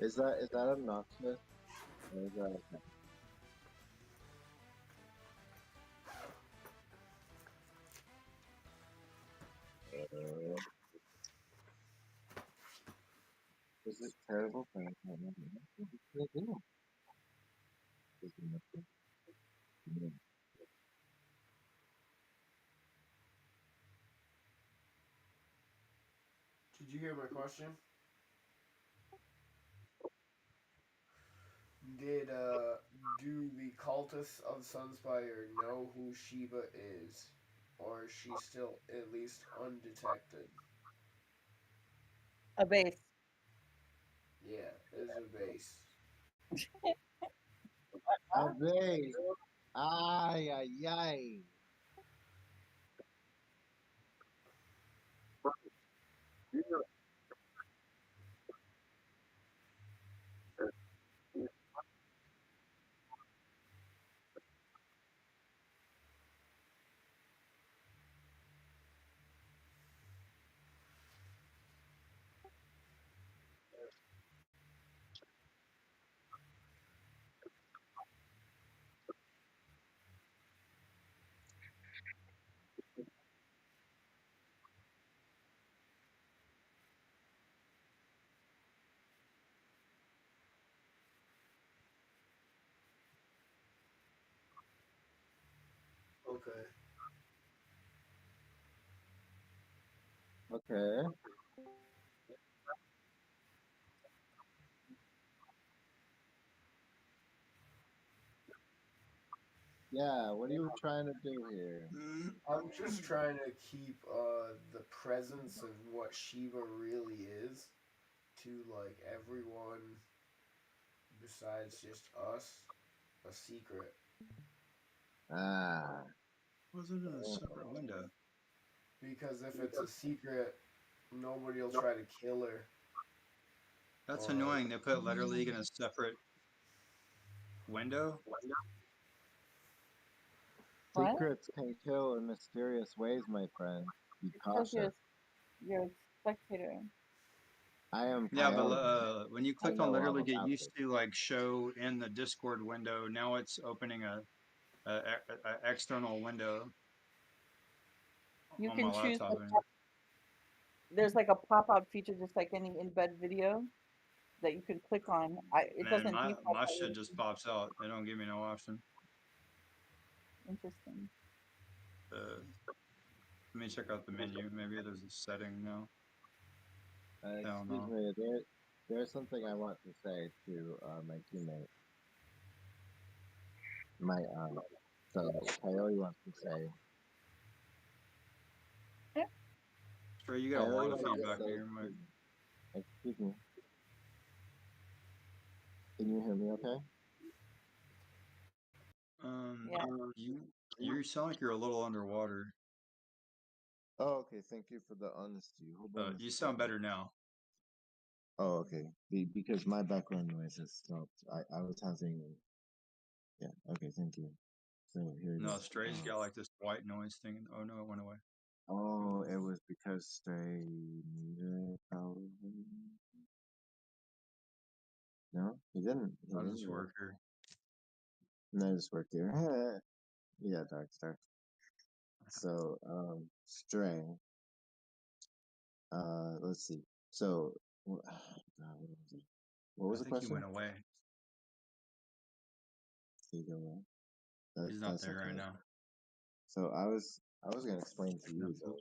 Is that obnoxious? Or is that okay? This is terrible, but I can't remember. What did I do? Is it nothing? Yeah. Did you hear my question? Did do the cultists of Sunspire know who Shiva is, or is she still at least undetected? A base. Yeah, is a base. A vase. Ay, ay, ay. Okay. Okay. Yeah, what are you trying to do here? I'm just trying to keep the presence of what Shiva really is to like everyone besides just us a secret. Ah. Was it in a separate window? Because if it's a secret, nobody will try to kill her. That's Or annoying. They put Letter League in a separate window. What? Secrets can kill in mysterious ways, my friend. Be Because cautious. you're a spectator. I am Yeah, but Coyote. when you I clicked on know Letter all League, it about used this. to like show in the Discord window. Now it's opening a external window You on my can choose. laptop. There's like a pop-out feature, just like any in-bed video, that you can click on. It Man, doesn't my default. shit just pops out. They don't give me no option. Interesting. Let me check out the menu. Maybe there's a setting now. Hell Excuse no. me, there's something I want to say to my teammate. My so Coyote wants to say. Trey, you got a Coyote lot of wants to feedback in say. your mic. Excuse me. Can you hear me? Okay. Yeah. You sound like you're a little underwater. Oh, okay. Thank you for the honesty. Hold on. You sound better now. Oh, okay. Because my background noise has stopped. I was having. Yeah. Okay. Thank you. So here it No, is. Stray's got like this white noise thing. Oh no, it went away. Oh, it was because Stray needed probably. No, he didn't. He How does didn't. this work here? No, just work here. Yeah, dark stuff. So, Stray. Let's see. So, God, what was it? What was I the think he question? went away. Did he go away? He's not That's there right okay. now. So I was gonna explain to you No. though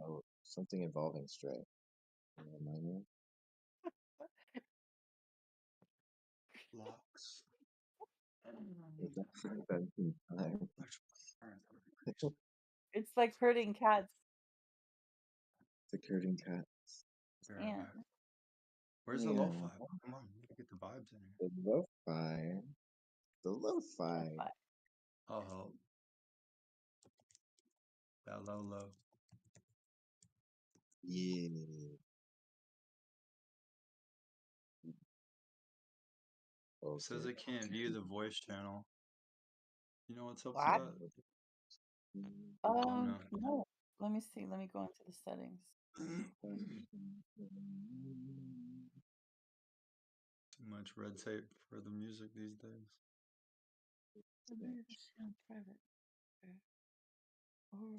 about something involving Stray. Can you remind me? Locks. It's like herding cats. The curtain cat. Be right And back. Where's the Yeah. lo-fi? Come on, we gotta get the vibes in here. The lo-fi. The lo-fi. I'll help. That low. Yeah. It says Okay. it can't view the voice channel. You know what's up with what? that? No. No. Let me see. Let me go into the settings. Too much red tape for the music these days. Private. Oh,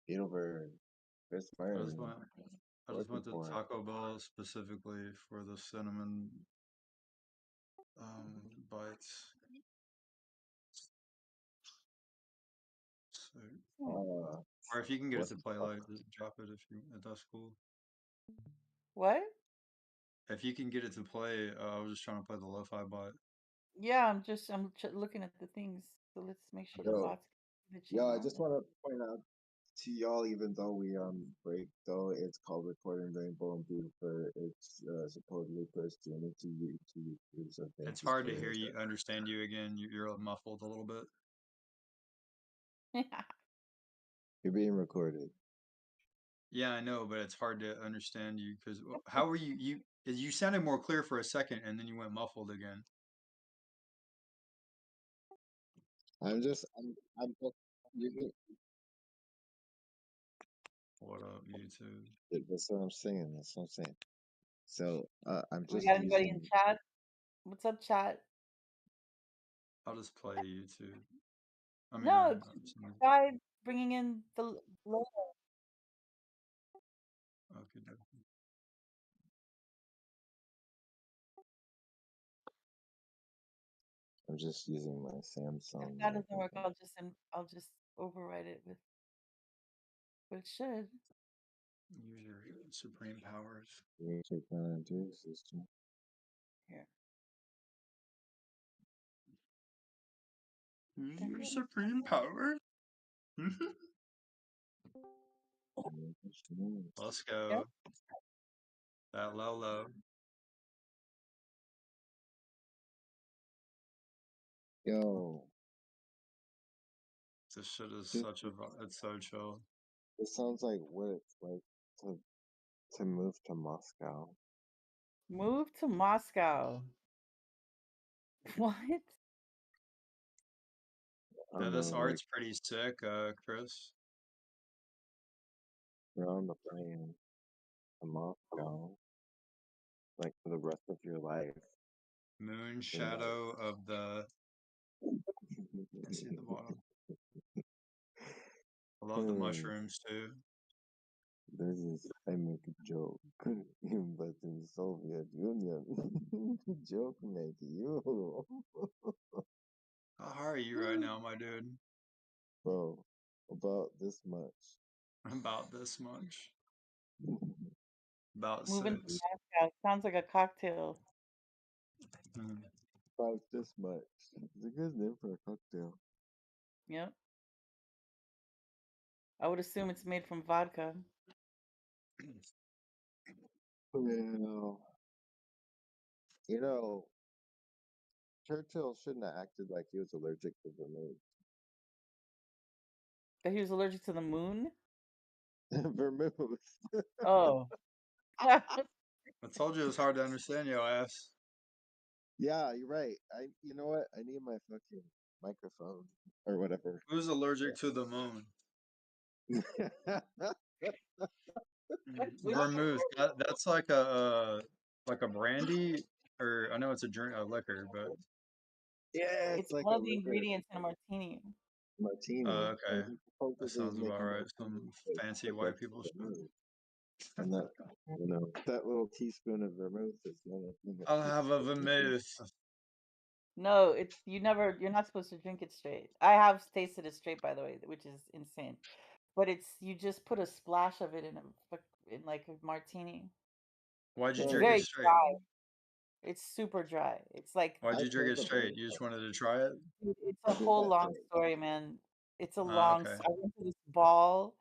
BeetleBird. Chris I Martin. just went. I just went to Taco Bell specifically for the cinnamon bites. So, or if you can get it to play live, just drop it if that's cool. what? Oh, If you can get it to play, I was just trying to play the lo-fi bot. Yeah, I'm looking at the things. So let's make sure the Yo. bots the Yo, I channel. just want to point out to y'all, even though we break, though it's called Recording Rainbow and Beautiful, it's supposedly pushed into YouTube. So thank It's you hard for to hear it. you, understand you again. You're muffled a little bit. You're being recorded. Yeah, I know, but it's hard to understand you because how were you? You sounded more clear for a second, and then you went muffled again. I'm just What up, YouTube? that's what I'm saying. That's what I'm saying. So I'm We just got anybody in using. chat? What's up, chat? I'll just play YouTube. I mean, No, try bringing in the logo. okay. I'm just using my Samsung. If that doesn't work, I'll just override it with. But it should. Use your supreme powers. You take that into system. Here. Use your supreme power. Let's go. Yep. That low. Yo, This shit is Dude. it's so chill. it sounds like what it's like to move to Moscow. Move to Moscow. What? Yeah, this Like, art's pretty sick, Chris. you're on the plane to Moscow, like for the rest of your life. Moon shadow of the. Let's see the bottom. I love the mushrooms too. This is, I make a joke, but in Soviet Union, joke make you. How high are you right now, my dude? Bro, about this much. About this much. About Moving to 6. Moscow. Sounds like a cocktail. About this much. It's a good name for a cocktail. Yep. I would assume it's made from vodka. Well, you know, Churchill shouldn't have acted like he was allergic to vermouth. That he was allergic to the moon? Vermouth. Oh. I told you it was hard to understand your ass. Yeah, you're right. You know what? I need my fucking microphone or whatever. Who's allergic to the moon? Vermouth. That's like a brandy, or I know it's a liquor, but Yeah, It's like one a of the liquor ingredients in a martini. martini. okay. And he That supposedly is sounds about making right. martinis Some with fancy a white bunch people of shit. vermouth. And that, that little teaspoon of vermouth is the only thing that I'll tastes have a good. vermouth. No, you're not supposed to drink it straight. I have tasted it straight, by the way, which is insane. But you just put a splash of it in like a martini. Why'd you It's drink it very straight? dry. It's super dry. It's like Why'd you drink it tried straight? it. You just wanted to try it? dude, it's I a did whole that long thing. story, man. It's a Okay. I went to this ball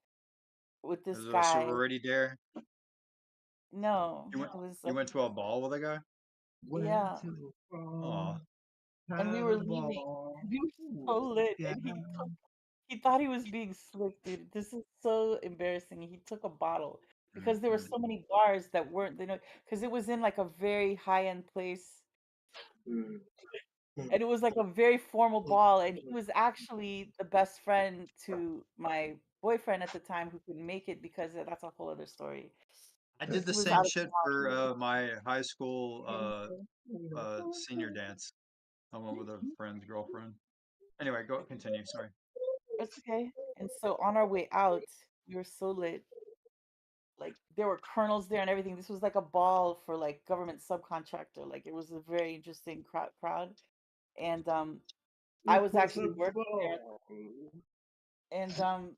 with this Is it a guy. sorority dare? No, You went. it was You went to a ball with a guy? yeah. Aw. And we were leaving. We were so lit, and he thought he was being slick, dude. This is so embarrassing. He took a bottle because there were so many bars that weren't, because it was in like a very high-end place, and it was like a very formal ball, and he was actually the best friend to my boyfriend at the time who couldn't make it because that's a whole other story. I did the He was same out of shit for my high school senior dance. I went with a friend's girlfriend. Anyway, go continue. Sorry. It's okay. And so on our way out, we were so lit. Like there were colonels there and everything. This was like a ball for like government subcontractor. Like it was a very interesting crowd. And I was actually working there, and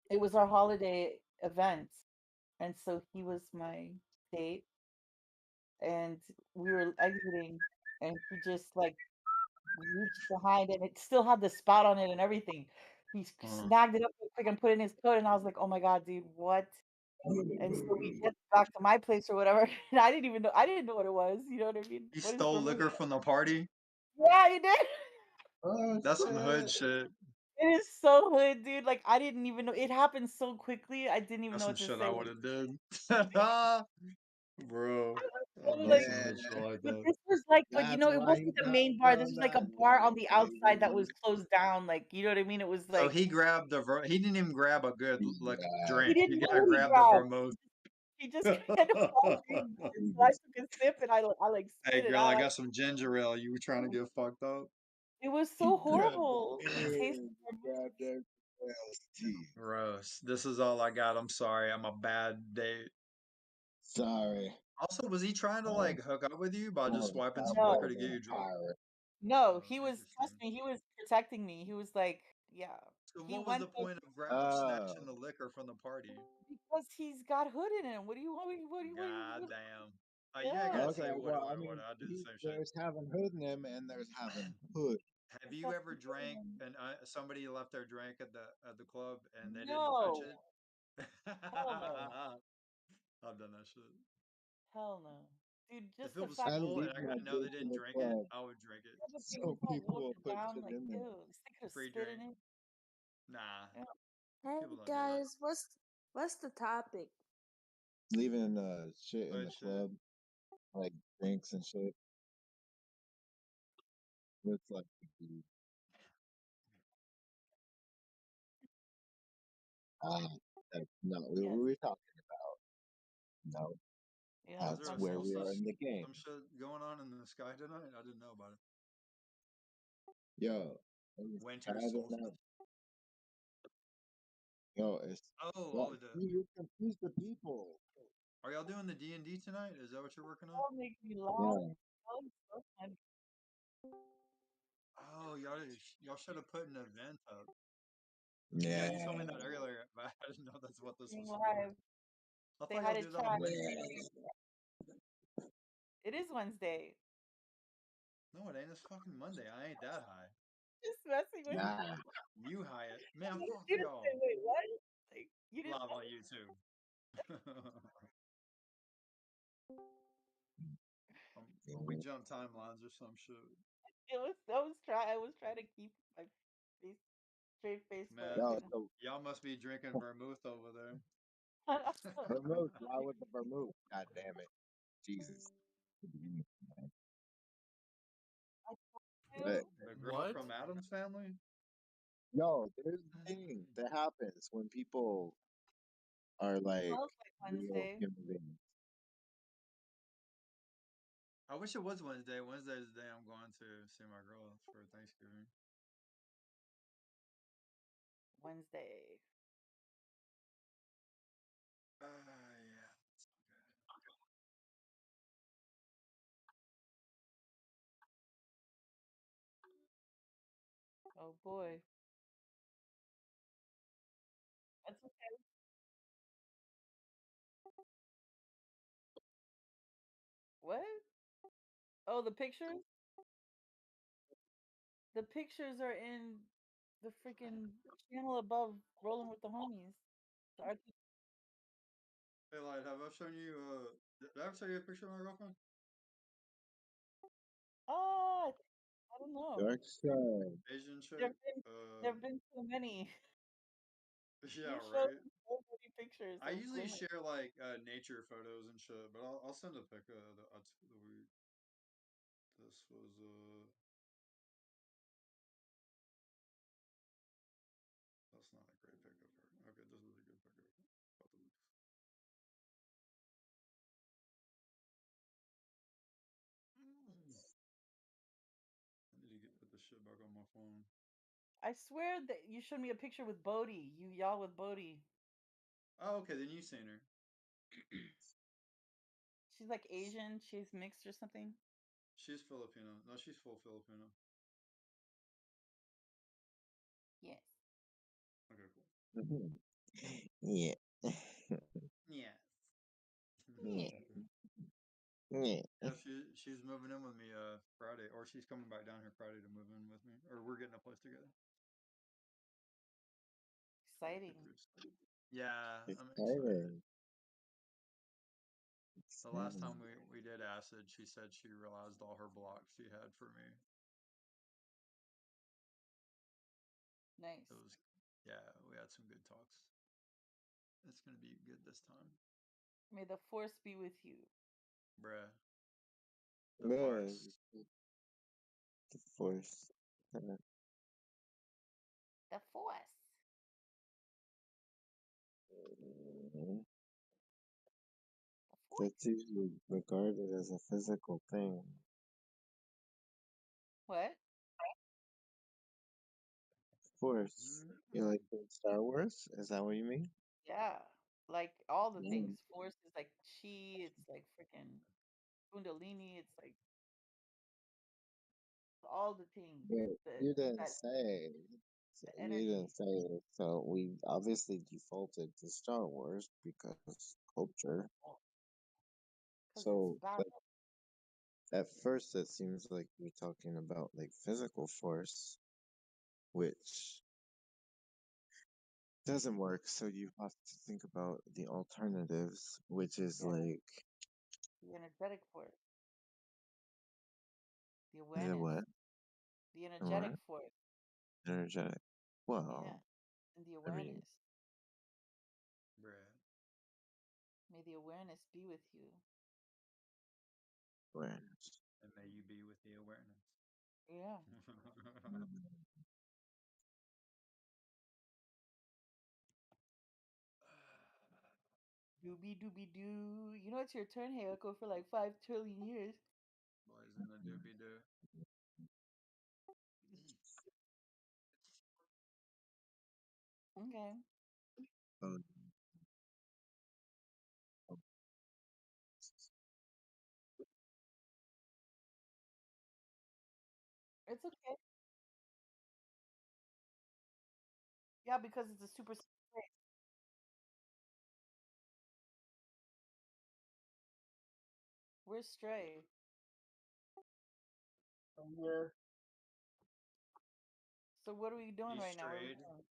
it was our holiday event, and so he was my date, and we were exiting, and he just like reached behind and it still had the spot on it and everything. He Uh-huh. snagged it up real quick and put it in his coat, and I was like, "Oh my god, dude, what?" And so we get back to my place or whatever, and I didn't know what it was. You know what I mean? He What is stole vermouth? liquor from the party. Yeah, he did. Oh That's some hood shit! shit. It is so hood, dude. Like I didn't even know it happened so quickly. I didn't even That's know some what to shit I say. would have did. I Bro, was I've so done like, some Yeah, hood shit like but that. this was like, but that's it why wasn't he's the not main bar. This from was like that a bar on life, the outside that was baby. closed down. Like, you know what I mean? It was So like he grabbed he didn't even grab a good like Yeah. he drink. didn't He know gotta what he grab the grabbed. vermouth. He just kind of called me. So I took a sip and I like Hey spit it girl, I out. got some ginger ale. You were trying to get fucked up? It was He so grabbed horrible. The taste he of vermouth. grabbed that tea. Gross. This is all I got. I'm sorry. I'm a bad date. Sorry. Also, was he trying to Um, like hook up with you by just oh, swiping that some liquor No, to was get you a drunk? pirate. no, Oh, he was, trust interesting. me, he was protecting me. He was like, yeah. So He what was the went there point of Oh, snatching the liquor from the party? because he's got hood in him. What do you want? God damn. You ain't Yeah. gotta okay. say Well, I what. mean, I do the same shit. there's having hood in him, and there's having hood. Have It's you got ever some hood in drank him. and somebody left their drink at the club and they didn't touch No. it? Hell no. I've done that shit. Hell no. Dude, If just it the was fact I that full leave and my I know they drink in didn't the drink it, club, I would drink it. other so people don't people wash will it put down, shit like, in there. ew, they could have Free spit in drink. it. Nah, Yeah. Hey people don't do that. guys, what's the topic? Leaving shit in Hood the shit. club, like drinks and shit. With like, ah, that's not what we Yes. were talking about. No, Yeah, Was that's there that's not a where what we we are said. in the game. some shit going on in the sky tonight? I didn't know about it. Yo, it's Winter Saturday solstice. night. Yo, it's what? Oh, the You confuse the people. are y'all doing the D&D tonight? Is that what you're working on? That makes me laugh. Yeah, That was so funny. Oh, y'all should have put an event up. Yeah, yeah, you told me that earlier, but I didn't know that's what this Being was for. live. I Say thought hi y'all to do that on chat. Wednesdays. It is Wednesday. No, it ain't. It's fucking Monday. I ain't that high. Just messing with nah. You high it. Man, fuck you. Didn't say, y'all. wait, what? Like, you didn't Live say on YouTube. We jump timelines or some shit. it was I was trying to keep my face straight face, but Man, Yo, you know. so y'all must be drinking vermouth over there. vermouth. Why with the vermouth? God damn it, Jesus. But The girl What? from Adam's family? yo, there's a thing that happens when people are like Smells like real Wednesday. human beings. I wish it was Wednesday. Wednesday is the day I'm going to see my girl for Thanksgiving. Wednesday. Yeah. Oh boy. That's okay. What? Oh, the pictures? The pictures are in the freaking channel above Rolling with the Homies. The art- Hey, Light, have I shown you, did I ever show you a picture of my girlfriend? Oh, I don't know. Dark side. Asian chick? There've been there've been so many. Yeah, You showed right? me so many pictures I of usually women. share, like, nature photos and shit, but I'll send a pic of the week. This was, that's not a great pic of her. Okay, this is a good pic of her. shit back on my phone. I swear that you showed me a picture with Bodhi. Y'all with Bodhi. Oh, okay. Then you've seen her. She's like Asian. She's mixed or something. She's Filipino. No, she's full Filipino. Yes. Okay, cool. Yeah. Yes. Yeah. Yeah. Yeah, she's moving in with me Friday, or she's coming back down here Friday to move in with me, or we're getting a place together. Exciting. Yeah, I'm excited. Exciting. The last time Exciting. we did acid, she said she realized all her blocks she had for me. Nice. It was, yeah, we had some good talks. It's gonna be good this time, May the force be with you. bruh. The Man, farts. the force. The force. Mhm. The force. That's usually regarded as a physical thing. What? Force. You like in Star Wars? Is that what you mean? Yeah. Like all the Yeah. things. Force is like chi. It's like freaking kundalini. It's like all the things. But The you didn't that say. the You didn't energy. say it. So we obviously defaulted to Star Wars because culture. Because it's So, but battle. at first it seems like you're talking about like physical force, which doesn't work. So you have to think about the alternatives, which is The, like, the energetic force. The is it awareness. what? The What? energetic force. Energetic. Yeah. Well, And the I mean, awareness. Bruh. May the awareness be with you. awareness. And may you be with the awareness. Yeah. Doobie doobie doo. You know it's your turn, Hayako, for like 5 trillion years. Boys in the doobie doo. Okay. Um, It's okay. Yeah, because it's a super safe place. We're stray. I'm here. So what are we doing He's right now? What are we strayed. doing?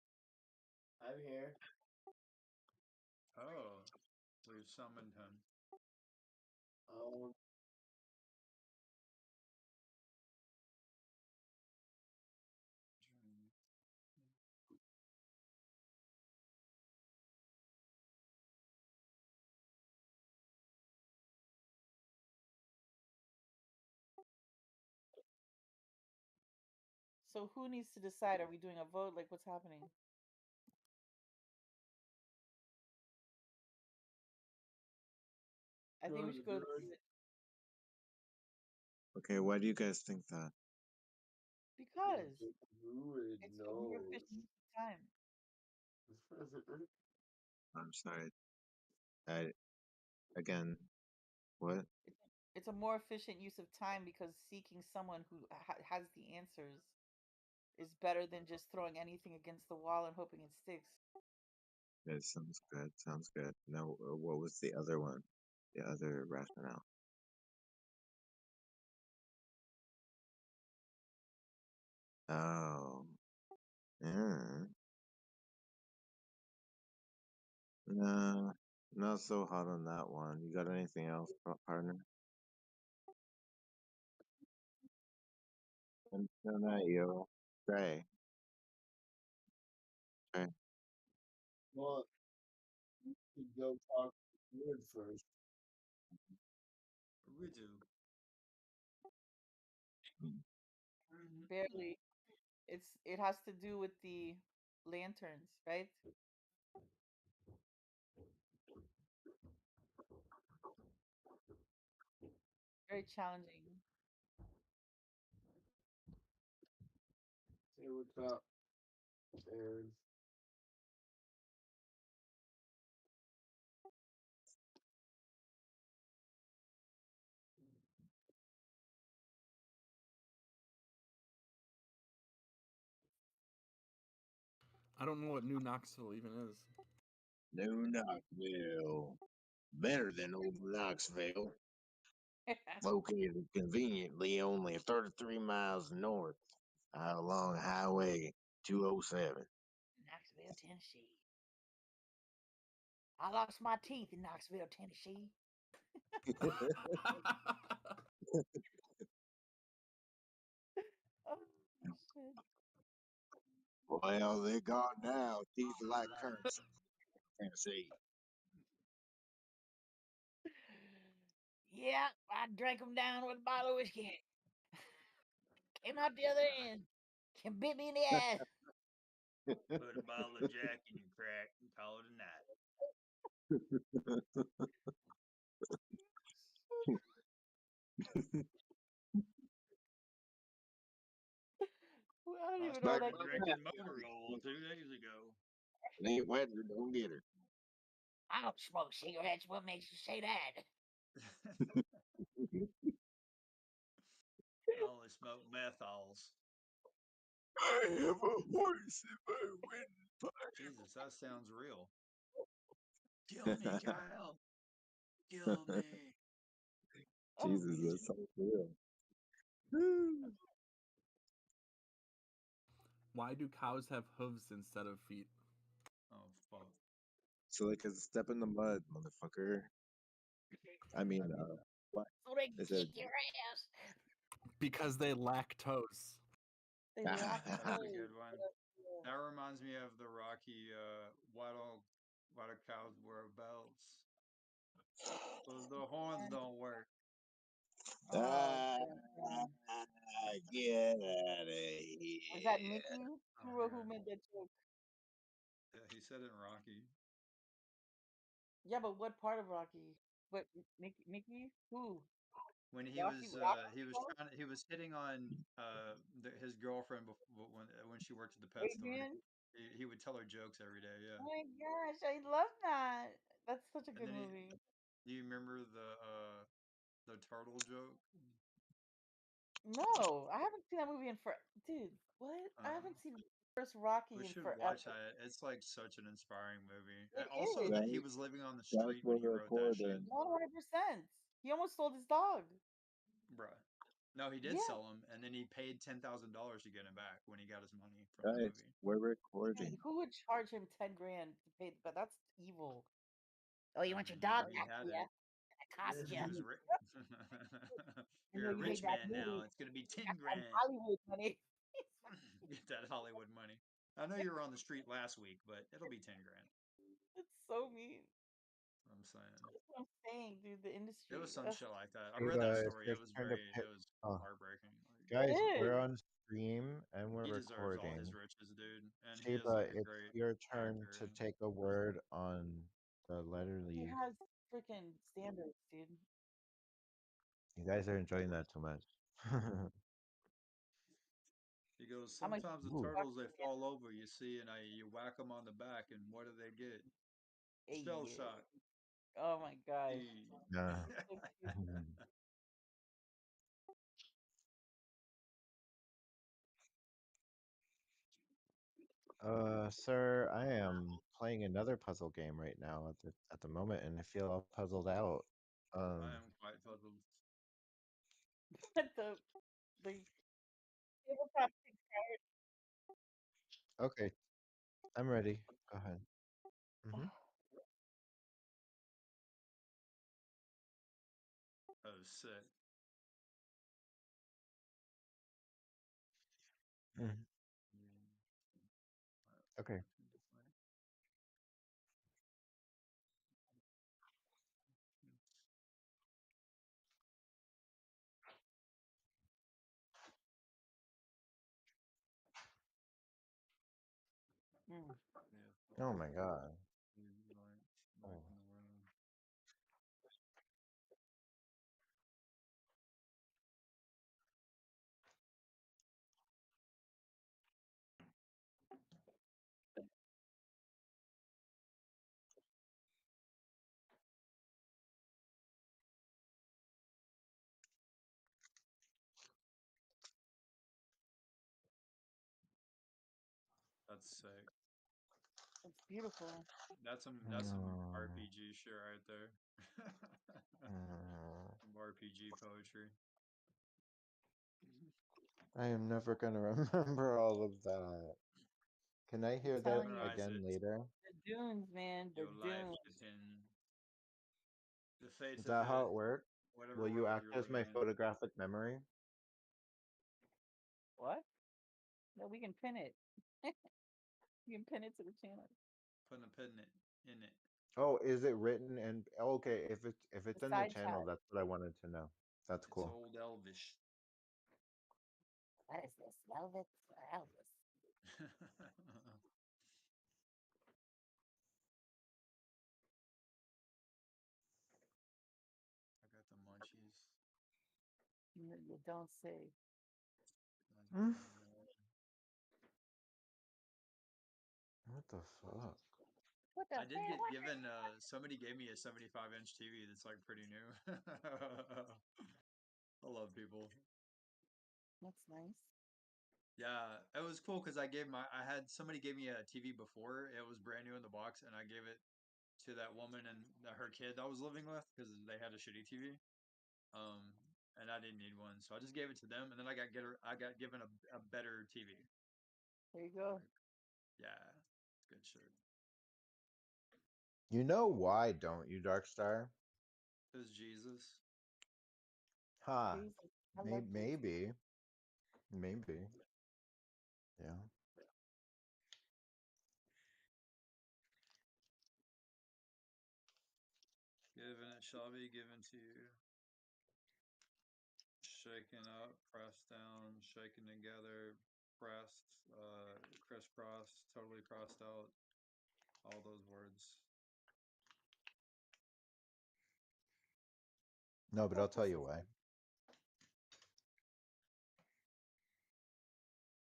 I'm here. Oh, we've summoned him. Um, So who needs to decide? Are we doing a vote? Like what's happening? I think we should good, go to good. the okay, why do you guys think that? because The druid it's a more efficient knows. use of time. I'm sorry. I again, what? It's a more efficient use of time because seeking someone who has the answers is better than just throwing anything against the wall and hoping it sticks. It sounds good. Sounds good. Now, what was the other one? The other rationale? Oh, yeah. Nah, not so hot on that one. You got anything else, partner? No, not you. Trey. Trey. Well, you go talk to the druid first. We do. Barely. It has to do with the lanterns, right? Very challenging. what's up, Aaron? I don't know what New Knoxville even is. New Knoxville. Better than old Knoxville. Located conveniently only 33 miles north along Highway 207. Knoxville, Tennessee. I lost my teeth in Knoxville, Tennessee. Oh, shit. Well, they're gone now. Teeth are like currency. Tennessee. Yeah, I drank them down with a bottle of whiskey. Came out the other end. And bit me in the ass. Put a bottle of Jack in your crack and call it a night. I don't even I know what Back that started on drinking motor oil 2 days ago. it ain't wet, don't get her. I don't smoke cigarettes. What makes you say that? I only smoke menthols. I have a horse in my windpipe. Jesus, that sounds real. Kill me, Kyle. Kill me. Oh, Jesus, that's so real. Why do cows have hooves instead of feet? Oh, fuck. So they can step in the mud, motherfucker. I mean, what? so they can It says, kick your ass. Because they lack toes. They lack That's a toes. good one. That reminds me of the Rocky, why do cows wear belts? Because the horns don't work. Oh, ah, God. get out of Was that here. Mickey? Oh, Who yeah. made that joke? Yeah, he said it in Rocky. Yeah, but what part of Rocky? What Mickey? Who? When Rocky? he was hitting on his girlfriend when she worked at the pet store. Adrian? He would tell her jokes every day. Yeah. Oh my gosh, I love that. That's such a And good then movie. do you remember the turtle joke? No, I haven't seen that movie in for. Dude, what? I Uh, haven't seen the first Rocky we in should watch forever. that. It's like such an inspiring movie. It Also, is that Guys, he was living on the guys, street when we're he wrote that shit, recording. 100%. He almost sold his dog. bruh. No, he did Yeah. sell him, and then he paid $10,000 to get him back when he got his money from the Guys, movie. we're Dude, recording. who would charge him 10 grand to pay? But that's evil. Oh, you I want your mean, dog he back? had Yeah, it. that cost He you. was rich. I know You're a you hate rich that man now. movie. It's gonna be Got 10 some grand. Hollywood money. Get that Hollywood money. I know you were on the street last week, but it'll be 10 grand. It's so mean. I'm saying That's what I'm saying, dude. The it was industry. some Ugh, shit like that. I read that Sheba, if story. you're It was trying to very, pick, it was oh, heartbreaking. Like, it guys, we're is. on stream and we're he deserves all recording. his riches, dude, and he is Sheba, like a it's great your turn actor. to take a word on the letter He lead. has freaking standards, dude. You guys are enjoying that too much. He goes, I'm a sometimes the Ooh. turtles they fall over, you see, and you whack them on the back, and what do they get? Shell yeah. shock. Oh my gosh. Hey. Yeah. So cute. Sir, I am playing another puzzle game right now at the moment, and I feel all puzzled out. I Um, am quite puzzled. The tabletop six okay, I'm ready. Go ahead. Mm-hmm. Oh, sick. Mm, okay. Mm. Oh my God. Light Oh. in the room. That's sick. It's beautiful. That's some RPG shit right there. Some RPG poetry. I am never gonna remember all of that. Can I hear that telling you, Memorize again it. later? the dunes, man, the Your life dunes. depend. The fates Is of that how it. it works? Whatever Will you world act you're as living my in. photographic memory? What? No, we can pin it. You can pin it to the channel. Putting a pin in it. Oh, is it written in? Okay, if The it's in the side channel, chat. that's what I wanted to know. That's It's cool. old Elvish. What is this? Velvet or Elvis? I got the munchies. You don't say. Mm. What the fuck? What the I did fuck? get given somebody gave me a 75-inch TV that's like pretty new. I love people. That's nice. Yeah, it was cool because I had somebody gave me a TV before. It was brand new in the box, and I gave it to that woman and her kid I was living with because they had a shitty TV. Um, and I didn't need one, so I just gave it to them, and then I got given a better TV. There you go. Yeah, it's good shit. You know why, don't you, Darkstar? It was Jesus. Ha. Jesus. I love Jesus. Maybe. Maybe. Yeah. Given it shall be given to you. Shaken up, pressed down, shaken together, pressed, crisscrossed, totally crossed out. All those words. No, but I'll tell you why.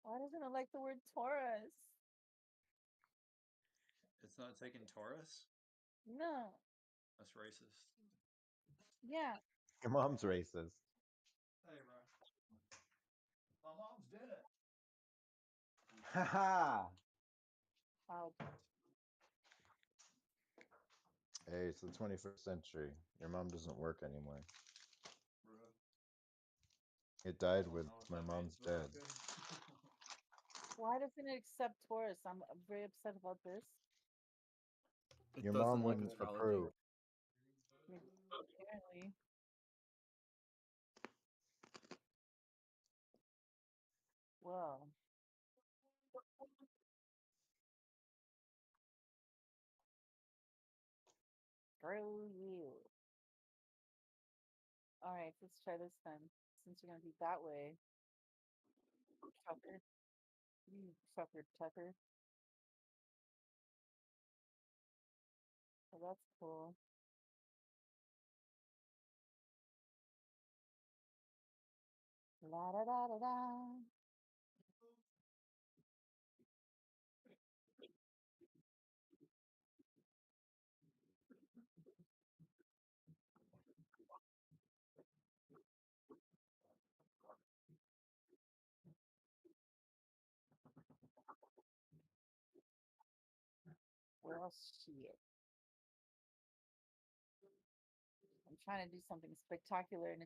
Why doesn't it like the word Taurus? It's not taking Taurus? No. That's racist. Yeah. Your mom's racist. Hey, bro. My mom's dead. Haha. Wow. Hey, it's the 21st century. Your mom doesn't work anymore. Bro. It died I don't with know what my that mom's means, but dead. okay. Why doesn't it accept Taurus? I'm very upset about this. It Your doesn't mom like wouldn't astrology. approve. Apparently. Well. Screw you. Alright, let's try this then. Since you're gonna be that way. Tucker. You fucker Tucker. Oh, that's cool. La da da da da. Well, shit. I'm trying to do something spectacular, and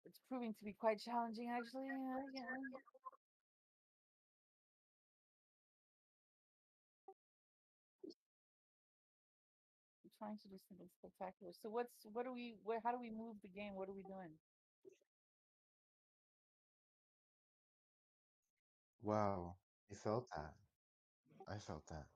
it's proving to be quite challenging, actually. Yeah. I'm trying to do something spectacular. So how do we move the game? What are we doing? Wow. You felt that. I felt that.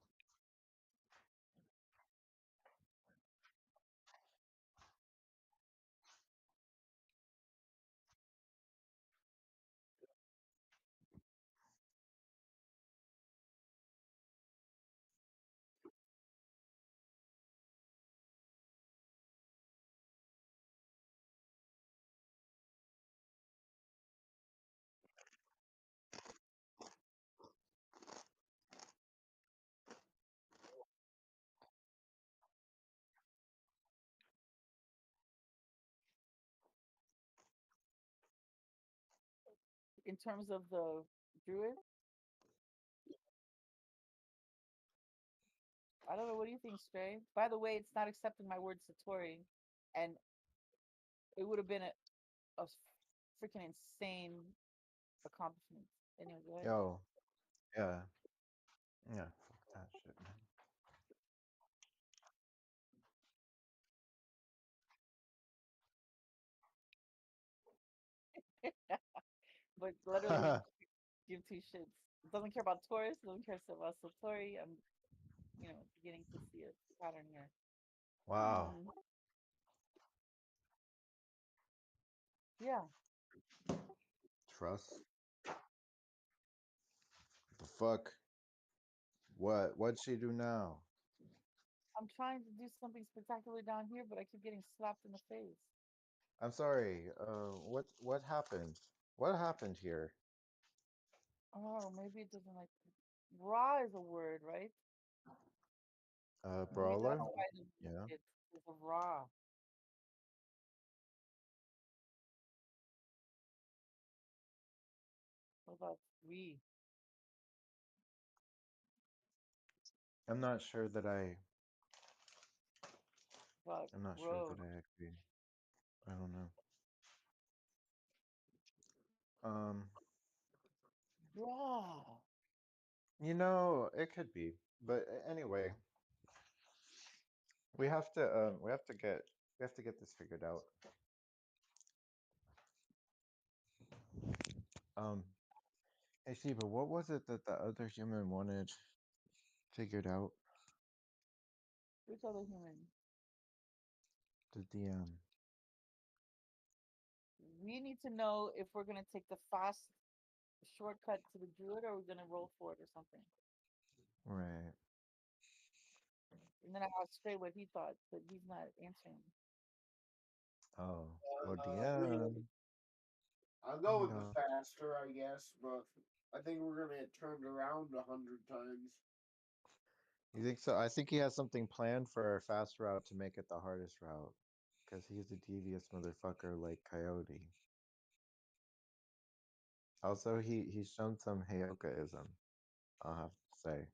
In terms of the druid? I don't know. What do you think, Stray? By the way, it's not accepting my word Satori, and it would have been a freaking insane accomplishment. Anyway, go ahead. Yo, yeah, yeah. Fuck that shit, man. But literally, give two shits. Doesn't care about Taurus. Doesn't care about Satori. I'm, beginning to see a pattern here. Wow. Hmm. Yeah, Trust. The fuck? What? What'd she do now? I'm trying to do something spectacular down here, but I keep getting slapped in the face. I'm sorry. What happened? What happened here? Oh, maybe it doesn't like. Raw is a word, right? Maybe that's Brawler? why it doesn't like Yeah. it. It's a raw. What about we? I'm not sure that I. What about I'm not sure road? that I agree. I don't know. Um, Raw. it could be, but anyway, we have to get this figured out. Um, hey Shiva, what was it that the other human wanted figured out? Which other human? The DM. We need to know if we're gonna take the fast shortcut to the druid or we're gonna roll for it or something. Right. And then I asked Stray what he thought, but he's not answering. Oh, well, We, DM. I'll Oh go my with the God. faster, I guess, but I think we're gonna get turned around 100 times. You think so? I think he has something planned for our fast route to make it the hardest route. Because he's a devious motherfucker like Coyote. Also, he's shown some Heyokaism, I'll have to say.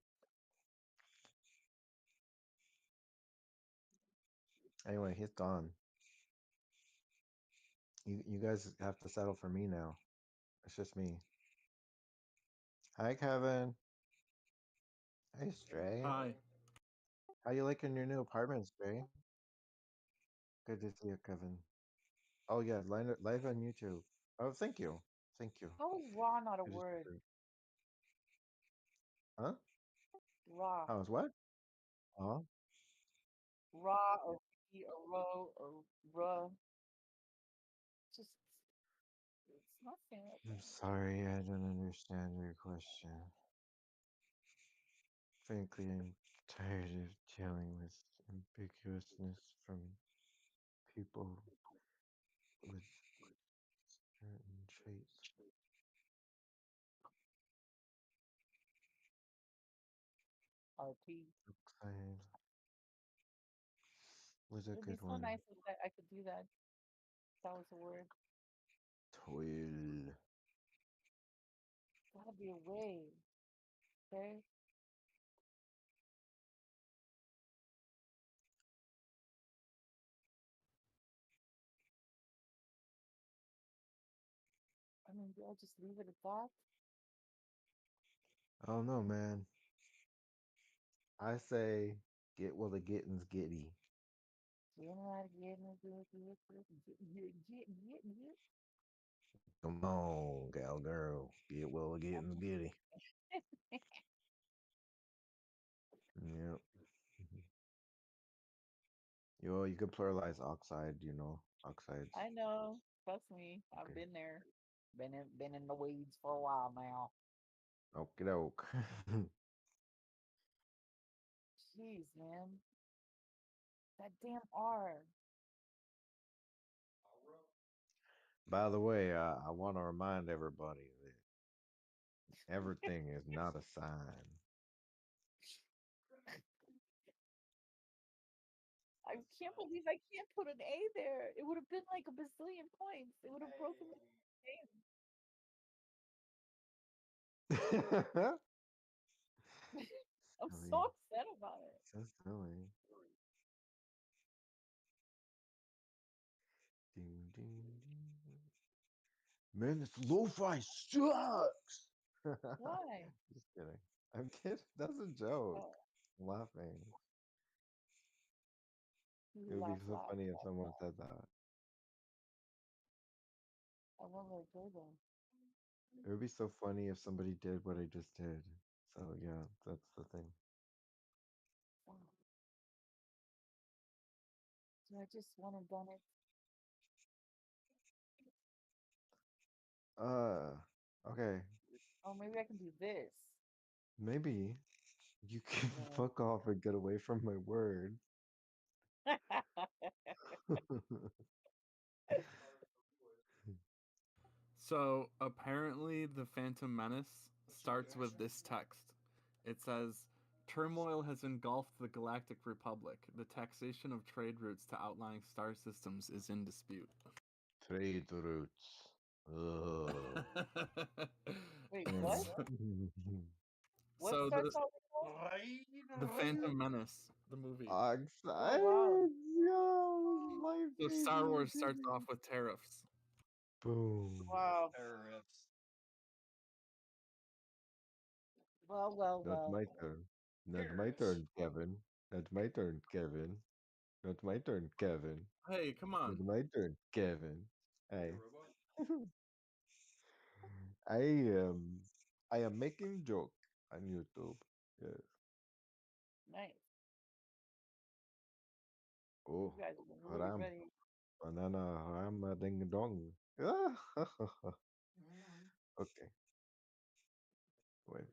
Anyway, he's gone. You guys have to settle for me now. It's just me. Hi, Kevin. Hey, Stray. Hi. How you liking your new apartment, Stray? Good to see you, Kevin. Oh yeah, live on YouTube. Oh, thank you, thank you. How is raw not a Good to word? see you. Huh? Raw. How's what? Oh, Raw or re or row or ruh. Just it's not saying like I'm that. sorry, I don't understand your question. Frankly, I'm tired of dealing with ambiguousness from people with certain traits. RP. Oxide was a It'd be good so one. nice if I could do that. That was a word. Toil. Gotta be a way. Okay? I mean, do I just leave it at that? I don't know, man. I say get well the getting's giddy. Getting out of getting it, getting. Come on, gal girl. Get well the getting's giddy. Yep. You could pluralize oxide, oxides. I know. Trust me. I've Okay. been there. Been in the weeds for a while now. Okie doke. Jeez, man. That damn R. By the way, I want to remind everybody that everything is not a sign. I can't believe I can't put an A there. It would have been like a bazillion points. It would have broken the game. I'm so Silly, upset about it. So silly. Ding, ding, ding. Man, this lo-fi sucks. Why? Just kidding. I'm kidding. That's a joke. Oh, I'm laughing. It you would be laugh so loud. funny if someone said that. I never did them. It would be so funny if somebody did what I just did. So yeah, that's the thing. Oh, so I just went and done it. Uh, okay. Oh, maybe I can do this. Maybe you can No. fuck off and get away from my word. So apparently, the Phantom Menace starts with this text. It says, "Turmoil has engulfed the Galactic Republic. The taxation of trade routes to outlying star systems is in dispute." Trade routes. Ugh. Wait, what? Mm. What So starts out with that? the Phantom Menace, the movie. Oh, wow. Oxide, yo, life So Star changing Wars starts off with tariffs. Boom. Wow. Tariffs. Well, well, Not well. my turn. Not my Tariffs. turn, Kevin. Not my turn, Kevin. Not my turn, Kevin. Hey, come Not on. my turn, Kevin. You Hey. robot? I am I am making joke on YouTube. Yes. Nice. You Oh, guys have been really Ram. ready. Banana Ram ding dong. Ah, okay. Wait.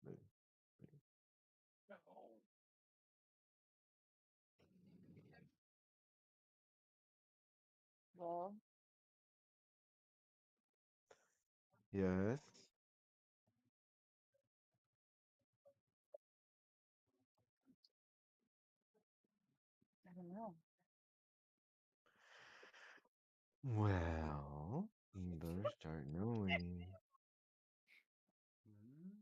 wait, wait. Well, Yes. I don't know. Well, you better start knowing. Hmm?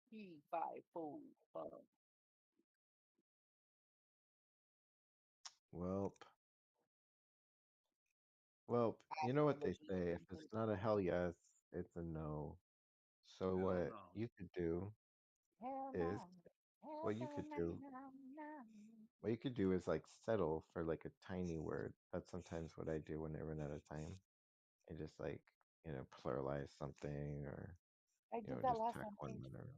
3, 5, 4, 5. Welp. Welp, you know what they say. If it's not a hell yes, it's a no. So Hell what no. you could do Hell is no. Hell what you could no, do. no, no. What you could do is like settle for like a tiny word. That's sometimes what I do when I run out of time. I just like, pluralize something or, I did that just last tack time one too. letter.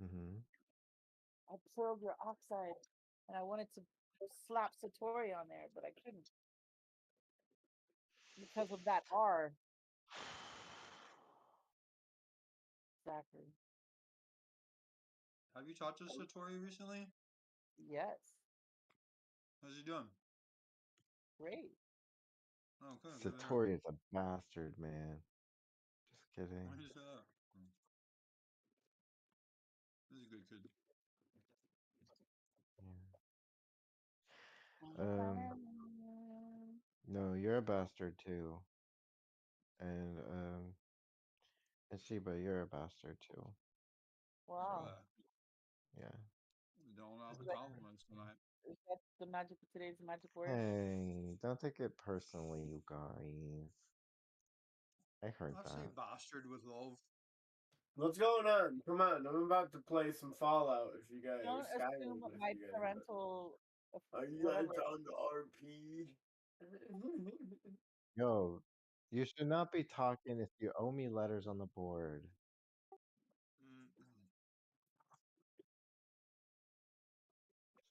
Mm-hmm. I twirled your oxide and I wanted to slap Satori on there, but I couldn't because of that R. Exactly. Have you talked to Satori recently? Yes. How's he doing? Great. Oh, good. Good to hear. Satori is a bastard, man. Just kidding. Why did you say that? This is a good kid. Yeah. No, you're a bastard too. And Sheba, you're a bastard too. For Wow. that. Yeah. We don't have Is the that, compliments tonight. is that the magic of today's magic word? Hey, don't take it personally, you guys. I heard I say that. bastard with love. What's going on? Come on, I'm about to play some Fallout. If you guys, or Don't Skyrim, assume if my you guys want. parental, Are you guys whatever. on the RP? Yo, you should not be talking if you owe me letters on the board. Mm-mm.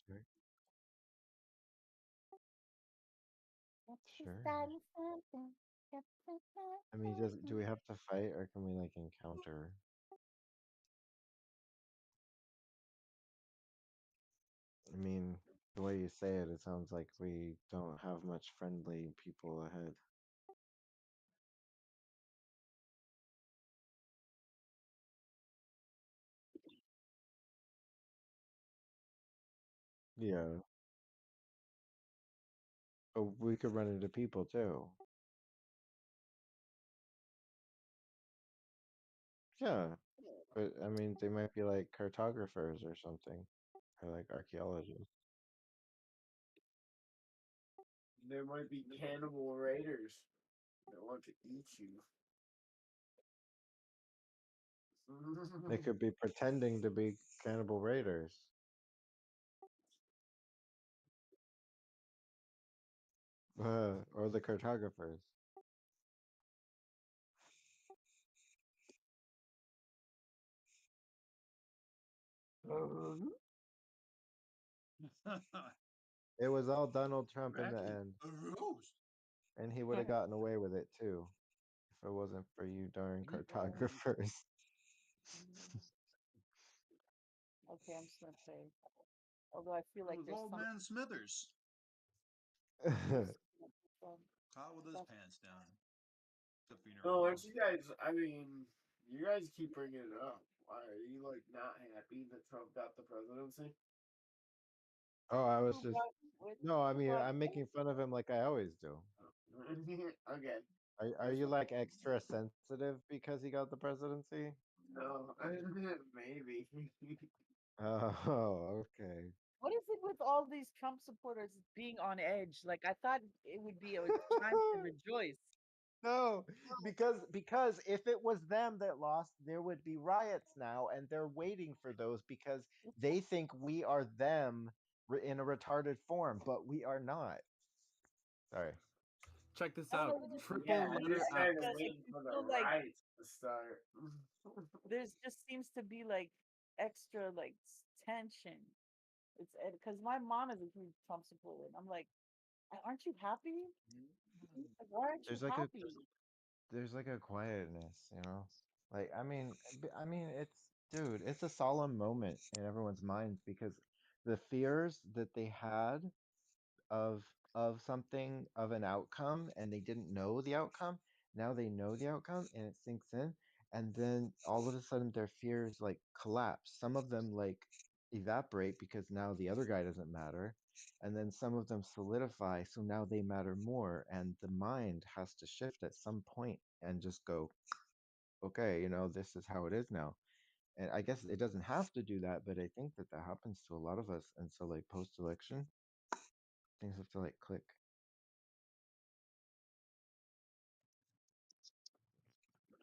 Sure. Sure. Starting something. I mean, do we have to fight or can we like encounter? I mean, the way you say it, it sounds like we don't have much friendly people ahead. Yeah, but we could run into people too. Yeah, but I mean, they might be like cartographers or something, or like archaeologists. There might be cannibal raiders that want to eat you. They could be pretending to be cannibal raiders, or the cartographers. It was all Donald Trump in the Racking end, a roast. and he would have gotten away with it too if it wasn't for you darn cartographers. Okay, I'm just gonna play. Although I feel It like was there's old some. man Smithers, There's some caught with his stuff. pants down. The No, aren't funerals. you guys? I mean, you guys keep bringing it up. Why are you like not happy that Trump got the presidency? Oh, I was Who just brought what? no. I Who mean, brought I'm what? making fun of him like I always do. Okay, Are that's you fine. like extra sensitive because he got the presidency? No, maybe. Oh, okay. What is it with all these Trump supporters being on edge? Like I thought it would be a time to rejoice. No, because if it was them that lost, there would be riots now, and they're waiting for those because they think we are them in a retarded form, but we are not. Sorry. Check this I don't out. know. Yeah, Triple I these letter just X. guys think are that if waiting you for the feel like riots to start. there's just seems to be like extra like tension. It's because my mom is a huge Trump supporter, and I'm like, aren't you happy? Like, why aren't you There's like a happy? there's like a quietness, you know? Like I mean it's dude, it's a solemn moment in everyone's minds because the fears that they had of something of an outcome and they didn't know the outcome, now they know the outcome and it sinks in, and then all of a sudden their fears like collapse. Some of them like evaporate because now the other guy doesn't matter, and then some of them solidify so now they matter more, and the mind has to shift at some point and just go, okay, this is how it is now. And I guess it doesn't have to do that, but I think that that happens to a lot of us, and so like post election things have to like click.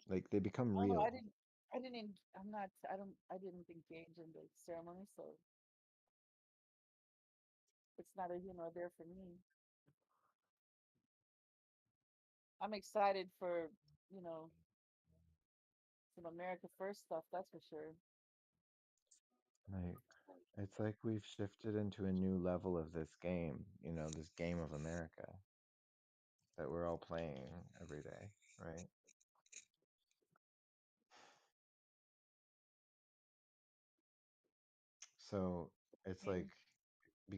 Like they become I don't know. real. I didn't. I'm not. I don't. I didn't engage in the ceremony, so it's not a there for me. I'm excited for you know some America First stuff. That's for sure. Like it's like we've shifted into a new level of this game, this game of America that we're all playing every day, right? So it's I like mean,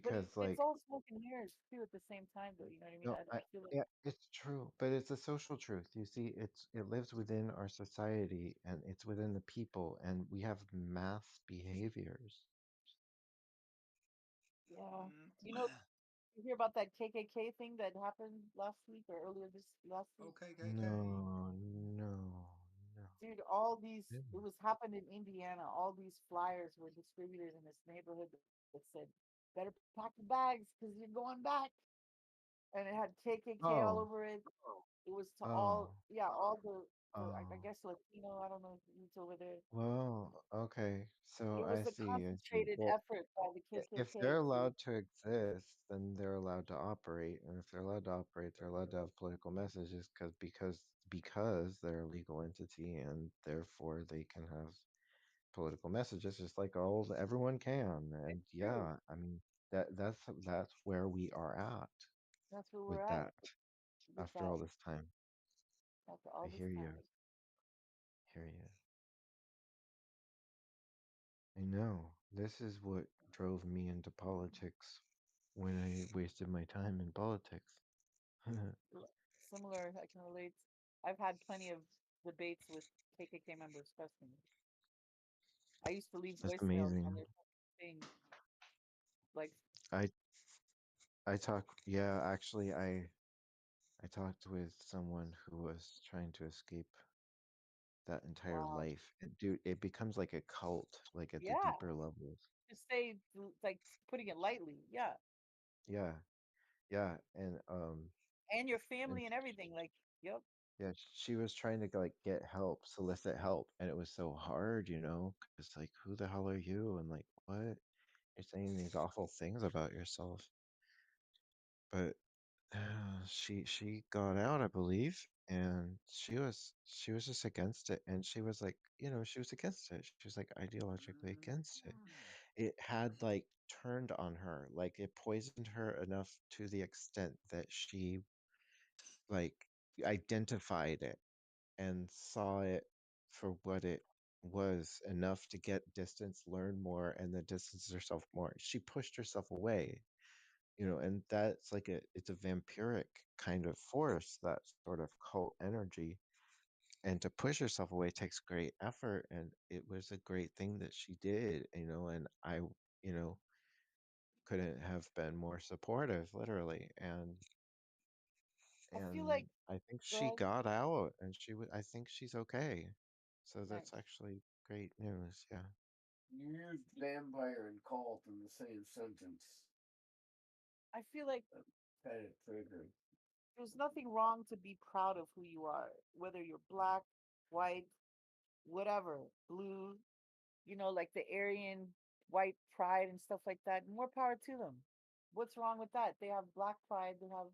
but because it's like all smoke and mirrors too at the same time, though. You know what I mean? no, I feel like yeah, it's true, but it's a social truth. You see, it lives within our society and it's within the people, and we have mass behaviors. yeah. You know, you hear about that KKK thing that happened last week or earlier this last week? Okay, KK. No, no, no. Dude, all these, Didn't. it was happened in Indiana. All these flyers were distributed in this neighborhood that said, better pack your bags because you're going back. And it had KKK all Oh, over it. It was to oh, all, yeah, all I oh. guess Latino, I don't know who's over there. Well, okay. So It I was a see, I see. concentrated Well, effort by the if KKK they're to, allowed to exist, then they're allowed to operate, and if they're allowed to operate, they're allowed to have political messages because they're a legal entity, and therefore they can have political messages, just like everyone can. And it's true. yeah, I mean that's where we are at That's where we're with at that with after that all this time. after I all this hear you, time. hear you. I know. This is what drove me into politics when I wasted my time in politics. Similar, I can relate. I've had plenty of debates with KKK members, trust me. I used to leave That's voicemails on amazing. their thing, like, I yeah, actually I talked with someone who was trying to escape that entire Wow. life. Dude, it becomes like a cult, like at the Yeah. deeper levels. To say like putting it lightly. Yeah. Yeah, yeah, And your and family and everything. Like, yep. yeah, she was trying to like get help, solicit help, and it was so hard, because like, who the hell are you? And like, what? You're saying these awful things about yourself. But she got out, I believe, and she was just against it, and she was like, she was against it. She was like ideologically against it. It had like turned on her, like it poisoned her enough to the extent that she like identified it and saw it for what it was, enough to get distance, learn more, and then distance herself more. She pushed herself away, and that's like it's a vampiric kind of force, that sort of cult energy. And to push herself away takes great effort, and it was a great thing that she did, and I, you know, couldn't have been more supportive, literally. I feel And like, I think go she ahead. got out, and I think she's okay. So that's Nice. actually great news. Yeah. You used vampire and cult in the same sentence. I feel like Had it triggered. there's nothing wrong to be proud of who you are, whether you're black, white, whatever, blue, like the Aryan white pride and stuff like that. More power to them. What's wrong with that? They have black pride, they have,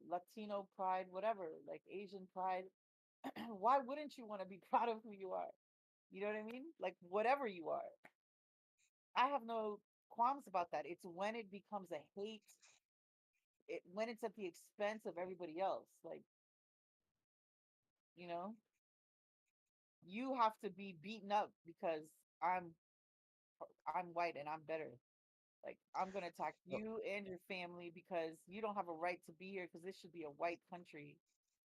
Latino pride, whatever, like Asian pride. Why wouldn't you want to be proud of who you are? You know what I mean? Like whatever you are. I have no qualms about that. It's when it becomes a hate, when it's at the expense of everybody else. Like, you know, you have to be beaten up because I'm I'm white and I'm better. Like I'm gonna attack Well, you and your family because you don't have a right to be here because this should be a white country.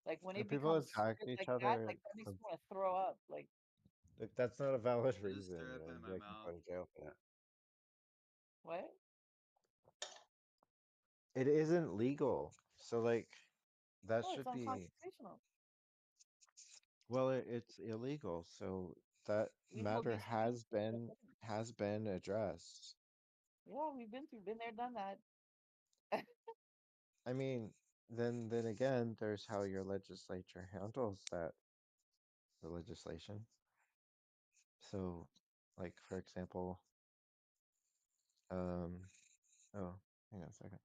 Like when if it people becomes attack shit each like that, other, like that makes me want to throw up. Like if that's not a valid I just reason, threw up then in my they can mouth. go to jail for that. what? It isn't legal. So like that Oh, it's should be, unconstitutional. well, it's illegal. So that Well, matter these streets. has been addressed. Yeah, been there, done that. I mean, then again, there's how your legislature handles the legislation. So, like for example, um, oh, hang on a second.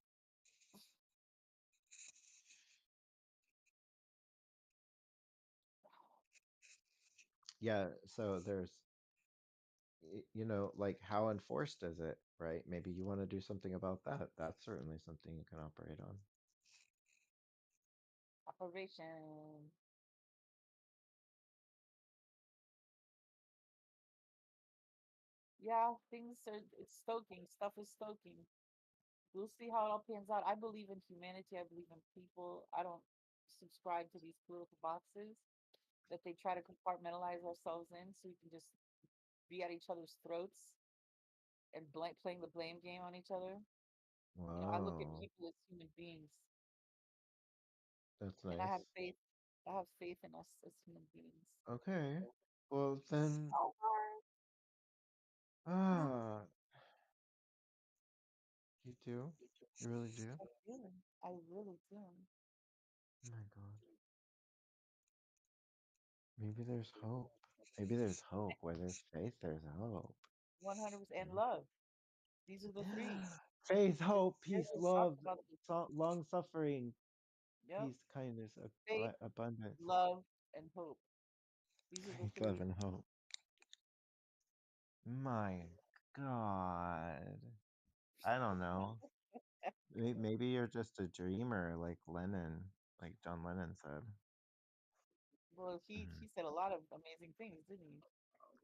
Yeah, so there's, like how enforced is it, right? Maybe you want to do something about that. That's certainly something you can operate on. Operation. Yeah, things are. It's stoking. Stuff is stoking. We'll see how it all pans out. I believe in humanity. I believe in people. I don't subscribe to these political boxes that they try to compartmentalize ourselves in so we can just be at each other's throats and playing the blame game on each other. I look at Whoa, people as human beings, that's and I have nice. faith. I have faith in us as human beings. Okay, well then, Okay. ah, you do, you really do. I do. I really do. Oh my God, maybe there's hope. Maybe there's hope. Where there's faith, there's hope. 100% and love. These are the three. Faith, Because hope, peace, Ariel talks love, about this. long suffering, Yep. peace, kindness, Faith, abundance. love, and hope. These are the Faith, love, three. and hope. My God. I don't know. Maybe you're just a dreamer, like Lennon, like John Lennon said. Well, Mhm. he said a lot of amazing things, didn't he?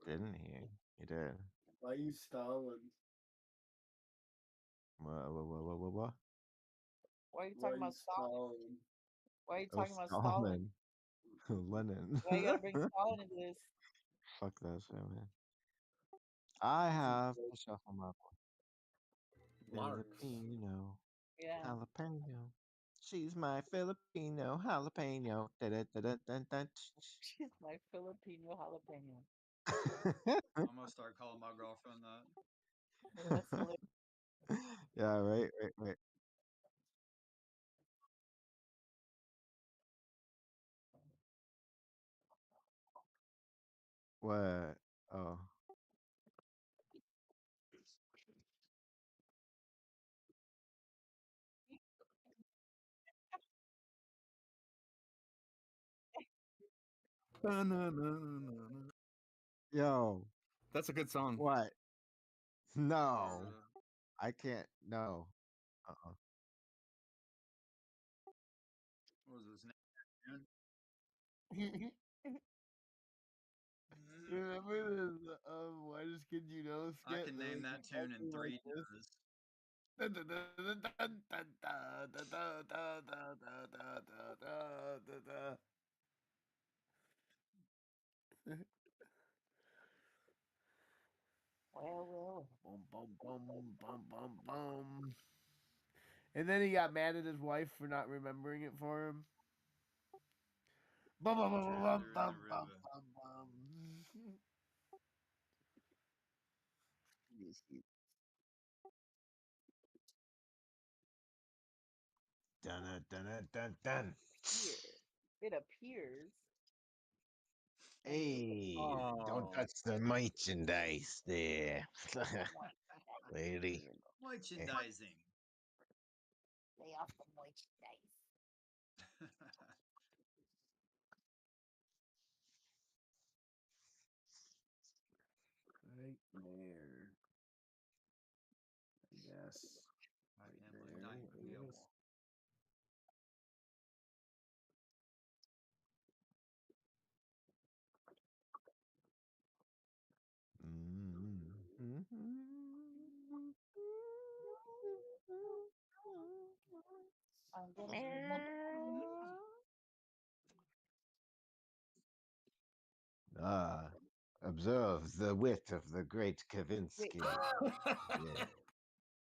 Didn't he? He did. Why you Stalin? What? Why are you Why talking you about Stalin? Stalin? Why are you Oh, talking about Stalin? Stalin. Lennon. Why you gotta bring Stalin into this? Fuck that shit, man. I He's a have great to shuffle my Mars. Filipino Yeah. jalapeno. She's my Filipino jalapeno. Da-da-da-da-da-da. She's my Filipino jalapeno. I'm gonna start calling my girlfriend that. That's hilarious. Yeah, right. What? Oh. Na-na-na-na-na. Yo, That's a good song. what? Or No, I can't. No. Uh-uh. what was his name? Remember the whitest kid you know I skit? can That name was that tune in exactly like 3 this. no's. Well. Bum bum bum bum bum bum. And then he got mad at his wife for not remembering it for him. Bum bum bum bum Treasure in the bum bum river. bum bum. Dun dun dun dun. Here, it appears that he is Hey, don't Oh, touch the merchandise there, the merchandise. lady. Eh. Merchandising. Lay off the merchandise. Right there. I guess. My Right family there not it is. agreeable. I'm gonna be the Ah, observe the wit of the great witch, Kavinsky. Yeah,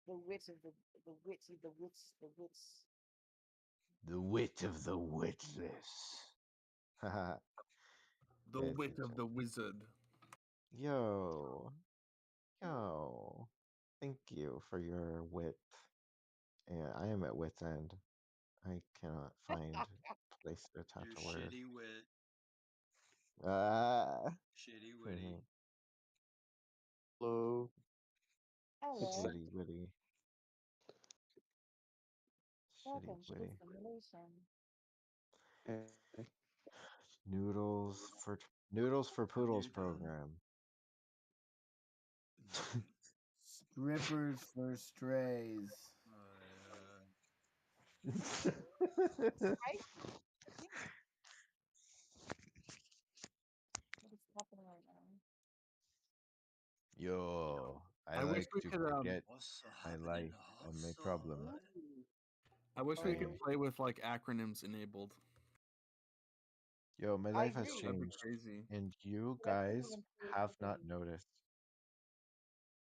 the witch of the witch of the witch, the witch. the wit of the witless. Haha, the pay wit of attention. the wizard. Yo, yo. Thank you for your wit. Yeah, I am at wit's end. I cannot find place to attach Your a word. shitty wit. Ah. Shitty witty. Hello. Hello, Shitty witty. Shitty welcome to the witty. simulation. Eh, Noodles for Have Poodles you done? program. Strippers for strays. Right? Yeah. What is happening right now? Yo, I I wish like we to could forget What's my happening life and my problems. outside? Ooh. I wish we could Oh, I play with like acronyms enabled. Yo, my I life has agree. That'd be changed, crazy. and you Let people guys include have not something. noticed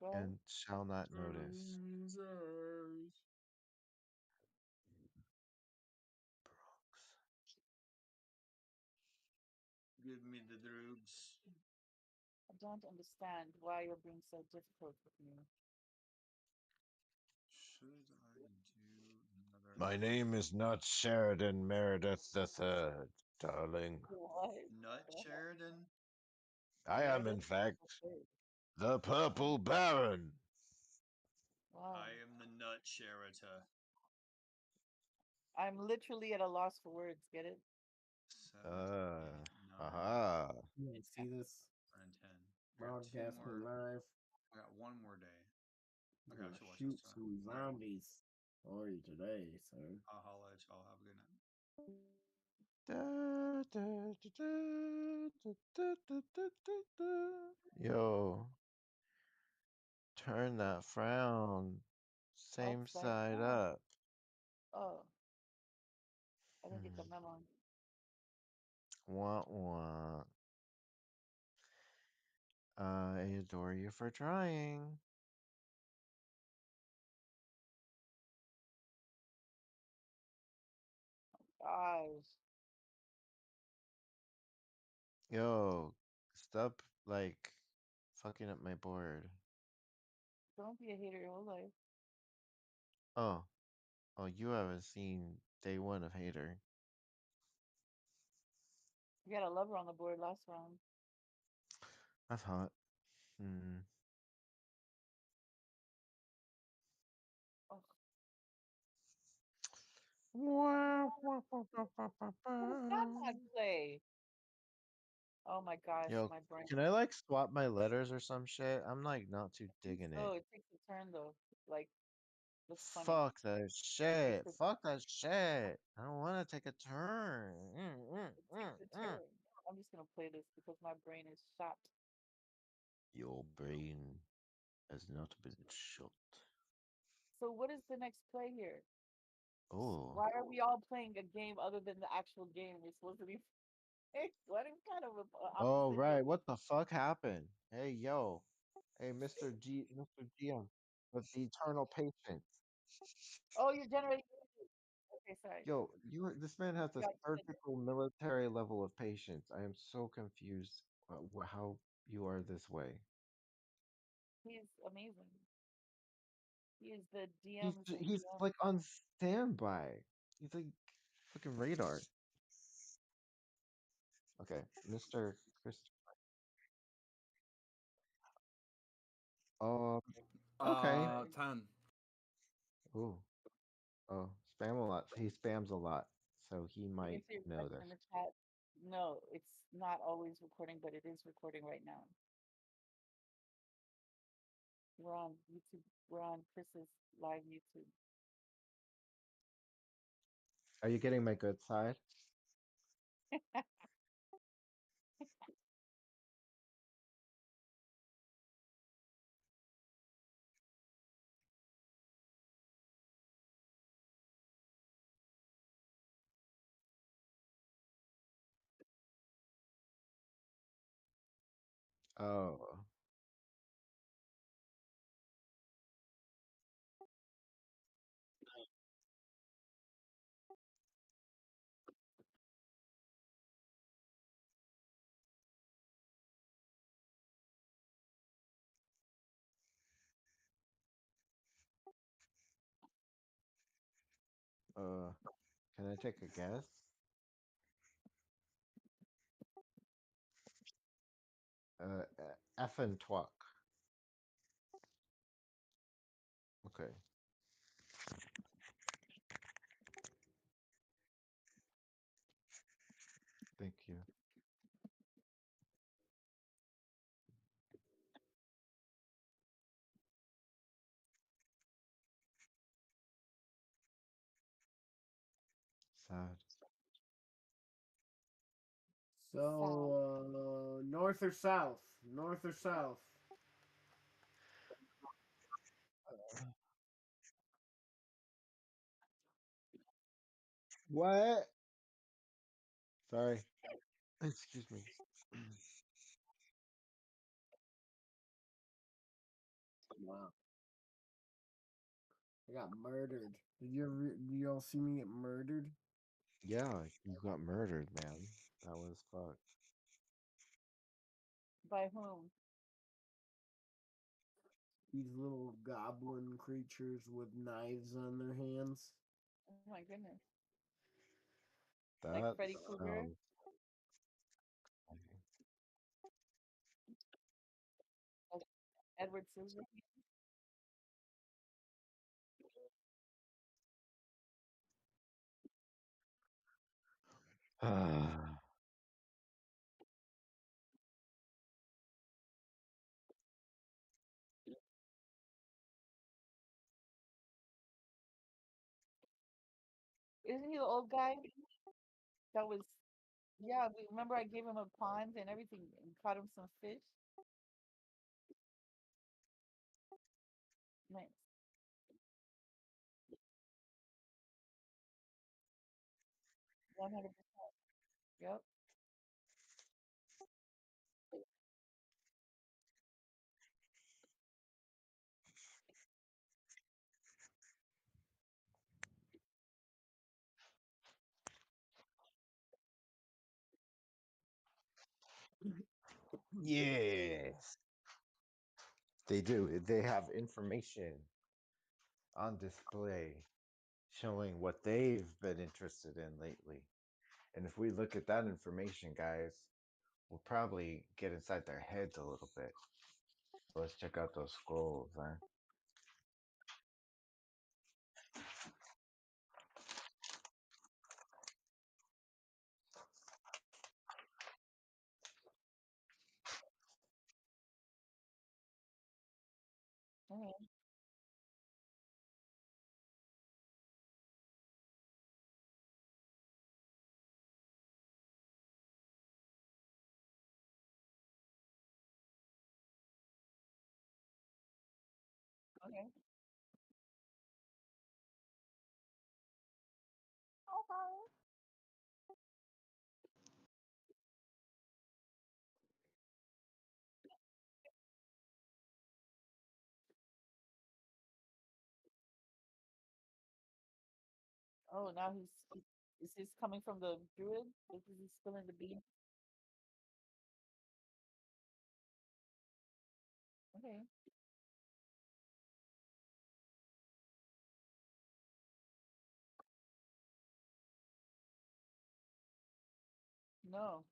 Well, and shall not notice. Jesus. Give me the drugs. I don't understand why you're being so difficult with me. Should I do another My name is not Sheridan Meredith the Third, darling. What? nut The heck? Sheridan? I am, in Meredith? fact, Okay. the Purple Baron. Wow. I am the nut Sheridan. I'm literally at a loss for words. Get it? 7, 8, Uh, 9, aha. You guys see this 9, 10. I got two broadcasting more. live? I got one more day. I'm Okay, I gonna should watch this shoot tonight. some All right. zombies for you today, sir. I'll holla at y'all. Have a good night. Da, da, da, da, da, da, da, da, da. Yo, turn that frown. Same Upside side down. up. Oh, I didn't get the Hmm. memo. Wah wah. I adore you for trying. gosh. Yo, stop like fucking up my board. Don't be a hater your whole life. Oh, oh, you haven't seen day one of Hater. You got a lover on the board last round. That's hot. Hmm. Oh, who got that play? Oh my gosh, Yo, my brain. can I like swap my letters or some shit? I'm like not too digging So it. it takes a turn though. Like, looks funny. Fuck that Takes shit. a, Fuck that shit. I don't want to take a turn. it takes a turn. I'm just gonna play this because my brain is shot. Your brain has not been shot. So what is the next play here? Oh. Why are we all playing a game other than the actual game we're supposed to be playing? What is kind of an Oh, opposite right. game? What the fuck happened? Hey, yo. Hey, Mr. GM with the eternal patience. Oh, you're generating. Okay, sorry. Yo, this man has a Forgot you said surgical military level of patience. I am so confused how you are this way. he's amazing. He is the He's DMs and he's DMs. like on standby. He's like fucking radar. Okay, Mr. Chris. Um. Okay. 10. Ooh. Oh, spam a lot. He spams a lot, so he You can might see know reflection this. in the chat. No, it's not always recording, but it is recording right now. We're on YouTube. We're on Chris's live YouTube. Are you getting my good side? Oh. Uh. Can I take a guess? Effin twuck. Okay. Thank you. Sad. Sad. So, north or south? North or south? What? Sorry. Excuse me. Wow. I got murdered. Did you all see me get murdered? Yeah, you got murdered, man. That was fucked. By whom? These little goblin creatures with knives on their hands. Oh my goodness. Like That Freddy Krueger? sounds. Like Edward Scissorhands? Isn't he the old guy that was? Yeah, remember I gave him a pond and everything and caught him some fish? Nice. 100%. Yep. Yes, they do. They have information on display showing what they've been interested in lately. And if we look at that information, guys, we'll probably get inside their heads a little bit. So let's check out those scrolls, huh? Okay. Okay. Oh, now is this coming from the druid? Is he still in the beam? Okay. No,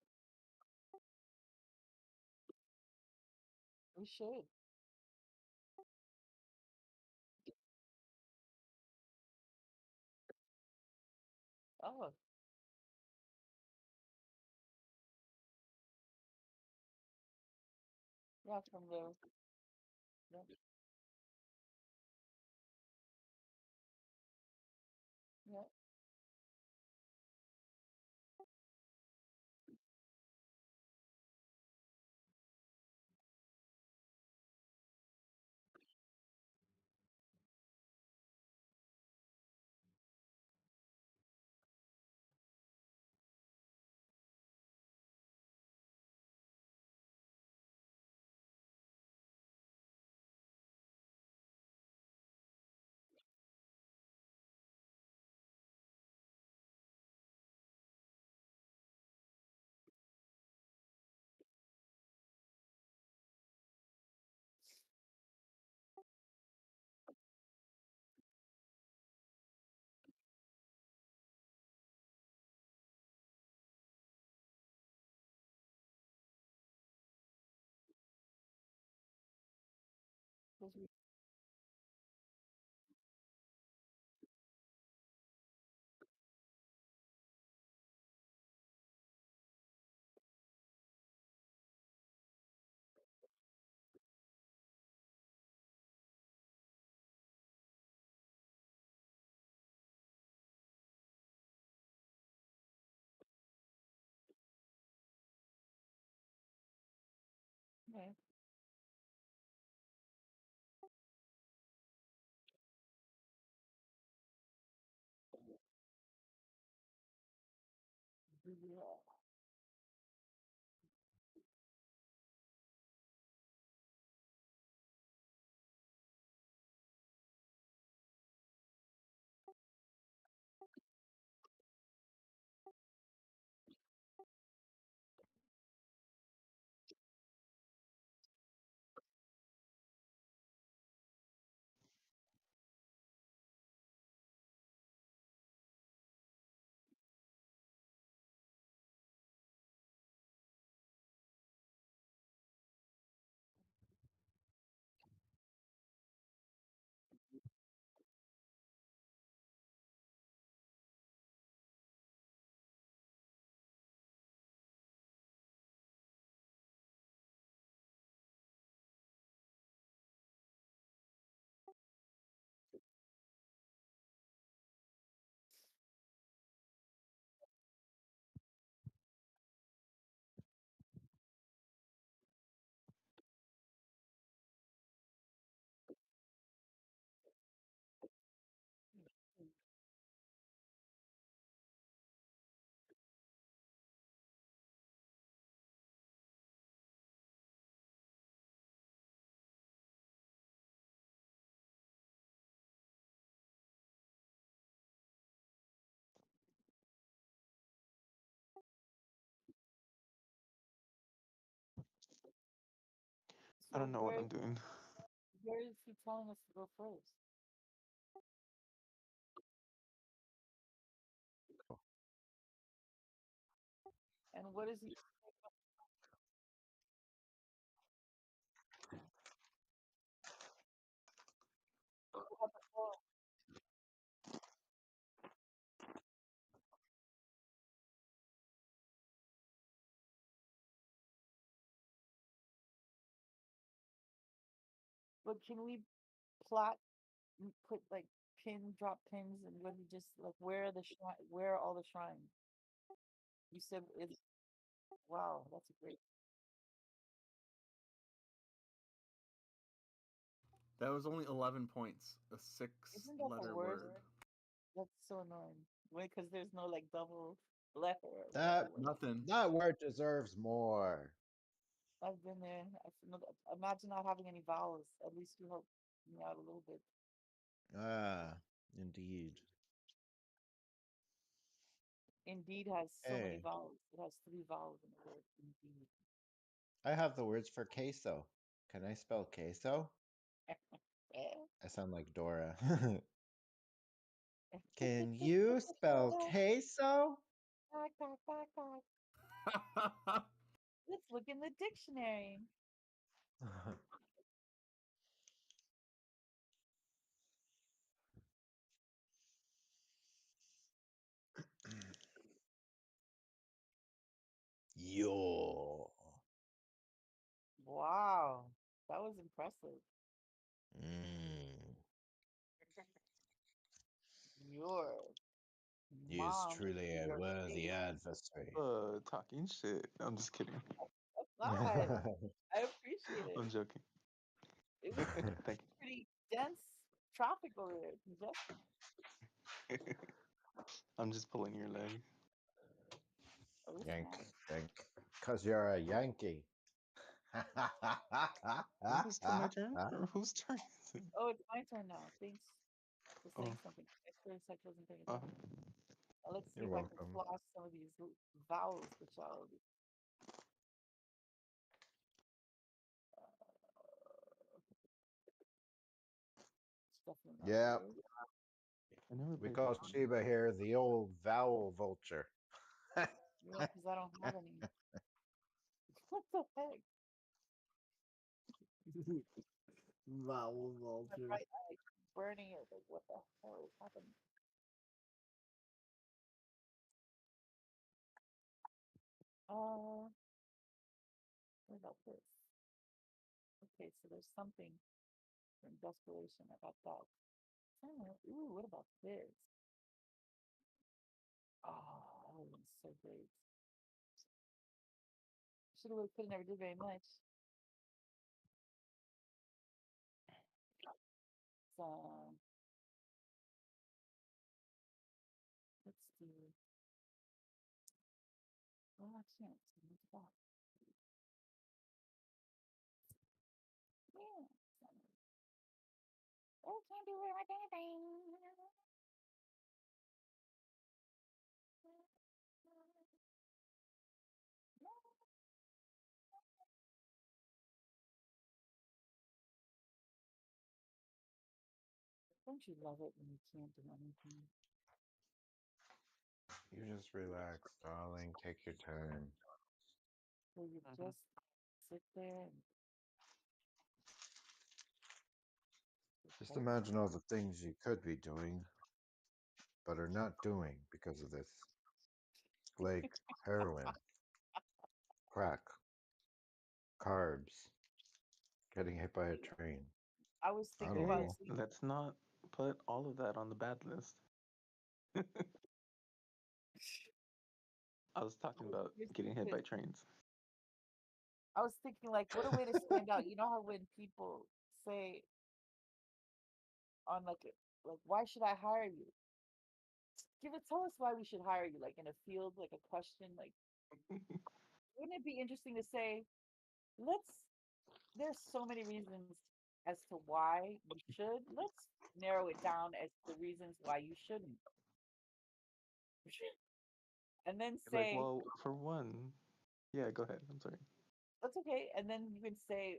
we should. Oh, yeah, from the yeah, yeah, because we okay. Yeah. I So don't know what I'm doing. where is he telling us to go first? And what is he about the phone? But can we plot put like drop pins and what he just like where are the shrine where are all the shrines? You said it's wow, that's a great That was only 11 points. A isn't that the six-letter worst? word. That's so annoying. Wait, because there's no like double letter or whatever That word. Nothing. that word deserves more. I've been there. Imagine not having any vowels. At least you help me out a little bit. Ah, indeed. Indeed has so many Hey, vowels. It has three vowels in the word indeed. I have the words for queso. Can I spell queso? Eh. I sound like Dora. Can you spell queso? Quack, quack, quack, quack. Let's look in the dictionary. Yo. Wow, that was impressive. Mm, Your he is mom, truly a your worthy face. adversary. Talking shit. I'm just kidding. That's not. I appreciate it. I'm joking. It was Thank pretty dense traffic over there, congested. you. I'm just pulling your leg. Oh Yank, snap! yank. Because you're a Yankee. Is it still my turn? Or whose turn is it? Oh, it's my turn now. Thanks for saying Oh, something. I sure as heck wasn't paying oh. attention. Now let's see You're if I can welcome. floss some of these vowels that y'all. It's definitely not Yeah, word. I never we played call this one. Sheba here the old vowel vulture. Yeah, because I don't have any. What the heck? Vowel My vulture. right eye burning it. Like, what the hell is happening? Uh, what about this? Okay, so there's something from desperation. I got that. Ooh, what about this? Oh, that would have been so great. Should have could have never did very much. So let's do. Oh, chance. What's that? Yeah. Oh, can't do it like anything. Don't you love it when you can't do anything? You just relax, darling. Take your time. Where you Mhm. just sit there and just Just hold imagine all something. the things you could be doing, but are not doing because of this. Like heroin, crack, carbs, getting hit by a train. I was I thinking don't about Hey, know. sleep. let's not put all of that on the bad list. I was talking about Seriously, getting hit by 'cause trains. I was thinking like, what a way to stand out. You know how when people say on like, why should I hire you? Tell us why we should hire you. Like in a field, like a question. Like, wouldn't it be interesting to say, let's there's so many reasons as to why you should. Let's narrow it down as the reasons why you shouldn't. And then Like, say, well, for one, yeah, go ahead. I'm sorry. that's okay. And then you can say,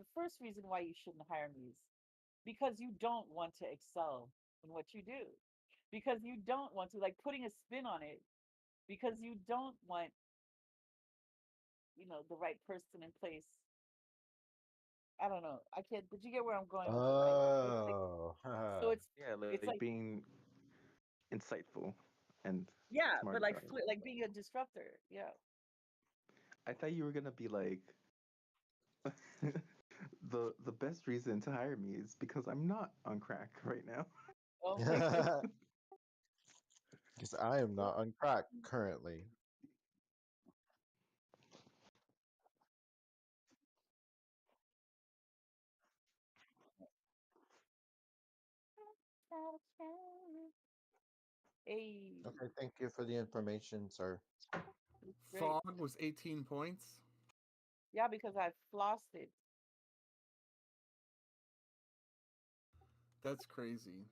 the first reason why you shouldn't hire me is because you don't want to excel in what you do. Because you don't want to, like, putting a spin on it, because you don't want, the right person in place. I don't know. I can't. Did you get where I'm going with it? Like, Oh, so Yeah, like it's like being insightful and yeah, smart but like about it. like being a disruptor. Yeah. I thought you were gonna be like the best reason to hire me is because I'm not on crack right now. Oh my god. because I am not on crack currently. Hey, Okay, thank you for the information, sir. it's great. Fog was 18 points. Yeah, because I flossed it. That's crazy.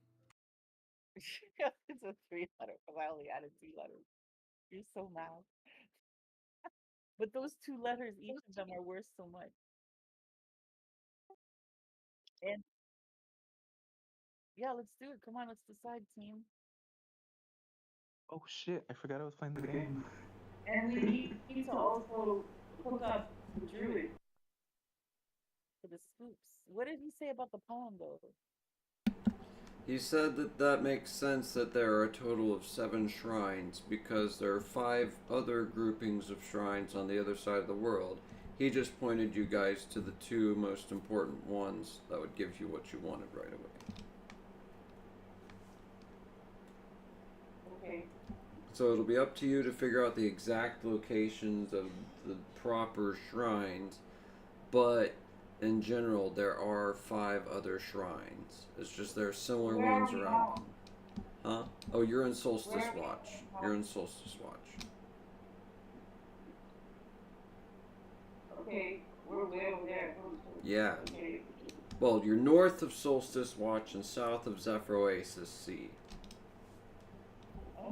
It's a 3 letter because I only added 2 letters. You're so mad. But those 2 letters, each of them are worth so much. And yeah, let's do it. Come on, let's decide, team. Oh shit, I forgot I was playing the game. And we need to also hook up the druid for the scoops. What did he say about the poem, though? He said that that makes sense that there are a total of 7 shrines because there are 5 other groupings of shrines on the other side of the world. He just pointed you guys to the 2 most important ones that would give you what you wanted right away. Okay. So it'll be up to you to figure out the exact locations of the proper shrines, but in general, there are 5 other shrines. It's just there are similar Where are ones we around. now? Huh? Oh, you're in Solstice Where are we Watch. now? You're in Solstice Watch. Okay, we're way over there. Yeah. Okay. Well, you're north of Solstice Watch and south of Zephyr Oasis Sea.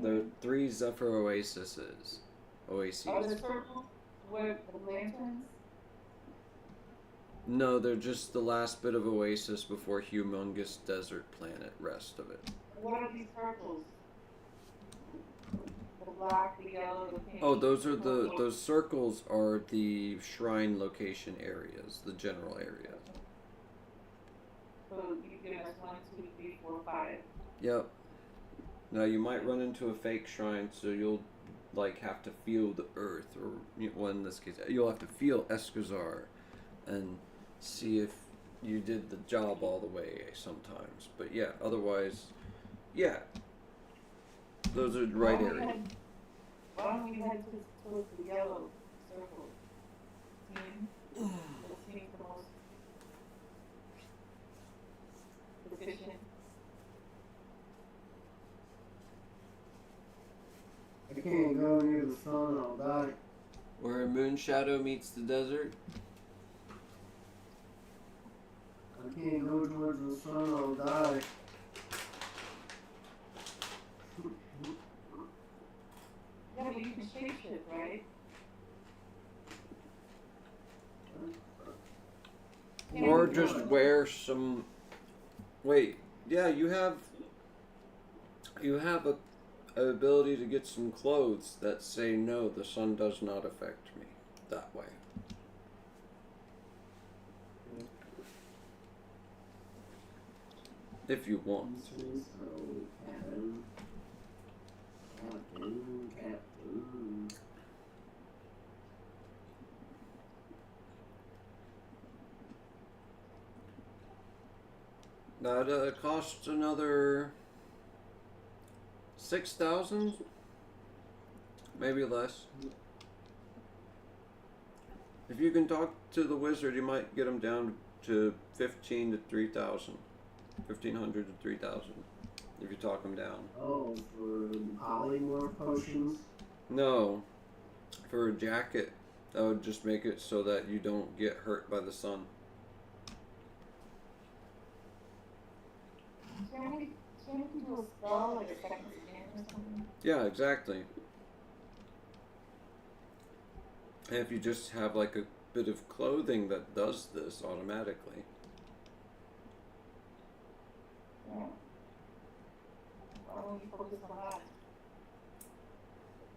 There are 3 Zephyr Oases. Are the circles where the lanterns? No, they're just the last bit of oasis before humongous desert planet rest of it. What are these circles? The black, the yellow, the pink. Oh, those circles are the shrine location areas, the general areas. So you give us 1, 2, 3, 4, 5. Yep. Now you might run into a fake shrine, so you'll like have to feel the earth, or well, in this case, you'll have to feel Eskazar, and see if you did the job all the way sometimes. But yeah, otherwise, yeah, those are the right areas. Why don't we head towards the yellow circle? Team, that seems the most efficient. I can't go near the sun, I'll die. Where moon shadow meets the desert. I can't go towards the sun, I'll die. Yeah, but you can shapeshift, right? Or just wear some. Wait, yeah, you have a ability to get some clothes that say no, the sun does not affect me that way. If you want. That costs another 6,000, maybe less. If you can talk to the wizard, you might get him down to 15 to 3,000, 1,500 to 3,000. If you talk him down. Oh, for polymorph potions? No, for a jacket, that would just make it so that you don't get hurt by the sun. Can we do a spell, like a second skin or something? Yeah, exactly. And if you just have like bit of clothing that does this automatically. Yeah. Why don't you focus on that?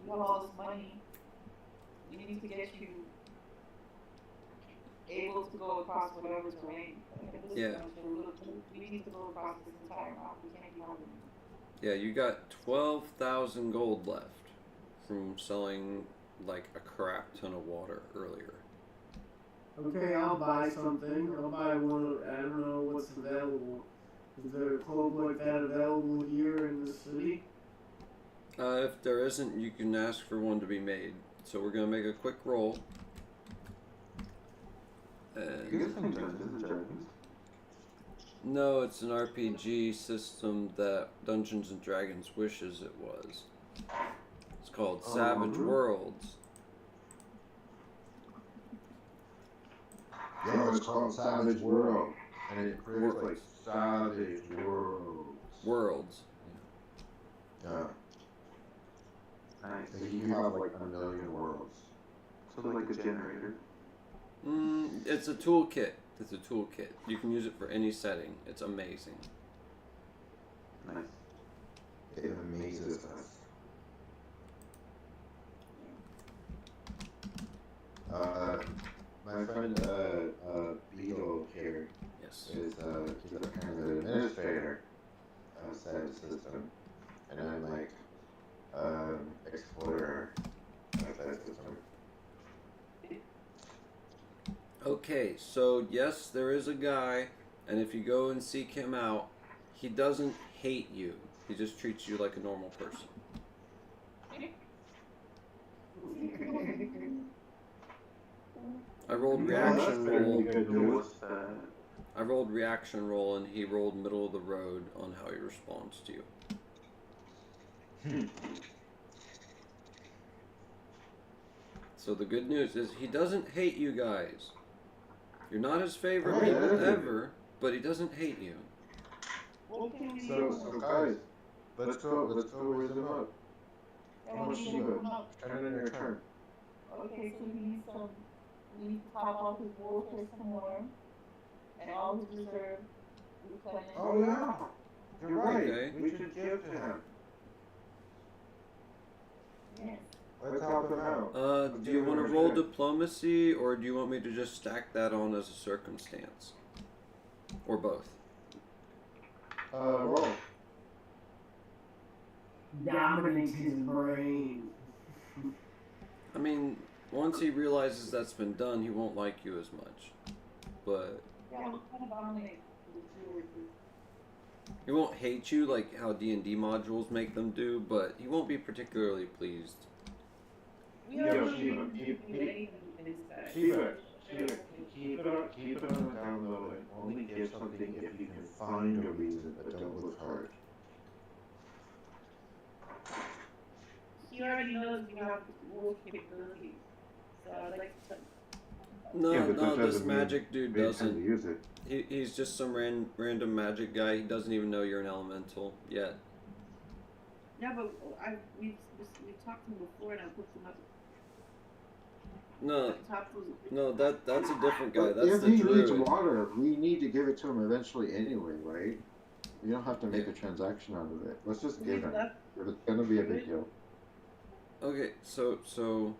You have all this money. You need to get you able to go across whatever terrain. Like at this Yeah. juncture, we need to go across this entire map. We can't be having. Yeah, you got 12,000 gold left from selling like a crap ton of water earlier. Okay, I'll buy something. I'll buy one. I don't know what's available. Is there a cloak like that available here in the city? If there isn't, you can ask for one to be made. So we're gonna make a quick roll. You get some Dungeons and Dragons. No, it's an RPG system that Dungeons and Dragons wishes it was. It's called Savage Worlds. Yeah, it's called Savage World, and it creates like Savage Worlds. Yeah. Nice. Like you have like a million worlds. So like a generator. It's a toolkit. It's a toolkit. You can use it for any setting. It's amazing. Nice. It amazes us. My friend Beetle here Yes. is he's a kind of administrator outside the system, and I'm like explorer outside the system. Okay, so yes, there is a guy, and if you go and seek him out, he doesn't hate you. He just treats you like a normal person. I rolled reaction roll. I rolled reaction roll, and he rolled middle of the road on how he responds to you. So the good news is he doesn't hate you guys. You're not his favorite people ever, but he doesn't hate you. So guys, let's go raise him up. Come on, Shiva, turn in your turn. Okay, so we need to top off his wool for some more, and all his reserve replenished. Oh yeah, you're right. Okay. We should give to him. Yes. Let's help him out. Do you want to roll diplomacy, or do you want me to just stack that on as a circumstance? Or both? Roll. Dominate his brain. I mean, once he realizes that's been done, he won't like you as much. But Yeah, we kind of dominate the viewers. he won't hate you like how D&D modules make them do, but he won't be particularly pleased. Yo, Shiva, keep it on the down low and only give something if you can find a reason, but don't look hard. He already knows we have wolf capabilities, so I'd like to. No, Yeah, but that no, this doesn't mean magic dude they intend to doesn't. use it. He's just some random magic guy. He doesn't even know you're an elemental yet. Yeah, but we've talked to him before, and I looked him up. No, Top was no, that's a different guy. But That's if the he needs druid. water, we need to give it to him eventually anyway, right? We don't have to make a transaction out of it. Let's just give him. If it's gonna be a big deal. Okay, so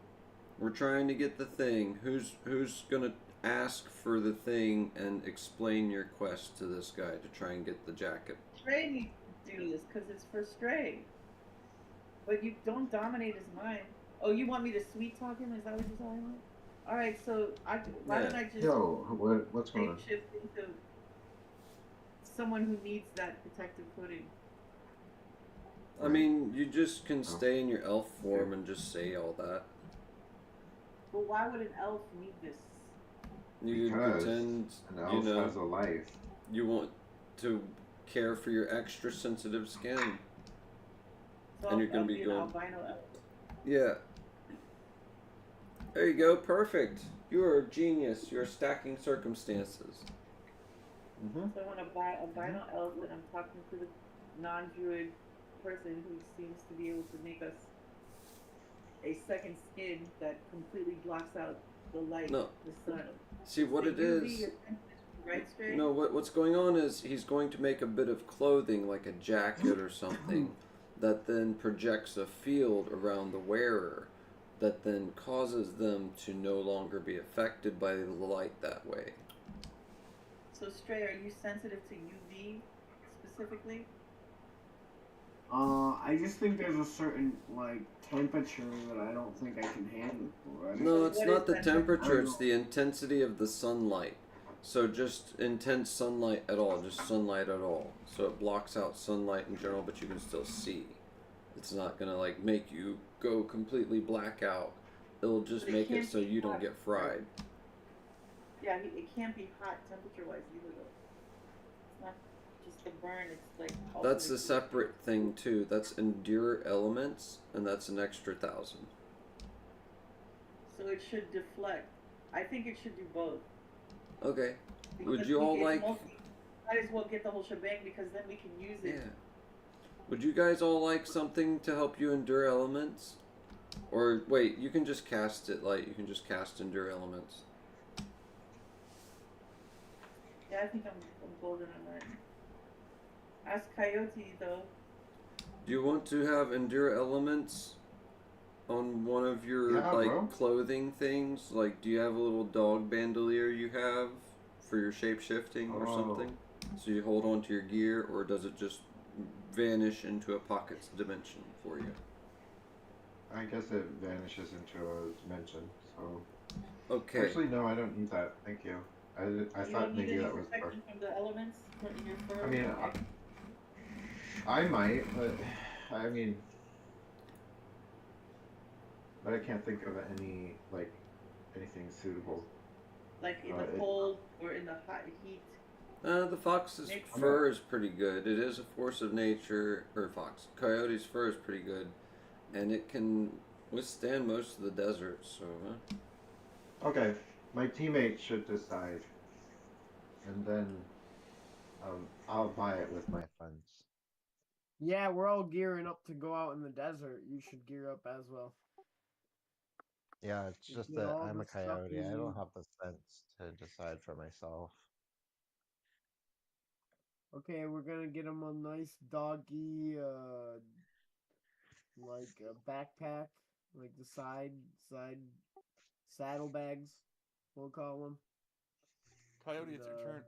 we're trying to get the thing. Who's gonna ask for the thing and explain your quest to this guy to try and get the jacket? Stray needs to do this because it's for Stray. But you don't dominate his mind. Oh, you want me to sweet talk him? Is that what you're talking about? All right, so why don't I just Yo, what's going on? shift into someone who needs that protective coating? I mean, you just can stay in your elf form and just say all that. But why would an elf need this? You can Because pretend, an elf has a life. you want to care for your extra sensitive skin. So And you're gonna I'll be an going- albino elf. Yeah. There you go, perfect. You are a genius. You're stacking circumstances. Mm-hmm. So I want to buy a albino elf, and I'm talking to the non-druid person who seems to be able to make us a second skin that completely blocks out the light, No. the sun. See It's what the it UV is. you're sensitive to, right, Stray? No, what's going on is he's going to make a bit of clothing, like a jacket or something, that then projects a field around the wearer, that then causes them to no longer be affected by the light that way. So, Stray, are you sensitive to UV specifically? I just think there's a certain like temperature that I don't think I can handle. Right? No, So, it's what is not the that temperature, temperature? it's the intensity of the sunlight. So just intense sunlight at all, just sunlight at all. So it blocks out sunlight in general, but you can still see. It's not gonna like make you go completely blackout. It'll just But it make it can't so be you don't hot, get right? fried. Yeah, it can't be hot temperature-wise either, though. It's not just the burn. It's like also That's the a heat. separate thing too. That's endure elements, and that's an extra 1,000. So it should deflect. I think it should do both Okay. Would because you we all get like? might as well get the whole shebang because then we can use it. Yeah. Would you guys all like something to help you endure elements? Or wait, you can just cast it. Like you can just cast endure elements. Yeah, I think I'm golden on that. Ask Coyote though. Do you want to have endure elements on one of your Yeah, like bro. clothing things? Like, do you have a little dog bandolier you have for your shape shifting or something? So you hold on to your gear, or does it just vanish into a pockets dimension for you? I guess it vanishes into a dimension. So Okay. actually, no, I don't need that. Thank you. I You thought don't need maybe any that was part. protection from the elements in your fur. I mean, Okay. I might, but I mean, but I can't think of any like anything suitable. Like in the cold or in the hot heat. The fox's fur is pretty good. It is a force of nature, or coyote's fur is pretty good, and it can withstand most of the desert. So, Okay, my teammates should decide, and then I'll buy it with my funds. Yeah, we're all gearing up to go out in the desert. You should gear up as well. Yeah, it's just Get that all I'm the a stuff coyote. you I don't need. have the sense to decide for myself. Okay, we're gonna get him a nice doggy, like a backpack, like the side saddlebags, we'll call them. Coyote, it's your turn.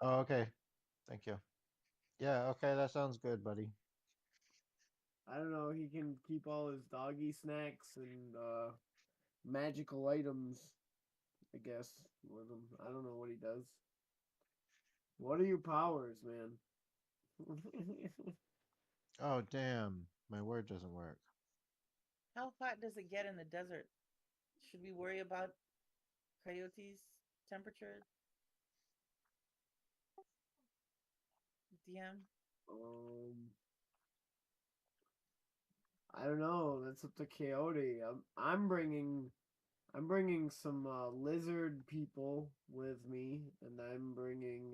Oh, okay. Thank you. Yeah, okay, that sounds good, buddy. I don't know. He can keep all his doggy snacks and magical items, I guess, with him. I don't know what he does. What are your powers, man? Oh, damn. My word doesn't work. How hot does it get in the desert? Should we worry about Coyote's temperature? DM? um, I don't know. That's up to Coyote. I'm bringing some lizard people with me, and I'm bringing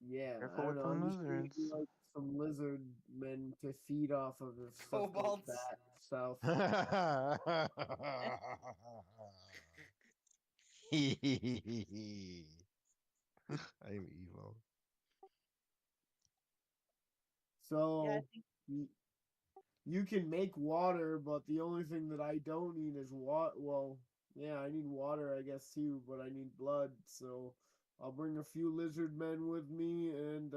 yeah, I Careful don't with know. them I'm just bringing lizards. like some lizard men to feed off of if stuff goes Kobolds. bad south. I'm evil. Yeah, I So think you can make water, but the only thing that I don't need is water. Well, yeah, I need water, I guess too, but I need blood. So I'll bring a few lizard men with me, and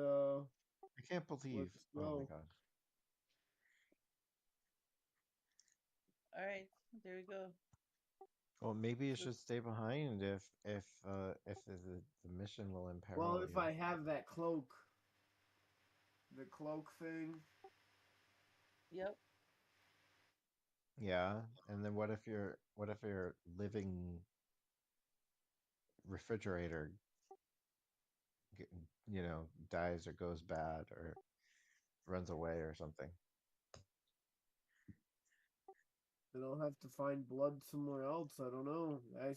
I can't believe. let's Oh my go. god. alright, there we go. Well, maybe you So should stay behind if the mission will Well, imperil if you. I have that cloak, the cloak thing. yep. Yeah, and then what if your living refrigerator get, dies or goes bad or runs away or something? Then I'll have to find blood somewhere else. I don't know. I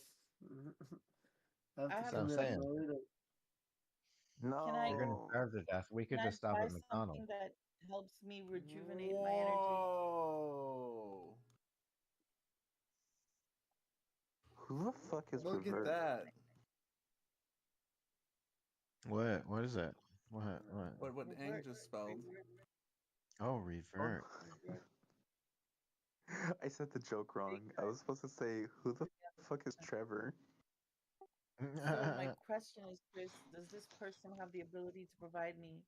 have I to have That's what a I'm commit saying. murder. Can I You're gonna No. starve to death. We could can I just stop buy at something McDonald's. that helps me rejuvenate my energy? Whoa! Who the fuck is Look at Revert? that. What? What is it? What? What? What Ang Revert. just spelled. Oh, Oh. revert. I said the joke wrong. I was supposed to say, who the fuck is Trevor? So my question is, Chris, does this person have the ability to provide me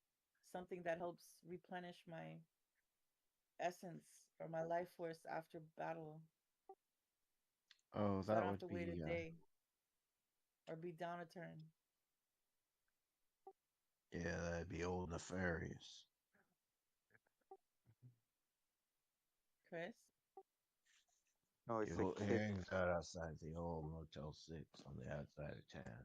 something that helps replenish my essence or my life force after battle, Oh, so I that don't have would to wait a be. day or be down a turn? Yeah, that'd be old nefarious. Chris, No, I The said old kick. hangs out outside the old Motel 6 on the outside of town.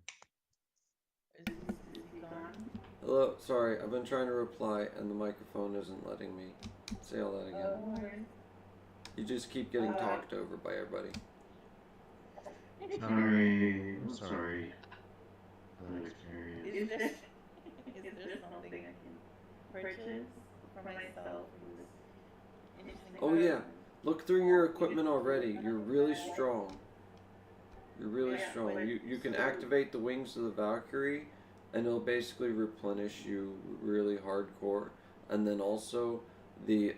is he gone? Hello, sorry, I've been trying to reply and the microphone isn't letting me say all that again. No worries. You just keep getting talked over by everybody. Sorry, I'm sorry. For that experience. Is there something I can purchase for myself from this interesting Oh yeah, look through your equipment already. You're really strong. You're really strong. You can activate the wings of the Valkyrie and it'll basically replenish you really hardcore. And then also the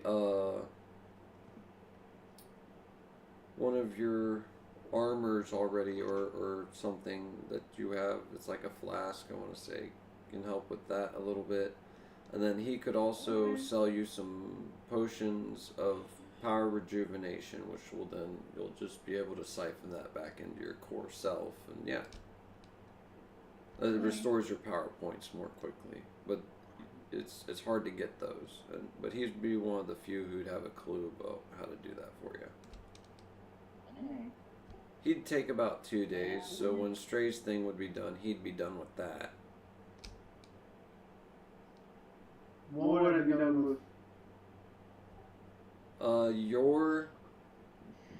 one of your armors already or something that you have, it's like a flask, I want to say, can help with that a little bit. And then he could also sell you some potions of power rejuvenation, which will then, you'll just be able to siphon that back into your core self. And yeah, it restores your power points more quickly, but it's hard to get those. But he'd be one of the few who'd have a clue about how to do that for you. He'd take about 2 days, so when Stray's thing would be done, he'd be done with that. What would I be done with? Your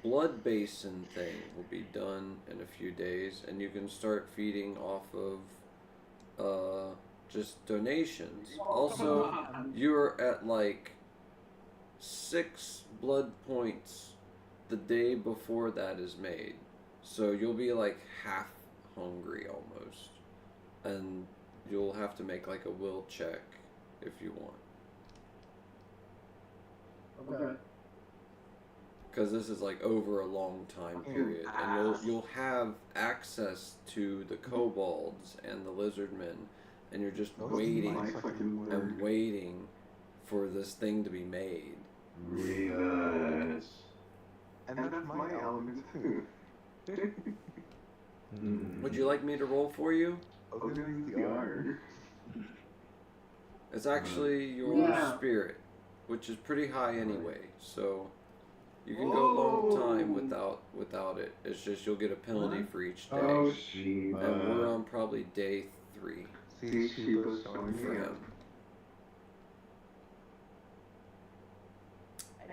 blood basin thing will be done in a few days, and you can start feeding off of just donations. Also, you're at like 6 blood points the day before that is made, so you'll be like half hungry almost, and you'll have to make like a will check if you want. Okay. Because this is like over a long time period, and you'll have access to the kobolds and the lizardmen, and you're just waiting and waiting for this thing to be made. Yes. And that's my element too. Would you like me to roll for you? I was gonna use the R. It's actually your spirit, which is pretty high anyway, so you can go a long time without it. It's just you'll get a penalty for each day. Oh, Sheba. And we're on probably day 3 See, Sheba's showing for me him.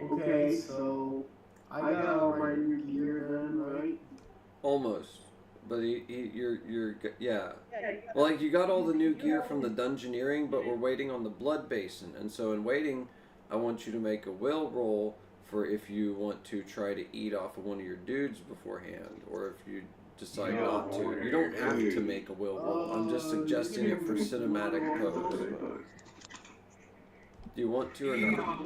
Okay, so I got all my new gear then, right? Almost. But yeah. Well, like, you got all the new gear from the dungeoneering, but we're waiting on the blood basin. And so in waiting, I want you to make a will roll for if you want to try to eat off of one of your dudes beforehand, or if you decide not to. You don't have to make a will roll. I'm just suggesting it for cinematic pose. Do you want to or not?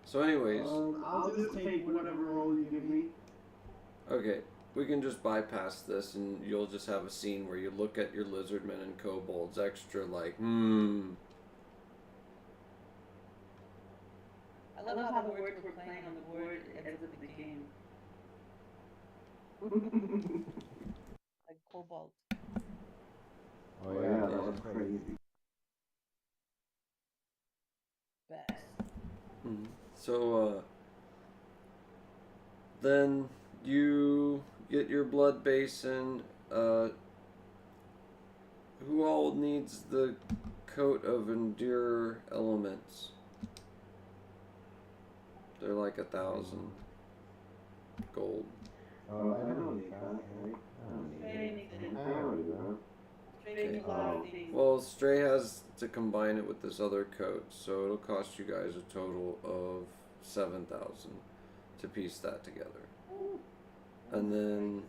So anyways, I'll just take whatever roll you give me. okay, we can just bypass this and you'll just have a scene where you look at your lizardmen and kobolds extra like, I love how the words we're playing on the board ends up in the game. Like cobalt. Oh yeah, that was crazy. Best. So, then you get your blood basin. Who all needs the coat of endure elements? They're like 1,000 gold. Oh, I don't need that, right? I don't need Stray it. needs I it. already got Stray needs a lot of things. Well, Stray has to combine it with this other coat, so it'll cost you guys a total of 7,000 to piece that together. And then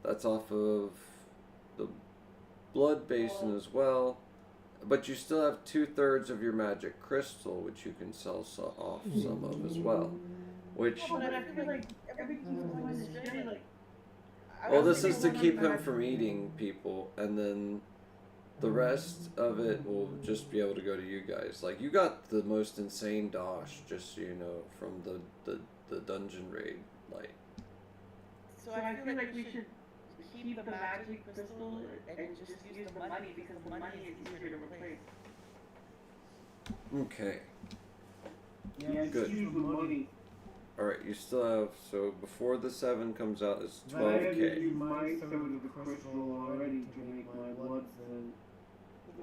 that's off of the blood basin as well. But you still have 2/3 of your magic crystal, which you can sell off some of as well. Which, Oh, but I feel like everything's going to Stray. Like, well, this is to keep him from eating people, and then the rest of it will just be able to go to you guys. Like, you got the most insane dosh, just so you know, from the dungeon raid. Like, so I feel like we should keep the magic crystal and just use the money because the money is easier to replace. okay. Yeah, Good. use the money. Alright, you still have, so before the 7 comes out, it's I had to 12k. use my 7 of the crystal already to make my bloods then.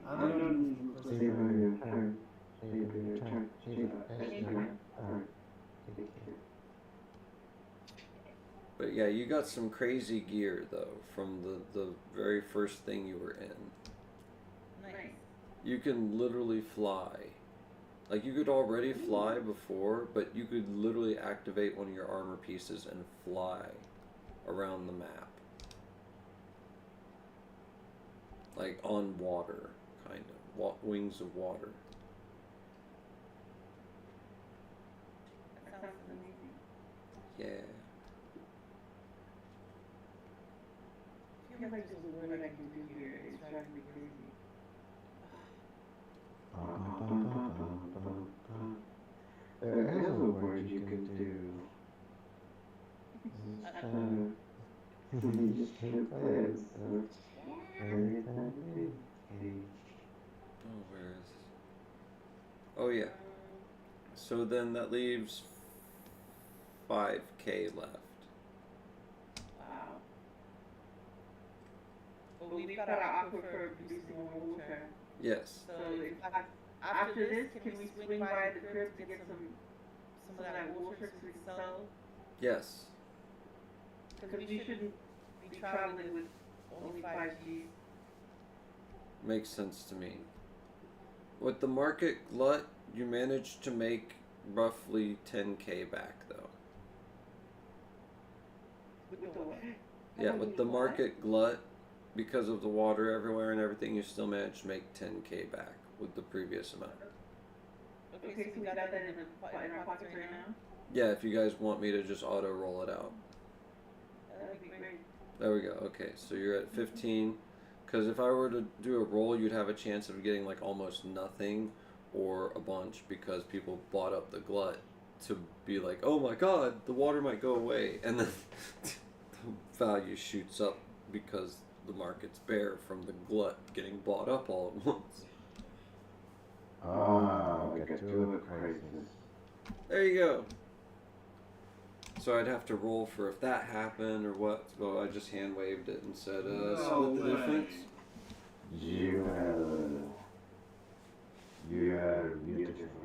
I'm not using the Save crystal. on your turn. Save on your turn. Save on But yeah, you got some crazy gear, though, from the very first thing you were in. Nice. You can literally fly. Like, you could already fly before, but you could literally activate one of your armor pieces and fly around the map. Like, on water, kind of. Wings of water. That sounds amazing. Yeah. I feel like there's a word I can do here. It's driving me crazy. There is a word you can do. You just can't play it. Oh, where is this? Oh, yeah. So then that leaves 5k left. Wow. But we've got our offer for producing more water. Yes. So after this, can we swing by the crib to get some of that water so we can sell? Yes. Because we shouldn't be traveling with only 5Gs. Makes sense to me. With the market glut, you managed to make roughly 10k back, though. With the what? Yeah, with the market glut, because of the water everywhere and everything, you still managed to make 10k back with the previous amount. Okay, so we got that in our pockets right now? Yeah, if you guys want me to just auto roll it out. That'd be great. There we go. Okay, so you're at 15. Because if I were to do a roll, you'd have a chance of getting like almost nothing or a bunch because people bought up the glut to be like, oh my god, the water might go away. And then the value shoots up because the market's bare from the glut getting bought up all at once. Oh, get two crisis. There you go. So I'd have to roll for if that happened or what. So I just hand waved it and said, split the difference. You had beautiful.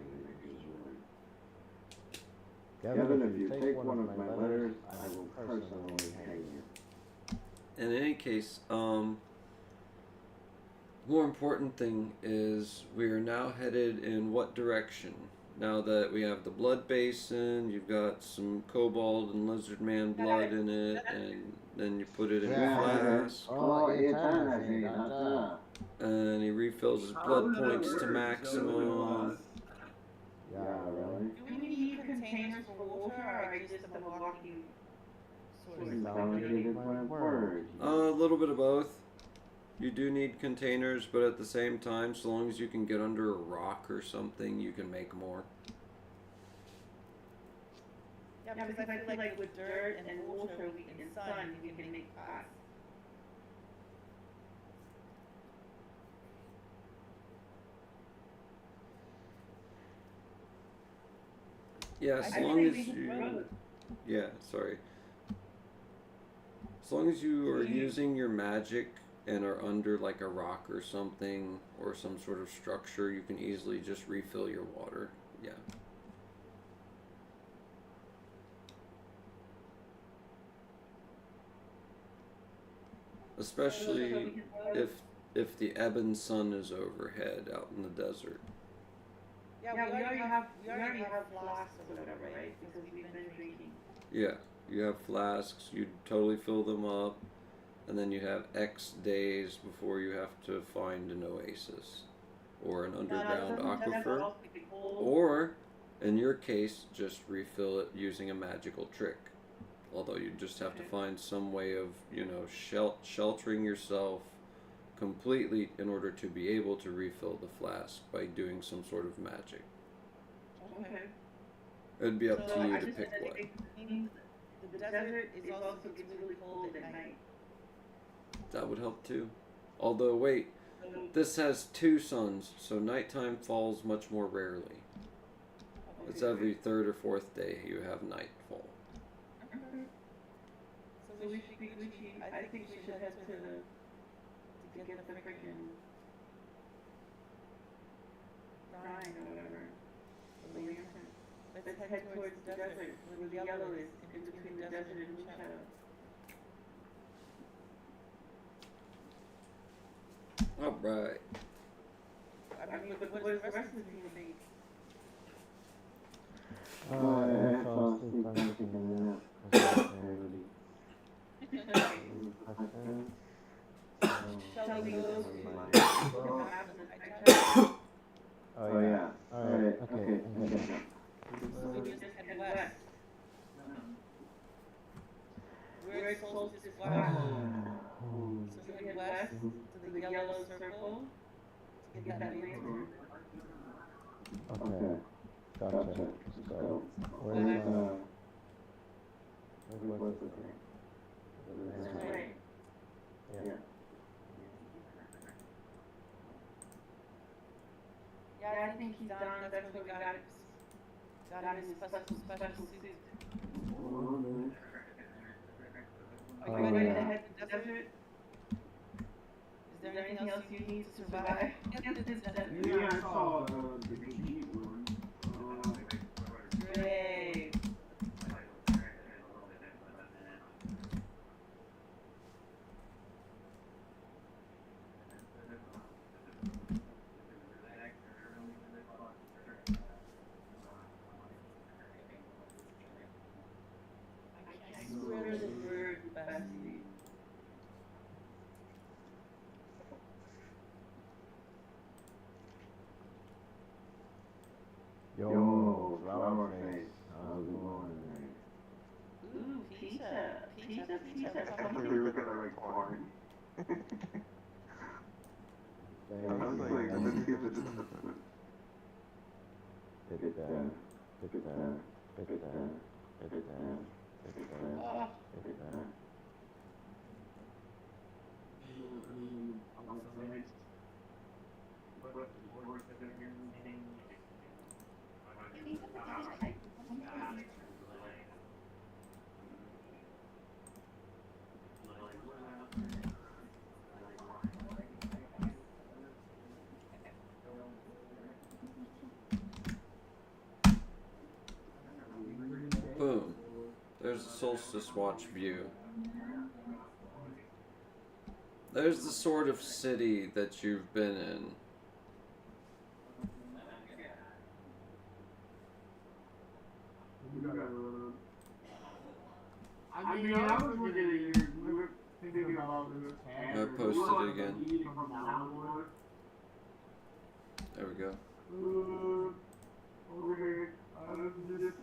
Kevin, if you take one of my letters, I will personally hang you. In any case, more important thing is we are now headed in what direction? Now that we have the blood basin, you've got some kobold and lizard man blood in it, and then you put it in a flask, and he refills his blood points to maximum. Yeah, really? Do we need containers for water, or are just a walking sort of Consolidated by word. A little bit of both. You do need containers, but at the same time, so long as you can get under a rock or something, you can make more. Yeah, because I feel like with dirt and water and sun, we can make paths. Yeah, as long as you... Yeah, sorry. As long as you are using your magic and are under like a rock or something, or some sort of structure, you can easily just refill your water. Yeah. especially if the ebon sun is overhead out in the desert. Yeah, we already have flasks or whatever, right? Because we've been drinking. Yeah, you have flasks. You totally fill them up, and then you have X days before you have to find an oasis or an underground aquifer, or in your case, just refill it using a magical trick. Although you just have to find some way of, sheltering yourself completely in order to be able to refill the flask by doing some sort of magic. Okay. It'd be up to you to pick what. The desert is also gets really cold at night. That would help too. Although, wait, this has 2 suns, so nighttime falls much more rarely. It's every 3rd or 4th day you have nightfall. So I think we should head to get the freaking sign or whatever. The lantern. Let's head towards the desert where the yellow is, in between the desert and the shadow. Alright. I mean, but what does the rest of the team think? I fell asleep on thinking Shall we go Oh yeah. Alright, okay. So we just head west. We're as close as flash. So we head west to the yellow circle to get that lantern. Okay. Gotcha. So, where's what's the thing? That's right. Yeah. Yeah, I think he's done. That's where we got his special suit. Are you ready to head to the desert? Is there anything else you need to survive? Yeah, I saw the key one. Great. I swear the bird bestie. Yo, flower face. How's it going? Ooh, pizza. I thought we were gonna like porn. I was like, let's see if it's Boom. There's the Solstice Watch view. There's the sort of city that you've been in. I mean, I was looking at you. We were thinking about this. I posted it again. There we go. Okay, I'm just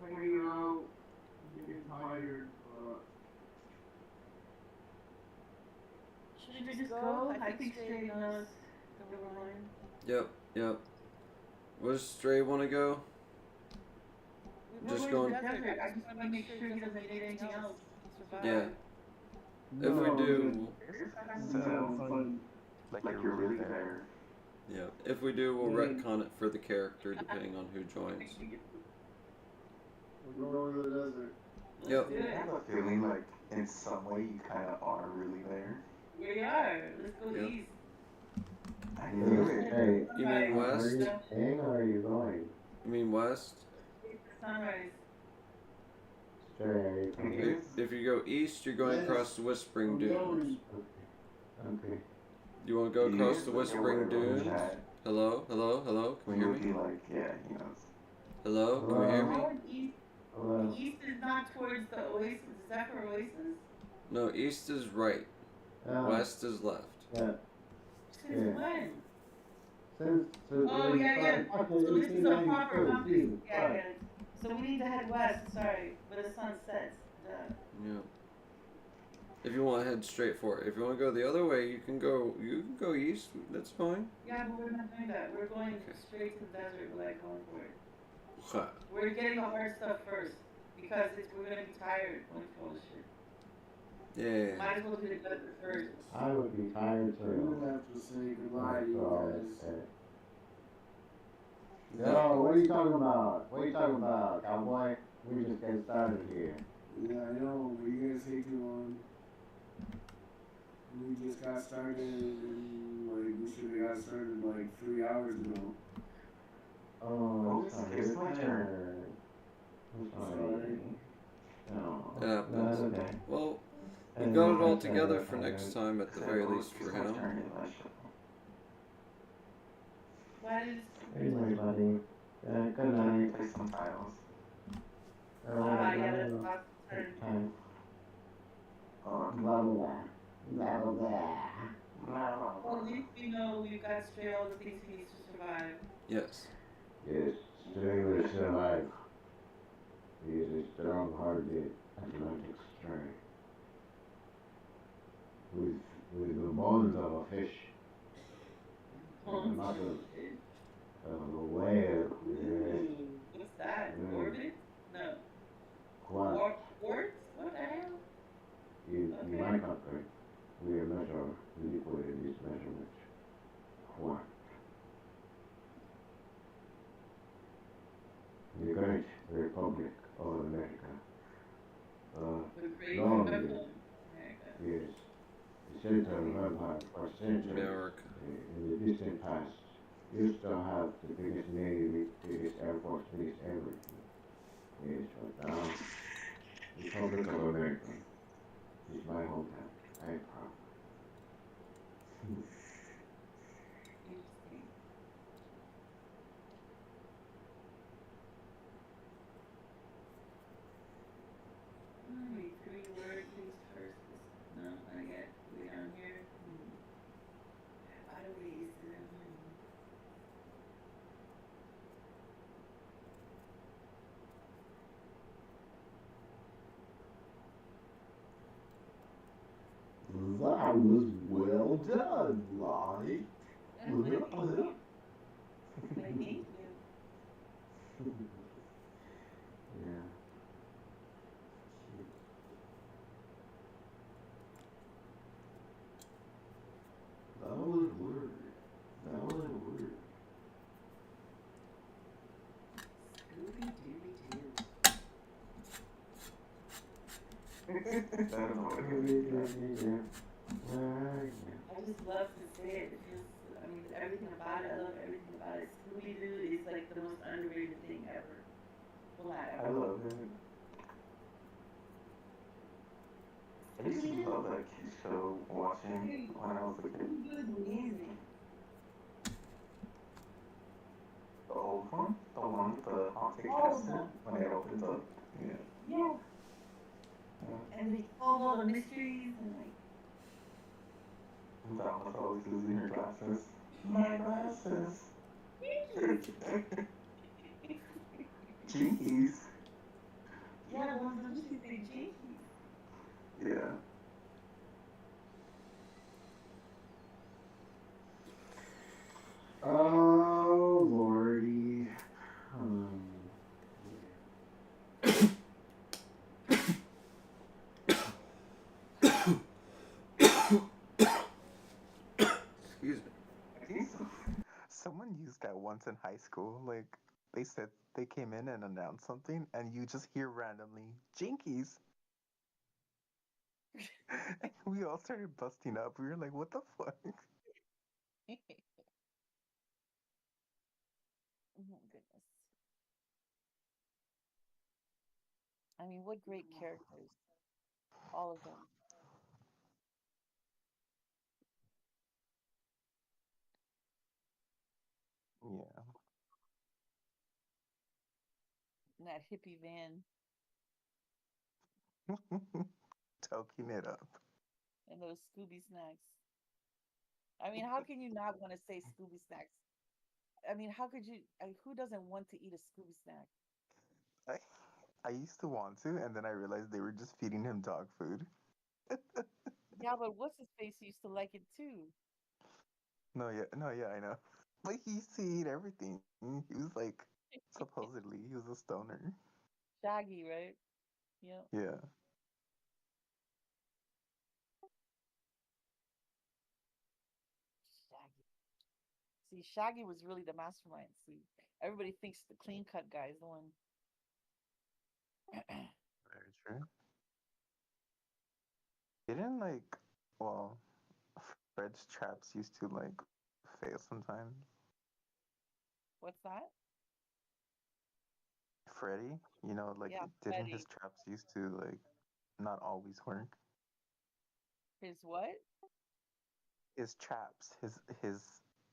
hanging out, getting tired. Should we just go? I think Stray knows the line. Yep. Where does Stray want to go? Just going. I just want to make sure he doesn't need anything else. Yeah. If we do. sounds like you're really there. Yeah. If we do, we'll retcon it for the character depending on who joins. We're going to the desert. Yep. I have a feeling like in some way you kind of are really there. We are. Let's go Yep. east. I knew it. Hey, You mean are west? you staying or are you going? You mean west? Sunrise. If you go east, you're going across the Whispering Dunes. Okay. You want to go across the Whispering Dunes? Hello? Hello? Hello? Can we hear me? Like, yeah, he knows. Hello? Can we hear me? The east is not towards the oasis. Is that for oasis? No, east is right. West is left. Yeah. Since when? Since Oh, yeah. fucking So this is a 1892, proper compass. Jesus Yeah, I Christ. get it. So we need to head west, sorry, where the sun sets. Duh. Yeah. If you want to head straight for it. If you want to go the other way, you can go east. That's fine. Yeah, but we're not doing that. We're going straight to the desert. We're like going for it. Okay. We're getting the hard stuff first because we're gonna be tired going through all this shit. Yeah. Might as well do the desert first. I would be tired too. We have to say goodbye to you guys. Yo, what are you talking about? What are you talking about, cowboy? We just getting started here. Yeah, I know, but you guys take too long. We just got started and we should have got started like 3 hours ago. Oh, it's my turn. I'm sorry. No, that's okay. Well, we've got it all together for next time at the very least for him. Anyway, buddy. Good night. Play some titles. Yeah, that's awesome. Time. Blah, blah, blah, blah, blah. Well, at least we know we've got straight all the things he needs to survive. Yes. Yes, Stray will survive. He is a strong-hearted Atlantic stray. With the bones of a fish. And the muscles of a whale. Yes. What's that? Orbit? No. Quartz. Quartz? What the hell? You might not think. We measure liquid in these measurements. Quartz. The Great Republic of America. The Great long Republic ago. of America. Yes. The center of empire for centuries. America. In the distant past, used to have the biggest navy, biggest air force, biggest everything. Yes, but now, the Republic of America is my hometown. I am proud. Interesting. Maybe 3 word things first. No, not yet. We down here. How do we use it? That was well done, Lonnie. Thank you. Yeah. That was weird. That was weird. Scooby-Dooby-Doo. I just love to say it. It feels, I mean, everything about it. I love everything about it. Scooby-Doo is like the most underrated thing ever. Well, not I ever. love it. I used to love that kid show watching when I was a kid. Scooby-Doo is amazing. The old one? The one with the haunted castle when it opens up? Yeah. Yeah. And they solve all the mysteries and like. And Val was always losing her glasses. My glasses. Jinkies. Yeah, the ones that just say jinkies. Yeah. Oh, Lordy. Excuse me. I think someone used that once in high school. Like, they said they came in and announced something, and you just hear randomly, Jinkies. And we all started busting up. We were like, what the fuck? Oh my goodness. I mean, what great characters, all of them. Yeah. And that hippie van Toking it up. and those Scooby snacks. I mean, how can you not want to say Scooby snacks? I mean, how could you? Who doesn't want to eat a Scooby snack? I, I used to want to, and then I realized they were just feeding him dog food. Yeah, but what's his face used to like it too. No, yeah, I know. But he used to eat everything. He was like, supposedly, he was a stoner. Shaggy, right? Yep. Yeah. Shaggy. See, Shaggy was really the mastermind. See, everybody thinks the clean cut guy is the one. Very true. Didn't like, well, Fred's traps used to like fail sometimes. What's that? Freddy, like, Yeah, didn't his Freddy. traps used to like not always work? His what? His traps, his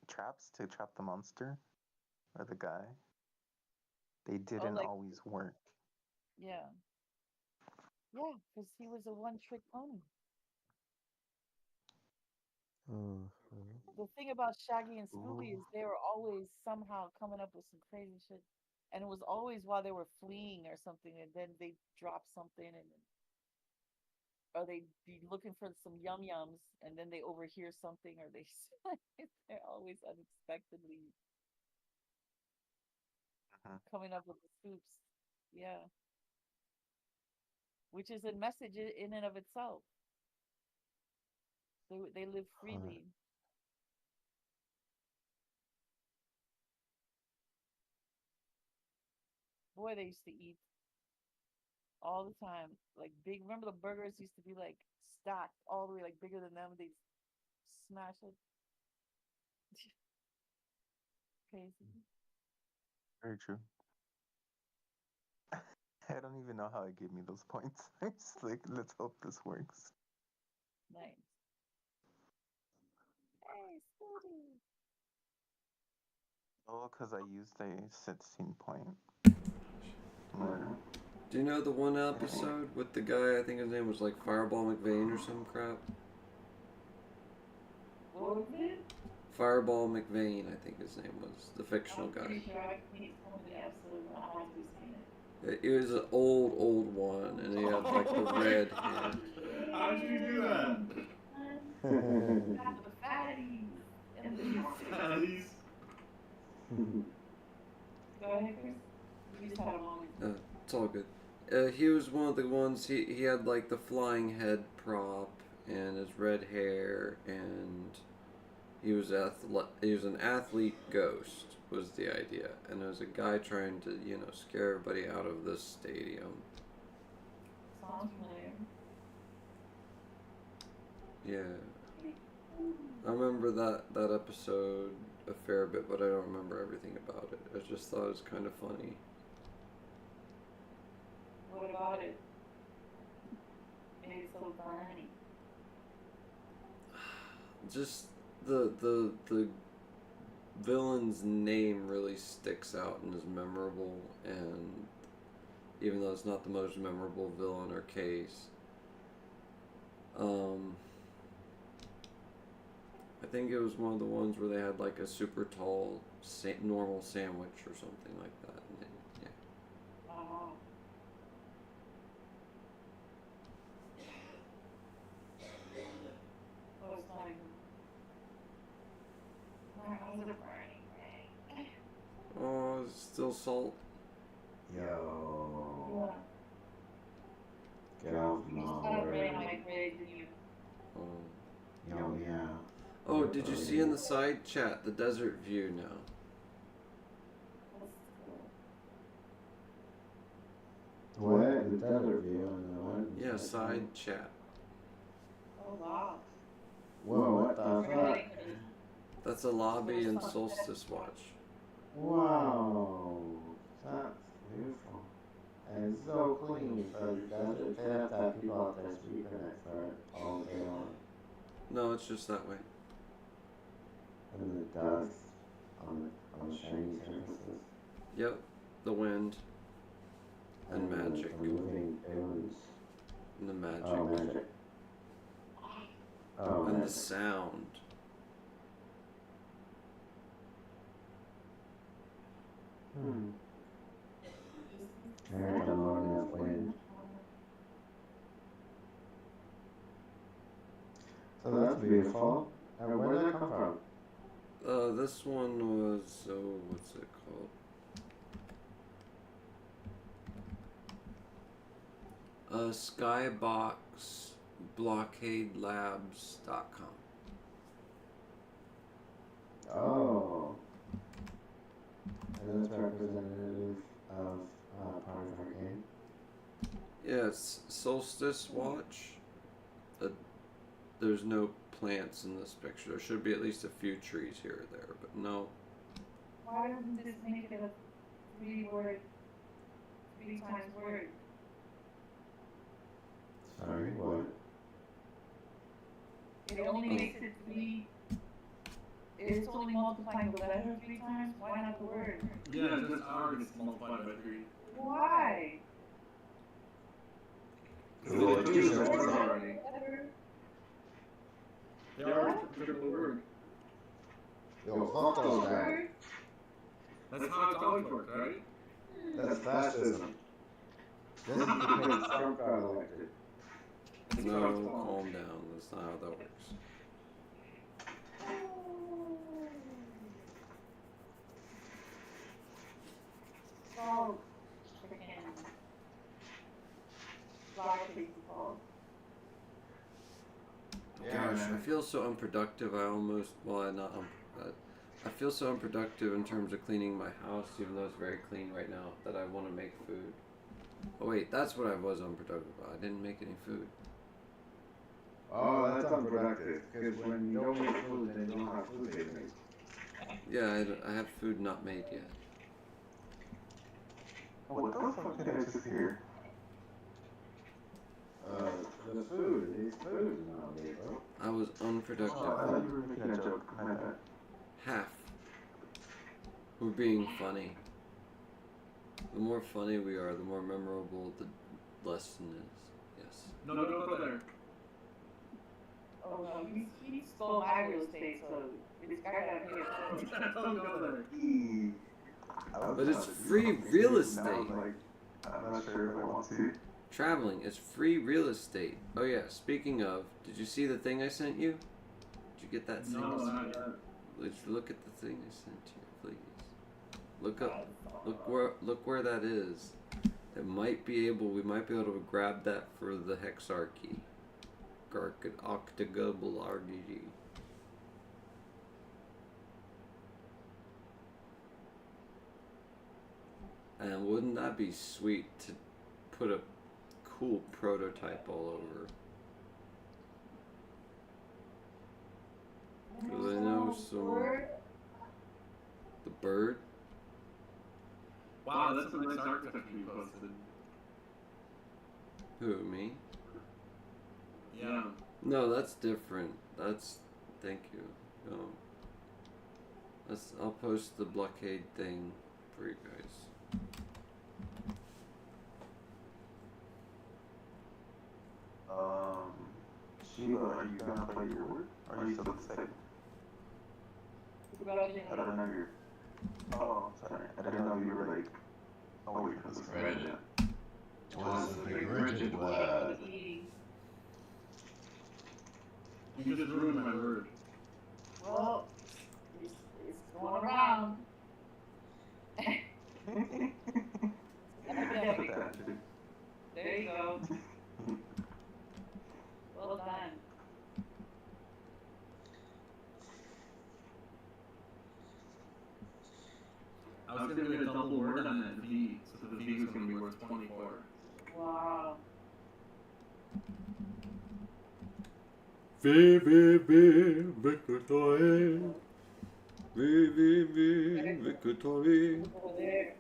traps to trap the monster or the guy, they Oh, didn't like always work. yeah, yeah, because he was a one trick pony. Mhm. The thing about Shaggy and Scooby Ooh. is they were always somehow coming up with some crazy shit, and it was always while they were fleeing or something, and then they drop something, and or they'd be looking for some yum yums, and then they overhear something, or they they're always unexpectedly Mhm. coming up with the scoops. Yeah, which is a message in and of itself. They live Alright. freely. Boy, they used to eat all the time. Like big. Remember the burgers used to be like stacked all the way, like bigger than them. They smash it. Crazy. Very true. I don't even know how it gave me those points. I just like, let's hope this works. Nice. Hey, Scooby. Oh, because I used a 16 point. Or, Do you know the one I think. episode with the guy? I think his name was like Fireball McVeigh or some crap. What was it? Fireball McVeigh, I think his name was the fictional I'm guy. pretty sure I can't tell me the episode, but I'll have to seen it. It was an old one, and he had like the red hair. How did you do that? Got the fatties and the Fatties. Go ahead, Chris. You just had a moment. It's all good. He was one of the ones. He had like the flying head prop and his red hair, and he was an athlete ghost was the idea, and there was a guy trying to scare everybody out of this stadium. Sounds familiar. Yeah, I remember that episode a fair bit, but I don't remember everything about it. I just thought it was kind of funny. What about it? Made it so funny. Just the villain's name really sticks out and is memorable, and even though it's not the most memorable villain or case, I think it was one of the ones where they had like a super tall normal sandwich or something like that. And yeah. Oh. Oh, it's not even. My eyes are burning. Oh, it's still salt. Yo. Yeah. Get off You my just had a red way. mic red, didn't you? Yo, yeah. Oh, did you see in the side chat the desert view now? That's cool. What? The desert view on the one? Yeah, side chat. Oh wow. Whoa, what the We're fuck? heading for the That's a lobby in Solstice Watch. Wow. That's beautiful. And it's so clean, so they have to have people out there sweeping it for all day long. No, it's just that way. And the dust on the shiny surfaces. Yep, the wind and magic. The moving bones. And the magic. Oh, magic. Oh, and magic. the sound. I heard the moaning of wind. So that's beautiful. And where did that come from? This one was, what's it called? Skyboxblockadelabs.com. Oh. And that's representative of part of our game? Yeah, it's Solstice Watch. There's no plants in this picture. There should be at least a few trees here or there, but no. Why doesn't this make it a 3 times word? Sorry, what? It only makes it 3. It's only multiplying the letter 3 times. Why not the word? Yeah, just R gets multiplied by 3. Why? Well, it's used already. They are triple word. Yo, fuck those guys. That's how it's always worked, right? That's fascism. This is because Trump got elected. No, calm down. That's not how that works. So, freaking people. Gosh, I feel so unproductive. I feel so unproductive in terms of cleaning my house, even though it's very clean right now, that I want to make food. Oh wait, that's what I was unproductive about. I didn't make any food. Oh, that's unproductive. Because when you don't make food, then you don't have food to make. Yeah, I have food not made yet. What the fuck did I just hear? The food. These food is not made, bro. I was unproductive. Oh, I thought you were making a joke. My bad. Half. We're being funny. The more funny we are, the more memorable the lesson is. Yes. No, don't go there. Oh no, he stole my real estate, so this guy gotta pay it. Don't go there. But it's free real estate. I'm not sure if I want to. Traveling is free real estate. Oh yeah, speaking of, did you see the thing I sent you? Did you get that thing? No, not yet. Let's look at the thing I sent you, please. Look up. Look where that is. We might be able to grab that for the Hexarchy. Octogobal RDG. And wouldn't that be sweet to put a cool prototype all over? Because I know some... The bird? Wow, that's a nice architecture you posted. Who, me? Yeah. No, that's different. That's... Thank you. No. I'll post the blockade thing for you guys. Shiva, are you gonna play your work? Or are you still excited? I don't know you're... Oh, sorry. I didn't know you were like... Oh wait, this is Rigid. Was the rigid word. You just ruined my word. Well, it's going around. There you go. Well done. I was going to get a double word on that V, so the V was going to be worth 24. Wow. Victory. Victory. Over there.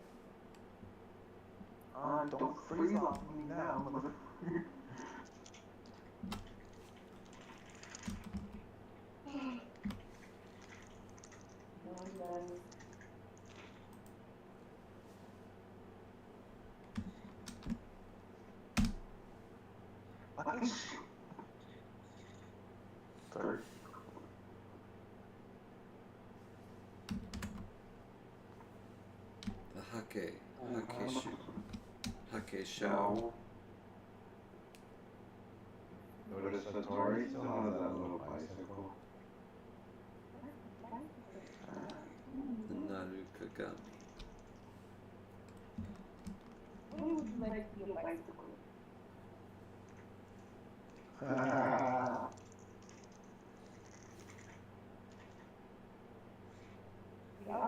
Oh, Don't freeze on me now, motherfucker. Sorry. The hake shell. Notice that Tori still has that little bicycle. The Narukagami. What would you like to be a bicycle? I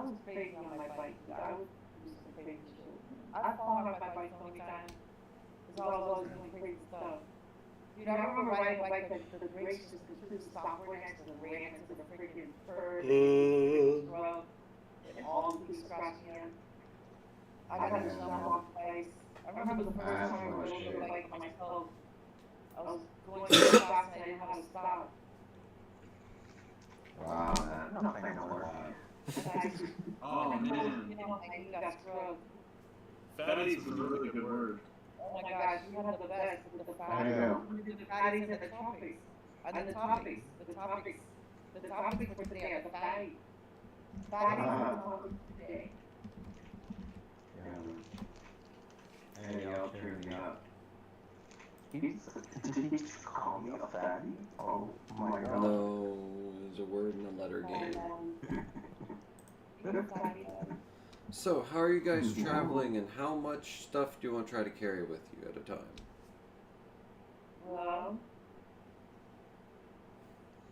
was crazy on my bike. I was doing some crazy shit. I've fallen off my bike so many times because I was always doing crazy stuff. Dude, I remember riding a bike that the brakes just completely stopped working. I just ran into the freaking curb and all the police scratched me up. I got to jump off the bikes. I remember the first time I rode the bike by myself. I was going so fast and I didn't know how to stop. Wow, man. I'm not playing no more. Oh man. You got scrubbed. Fatties is a really good word. Oh my gosh, you had the best with the I know. fatties and the topics. And the topics. The topics for today are the fatties. Fatties are the topics today. Yeah. Hey, y'all cheer me up. Did he just call me a fatty? Oh my god. No, there's a word in the letter game. So, how are you guys traveling, and how much stuff do you want to try to carry with you at a time? Well,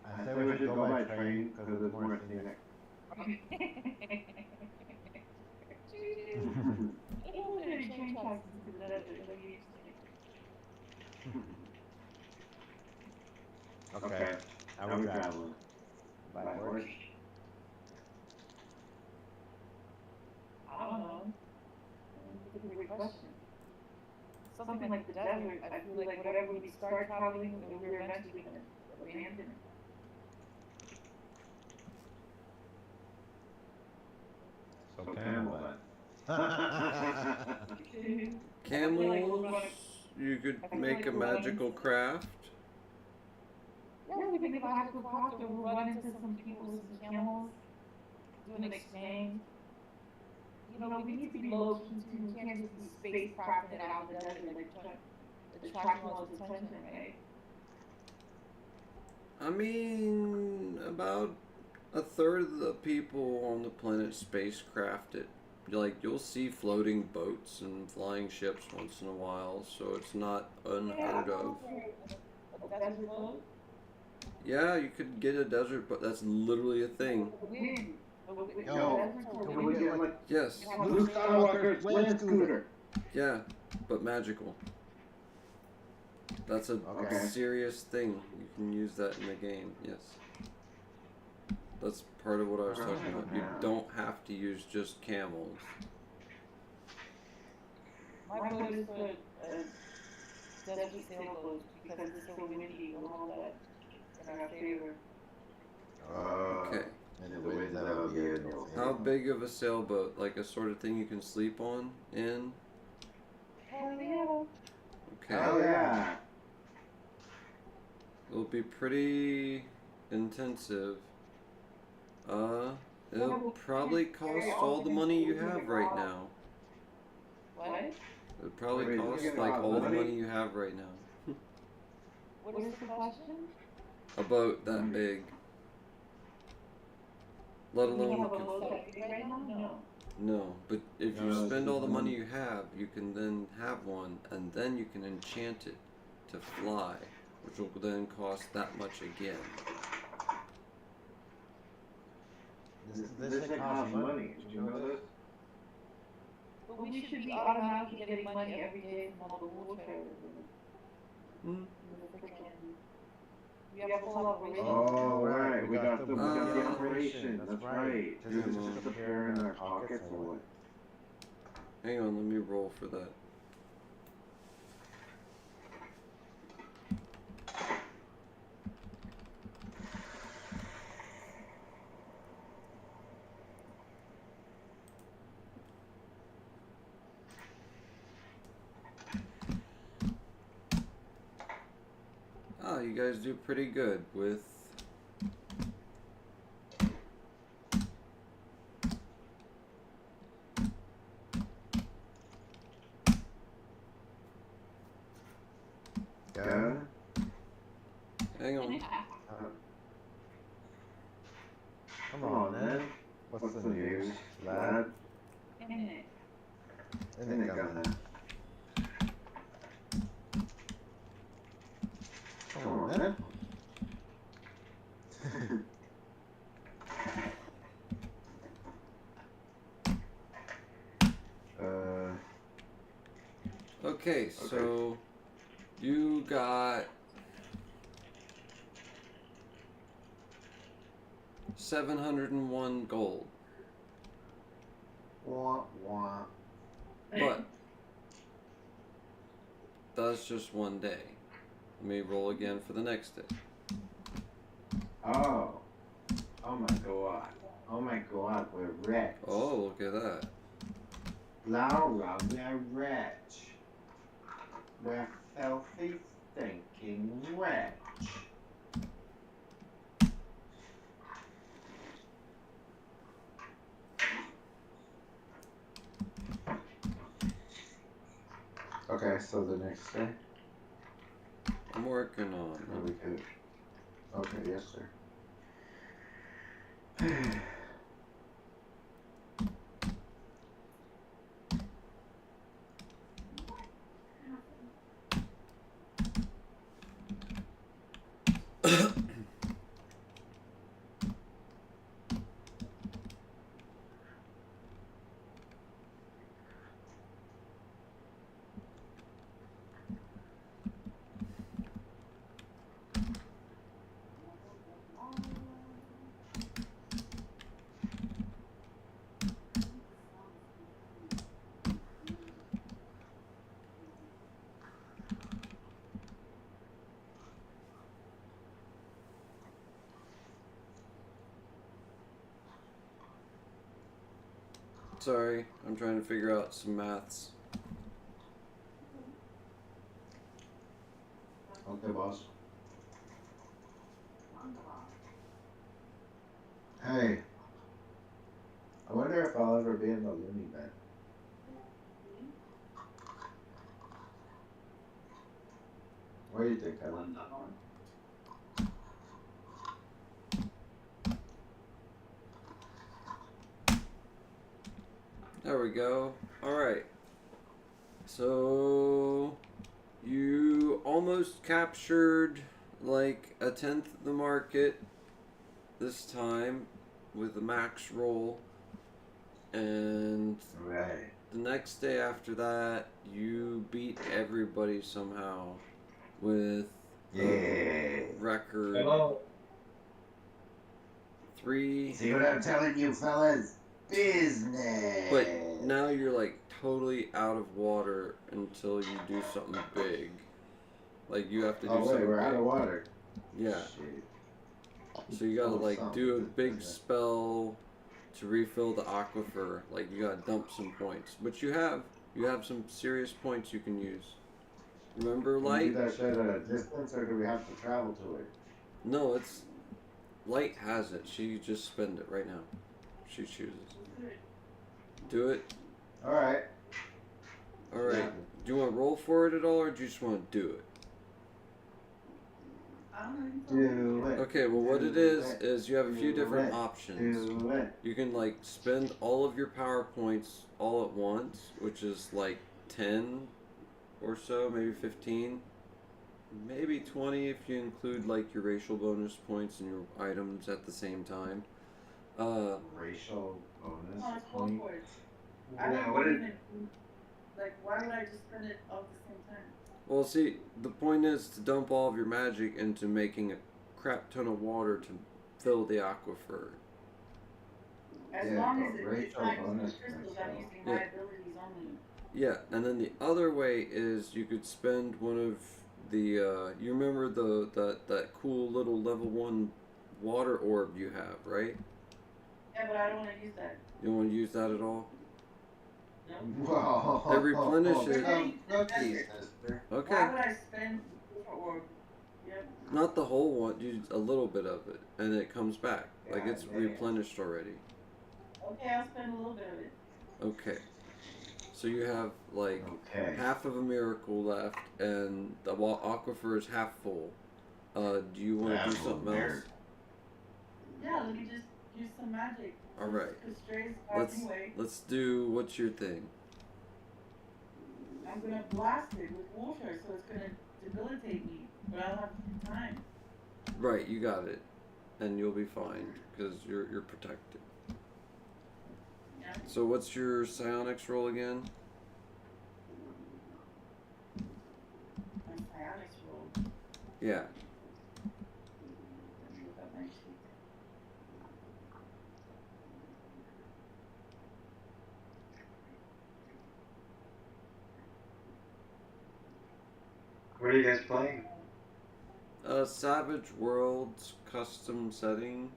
I say we should go by train because it's more scenic. Okay, how are we traveling? By horse? I don't know. That's a great question. Something like the desert, I feel like whatever we start traveling, we're eventually going to abandon it. So camel then. Camels, you could make a magical craft. Yeah, we think about magical craft, or we'll run into some people with some camels, do an exchange. You know, we need to be low key too. We can't just be space crafting it out in the desert, like attracting all this attention, right? I mean, about a third of the people on the planet spacecraft it. Like, you'll see floating boats and flying ships once in a while, so it's not unheard of. A desert boat? Yeah, you could get a desert, but that's literally a thing. Yo, can we get like Yes. Luke Skywalker's land scooter? Yeah, but magical. That's a serious thing. You can use that in the game, yes. That's part of what I was talking about. You don't have to use just camels. My vote is for desert sailboat because it's so windy and all that in our favor. Okay. And the winds that would be in your favor. How big of a sailboat? Like a sort of thing you can sleep on in? Hell yeah. Okay. Hell yeah. It'll be pretty intensive. It'll probably cost all the money you have right now. What? It'll probably cost like all the money you have right now. What is the question? A boat that big. Let alone Right now? No. no, but if you spend all the money you have, you can then have one, and then you can enchant it to fly, which will then cost that much again. This thing costs money. Did you know this? But we should be automatically getting money every day from all the wheelchairs. Hmm. We have a whole operation. Oh, right. We got the operation. That's right. Does it just appear in our pockets or what? Hang on, let me roll for that. you guys do pretty good with. Yeah. Hang on. Come on, man. What's the news, lad? In it, Gunner. Come on, man. Okay, so you got 701 gold. Wah, wah. But that's just one day. Let me roll again for the next day. Oh. Oh my god. Oh my god, we're rich. Oh, look at that. Laura, we're rich. We're filthy, stinking rich. Okay, so the next day? I'm working on Or it. we could. Okay, yes, sir. Sorry, I'm trying to figure out some maths. Okay, boss. Hey. I wonder if I'll ever be in the loony bin. What do you think, Ellen? There we go. Alright. So you almost captured like a tenth of the market this time with the max roll. And Right. the next day after that, you beat everybody somehow with a record Hello. 3. See what I'm telling you, fellas? Business. But now you're like totally out of water until you do something big. Like you have to do Oh wait, something we're big. out of water. Yeah. Shit. So you gotta Oh, like something do a good, big okay. spell to refill the aquifer. Like you gotta dump some points. But you have some serious points you can use. Remember Can we Light? do that shit at a distance, or do we have to travel to it? No, it's Light has it. She just spend it right now. She chooses. Do it. Alright. Alright. Yeah. Do you want to roll for it at all, or do you just want to do it? Do it. Okay, well what it is you have a few different Do options. it. You can like spend all of your power points all at once, which is like 10 or so, maybe 15, maybe 20 if you include like your racial bonus points and your items at the same time. Racial bonus Oh, it's point. for it. I don't even, like, why would I just spend it all at the same time? Well, see, the point is to dump all of your magic into making a crap ton of water to fill the aquifer. As Yeah, long but as racial it's not using bonus crystals, points, I'm though. using my abilities only. Yeah, and then the other way is you could spend one of the you remember that cool little level 1 water orb you have, right? Yeah, but I don't want to use that. You don't want to use that at all? No. Whoa. It replenishes. Some cookies, sister. Okay. Why would I spend for orb? Yep. Not the whole one, use a little bit of it, and it comes back. Like, God it's damn. replenished already. Okay, I'll spend a little bit of it. Okay. So you have, like, Okay. half of a miracle left, and the aquifer is half full. Do you want to do That's something weird. else? Yeah, let me just use some magic. Alright. Because Stray's Let's passing away. let's do what's your thing? I'm gonna blast it with water, so it's gonna debilitate me. But I'll have time. Right, you got it, and you'll be fine because you're protected. Yeah. So what's your psionics roll again? My psionics roll. Yeah. Let me look up my sheet. What are you guys playing? Savage Worlds custom setting.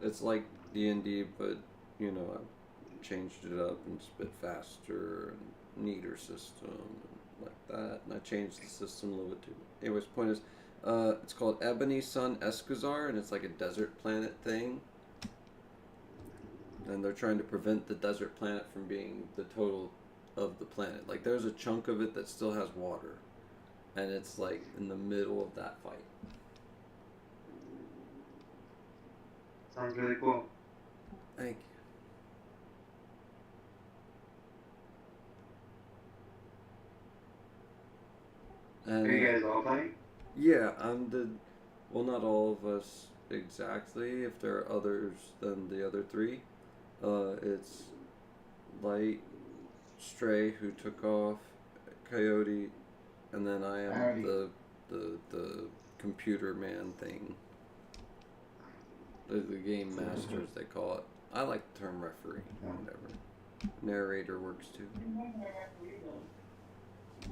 It's like D&D, but you know, I've changed it up and it's a bit faster and neater system and like that. And I changed the system a little bit too. Anyways, point is, it's called Ebony Sun Escazar, and it's like a desert planet thing. And they're trying to prevent the desert planet from being the total of the planet. Like, there's a chunk of it that still has water, and it's like in the middle of that fight. Sounds really cool. Thank you. Are you guys all playing? Yeah, I'm the. Well, not all of us exactly. If there are others than the other three, it's Light, Stray, who took off, Coyote, and then I am Howdy. the computer man thing. The game master, as they call it. I like the term referee. Whatever. Narrator works too.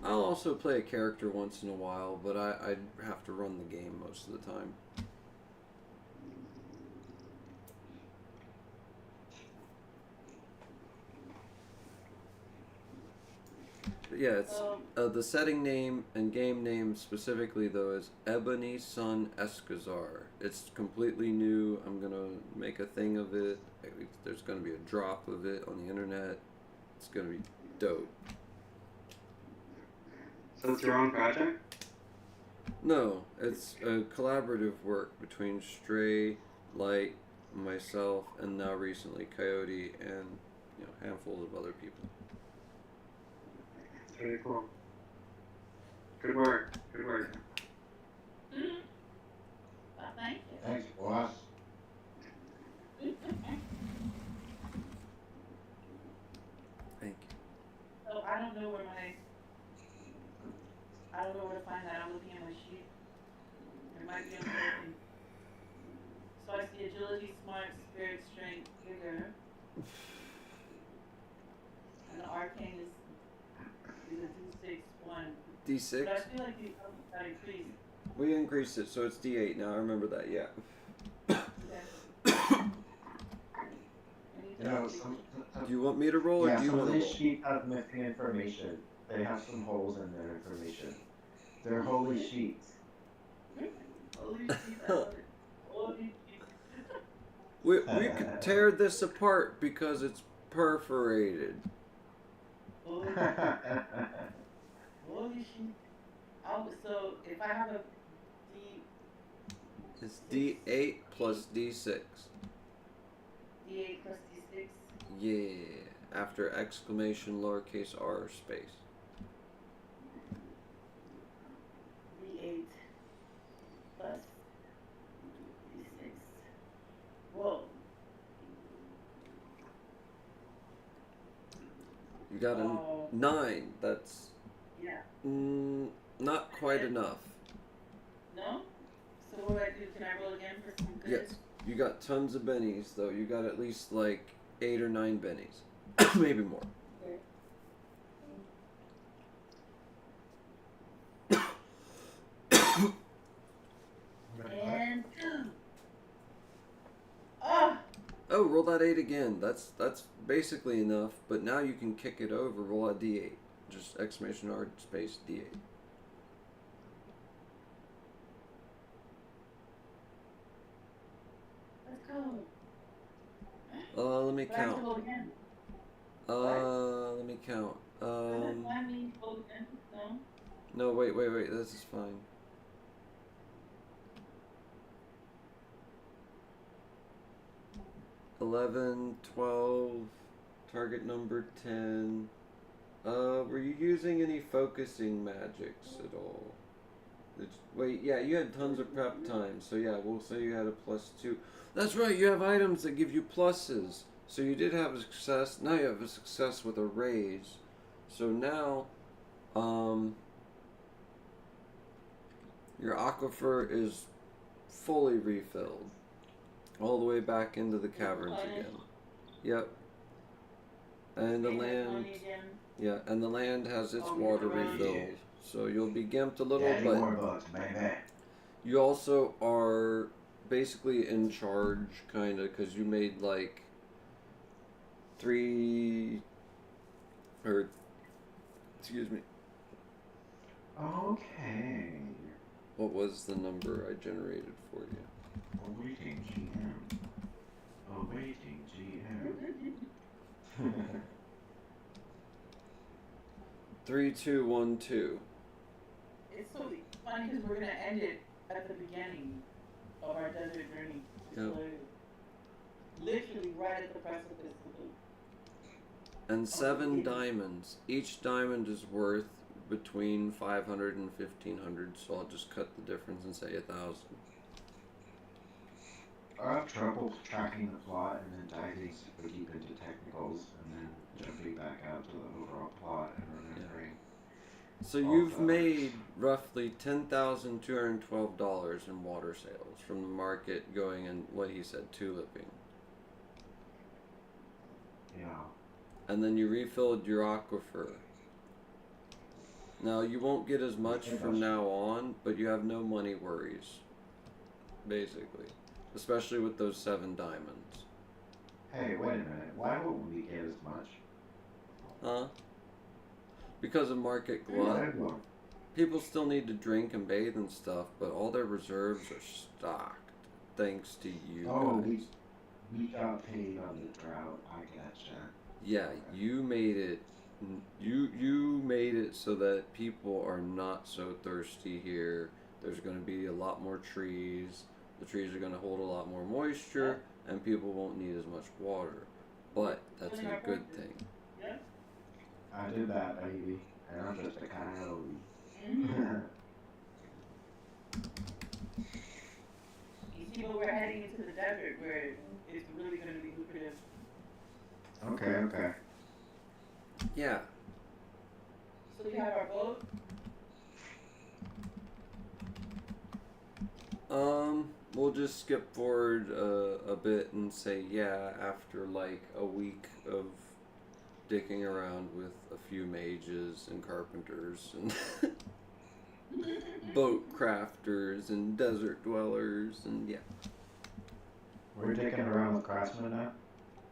I'll also play a character once in a while, but I have to run the game most of the time. But yeah, it's the setting name and game name specifically though is Ebony Sun Escazar. It's completely new. I'm gonna make a thing of it. There's gonna be a drop of it on the internet. It's gonna be dope. So it's your own project? No, it's a collaborative work between Stray, Light, myself, and now recently Coyote and handfuls of other people. It's really cool. Good work. Good work. Well, thank you. Thanks, boss. Thank you. So I don't know where to find that. I'm looking at my sheet. It might be on the other thing. So I see agility, smart, spirit, strength, vigor. And the arcane is a D6 1. D6? But I feel like you got increased. We increased it, so it's D8 now. I remember that, yeah. Do you want me to roll, or do you some want of to these roll? sheets have missing information. They have some holes in their information. They're holy sheets. Holy shit, I love it. Holy shit. We could tear this apart because it's perforated. Holy shit. So if I have a D. It's D8 plus D6. D8 plus D6. Yeah. After exclamation lowercase r space. D8 plus D6. Whoa. You got a 9. That's not quite enough. No? So what do I do? Can I roll again for some good? Yes. You got tons of bennies though. You got at least like 8 or 9 bennies. Maybe more. And oh, Oh, roll that 8 again. That's basically enough, but now you can kick it over. Roll a D8. Just ! space D8. Let me But I have to count. vote again. What? Let me count. Doesn't that mean vote again? No? No, wait. This is fine. $11, $12, target number 10. Were you using any focusing magics at all? Wait, yeah, you had tons of prep time, so yeah, we'll say you had a +2. That's right, you have items that give you pluses. So you did have a success. Now you have a success with a raise. So now, your aquifer is fully refilled. All the way back into the caverns again. Yep. And the land, yeah, and the land has its water refilled. So you'll be gimped a little, but you also are basically in charge, kind of, because you made like 3, or, excuse me. Okay. What was the number I generated for you? Awaiting GM. Awaiting GM. 3212. It's so funny because we're going to end it at the beginning of our desert journey. Yep. So, literally right at the precipice of the And 7 diamonds. Each diamond is worth between 500 and 1500, so I'll just cut the difference and say 1,000. I have trouble tracking the plot and then diving super deep into technicals and then jumping back out to the overall plot and remembering. So you've made roughly $10,212 in water sales from the market going in, what he said, tulipping. Yeah. And then you refilled your aquifer. Now you won't get as much from now on, but you have no money worries, basically. Especially with those 7 diamonds. Hey, wait a minute. Why won't we get as much? Huh? Because of market glut. People still need to drink and bathe and stuff, but all their reserves are stocked. Thanks to you guys. We got paid on the drought. I gotcha. Yeah, you made it. You made it so that people are not so thirsty here. There's going to be a lot more trees. The trees are going to hold a lot more moisture, and people won't need as much water. But that's a good thing. I did that, baby. And I'm just a coyote. You see, but we're heading into the desert where it's really going to be lucrative. Okay. Yeah. So we have our boat. We'll just skip forward a bit and say, yeah, after like a week of dicking around with a few mages and carpenters and boat crafters and desert dwellers and yeah. We're dicking around with craftsmen now?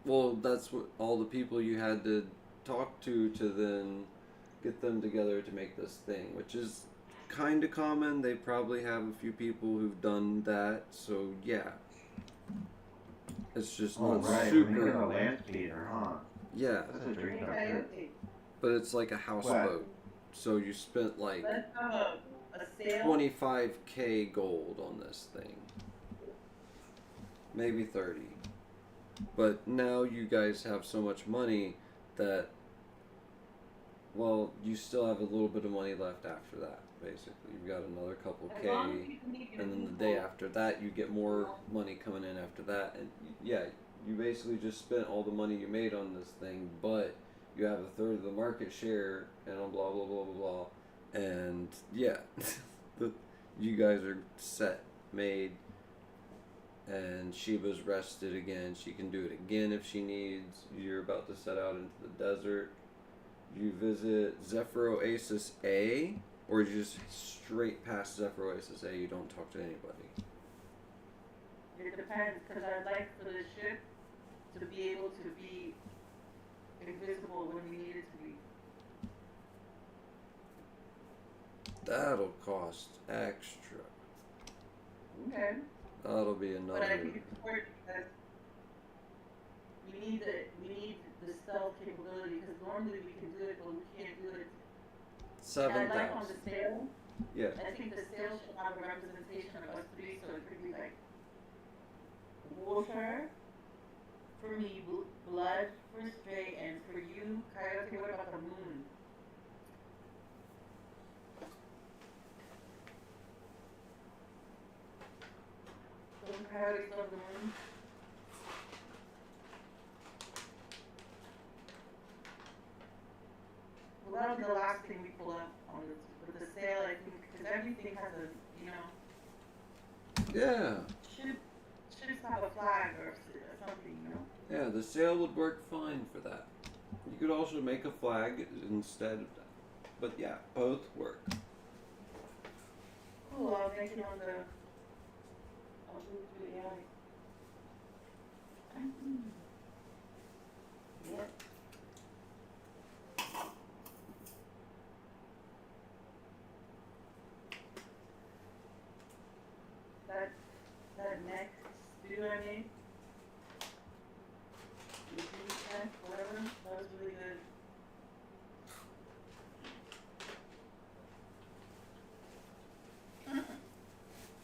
Well, that's what all the people you had to talk to then get them together to make this thing, which is kind of common. They probably have a few people who've done that, so yeah. It's just not super. We're making a land speeder, huh? Yeah. That's a dream come true. But it's like a houseboat, so you spent like 25k gold on this thing, maybe 30. But now you guys have so much money that, well, you still have a little bit of money left after that. Basically, you've got another couple K, and then the day after that, you get more money coming in after that, and yeah, you basically just spent all the money you made on this thing, but you have a third of the market share, and blah blah blah blah blah, and yeah, you guys are set, made, and Sheba's rested again. She can do it again if she needs. You're about to set out into the desert. You visit Zephyr Oasis A. Or you just straight past Zephyr Oasis A, you don't talk to anybody? It depends, because I'd like for the ship to be able to be invisible when we need it to be. That'll cost extra. Okay. That'll be another. But I think it's worth it because And I like on the 7,000. sale. Yeah. I think the sale should have a representation of us three, so it could be like water for me, blood for Stray, and for you, Coyote. What about the moon? Don't Coyotes love the moon? Well, that'll be the last thing we pull up on this with the sale, I think, because everything has a, you know, Yeah. should should have a flag or something, you know. Yeah, the sail would work fine for that. You could also make a flag instead of that. But yeah, both work. Cool. I'll make it on the. I'll do it through AI. Yep. That that next video I made, the next whatever, that was really good.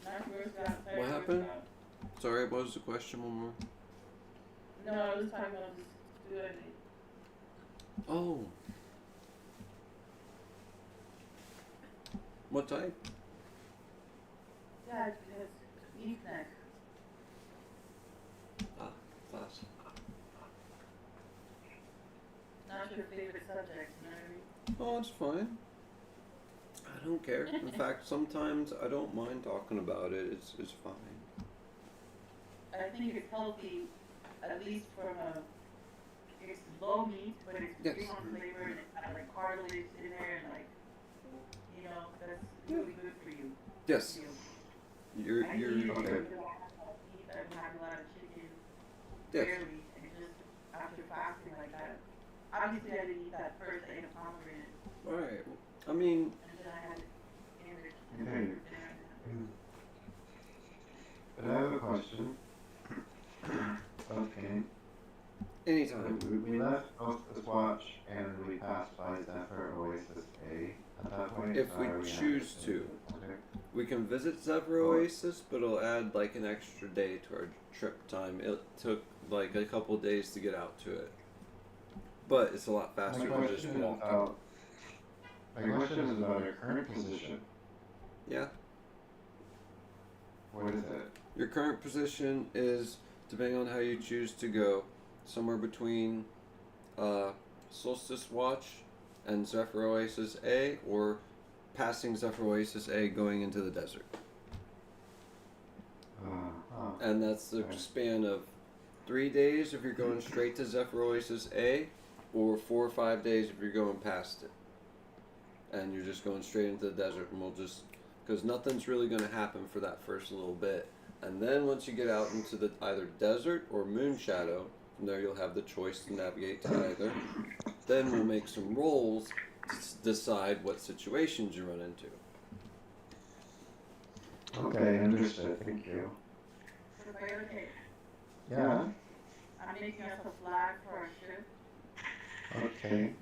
Not first out, What happened? Sorry, what was the question one more? No, I was talking about this video I made. Oh. What type? Yeah, it's because beef neck. Ah, class. Not your favorite subject, you know what I mean? Oh, it's fine. I don't care. In fact, sometimes I don't mind talking about it. It's fine. I think it's healthy, at least from a. It's low meat, but it's Yes. big on flavor and it's got like cartilage in there and like, you know, that's really good for you. Yes. You're I eat it okay. because I don't have a lot of chicken, Yes. barely, and just after fasting like that. Obviously, I didn't eat that first. I ate a pomegranate, All right. I mean, and then I had energy. Okay. But I have a question. Okay. anytime. We left Hostess Watch and we passed by Zephyr Oasis A at that point. If we had choose to. Okay. We can visit Zephyr Oasis, but it'll add like an extra day to our trip time. It took like a couple days to get out to it. But it's a lot faster than just walking. My question is about our current position. Yeah. What is it? Your current position is, depending on how you choose to go, somewhere between Solstice Watch and Zephyr Oasis A, or passing Zephyr Oasis A going into the desert. And that's the span of 3 days if you're going straight to Zephyr Oasis A, or 4 or 5 days if you're going past it. And you're just going straight into the desert, and we'll just, because nothing's really going to happen for that first little bit. And then once you get out into the either desert or moon shadow, from there you'll have the choice to navigate to either. Then we'll make some rolls to decide what situations you run into. Okay, understood. Thank you. Okay. Yeah. I'm making us a flag for our ship, Okay.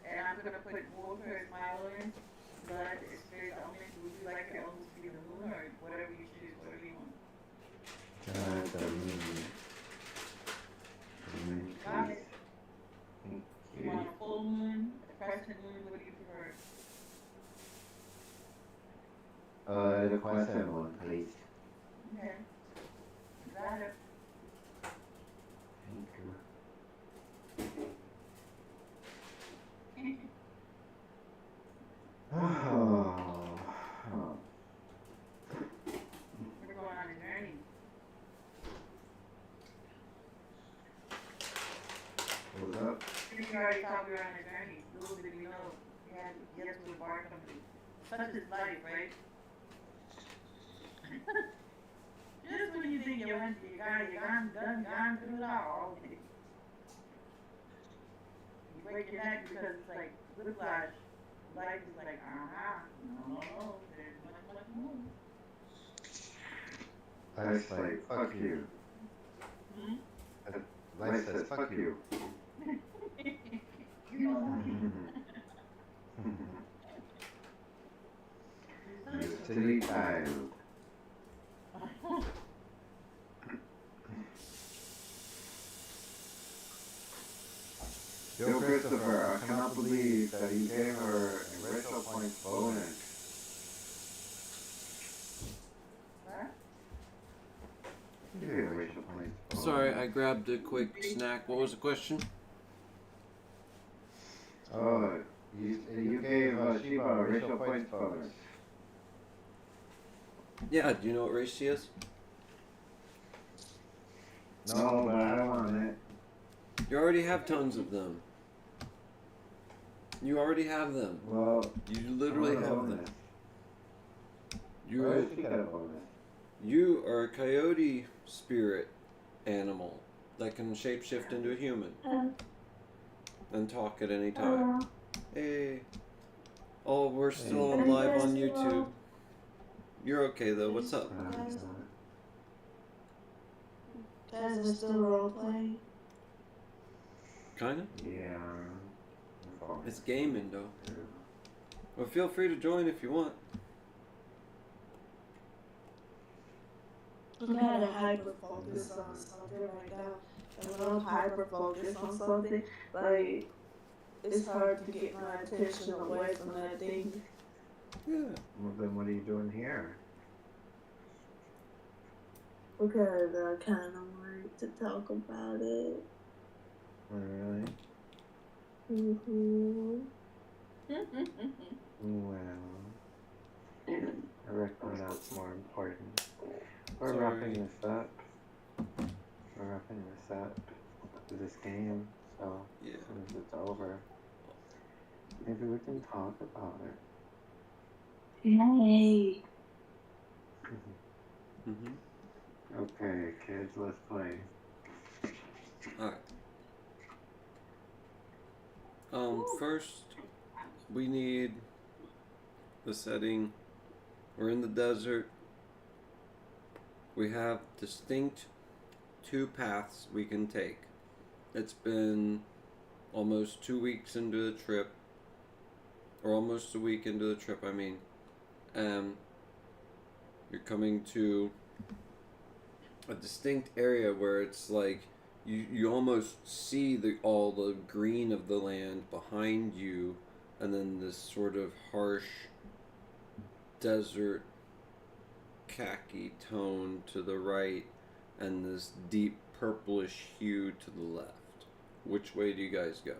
and I'm gonna put water as my element, blood is spirit element. Would you like your elements to be the moon or whatever you choose, whatever you want? The moon. The moon, Got please. it. Thank You you. want a full moon, a crescent moon? What do you prefer? The crescent one, please. Okay. Got it. Thank you. Oh. We're going on a journey. What's up? We already thought we were on a journey. Little did we know we had to get to embark on it. Such is life, right? Just when you think you went, you gone through it all. You break your neck because it's like whiplash. Life is like, no, there's much more. Life's like, fuck you. Hmm? Life says, fuck you. You know that. Yo, Christopher, I cannot believe that you gave her a racial points bonus. You gave her a racial points bonus. Sorry, I grabbed a quick snack. What was the question? Oh, you gave Shiva a racial points bonus. Yeah, do you know what race she is? No, but I don't want it. You already have tons of them. You already have them. Well, You literally have them. Why did she get a bonus? You are a coyote spirit animal that can shapeshift into a human and talk at any time. Hey. Oh, we're still on live on YouTube. You're okay though. What's up? Guys are still role playing. Kinda? Yeah. It's gaming though. Well, feel free to join if you want. I'm kind of hyper focused on something right now. And when I'm hyper focused on something, like, it's hard to get my attention away from that thing. Yeah. Well, then what are you doing here? Because I kind of wanted to talk about it. Really? Mm-hmm. Well, I reckon that's more important. We're Sorry. wrapping this up. We're wrapping this up to this game, so Yeah. as soon as it's over, maybe we can talk about it. Yay. Okay, kids, let's play. Alright. First, we need the setting. We're in the desert. We have distinct two paths we can take. It's been almost 2 weeks into the trip, or almost a week into the trip, I mean. You're coming to a distinct area where it's like you almost see all the green of the land behind you, and then this sort of harsh desert khaki tone to the right, and this deep purplish hue to the left. Which way do you guys go?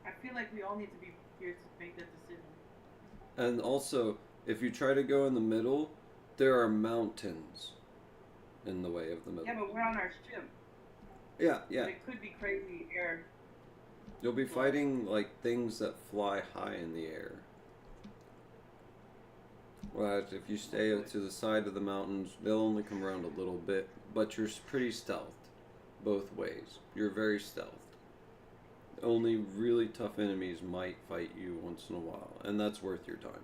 I feel like we all need to be here to make that decision. And also, if you try to go in the middle, there are mountains in the way of the middle. Yeah, but we're on our ship. Yeah, yeah. It could be crazy air. You'll be fighting like things that fly high in the air. Whereas if you stay to the side of the mountains, they'll only come around a little bit, but you're pretty stealthed both ways. You're very stealthed. Only really tough enemies might fight you once in a while, and that's worth your time.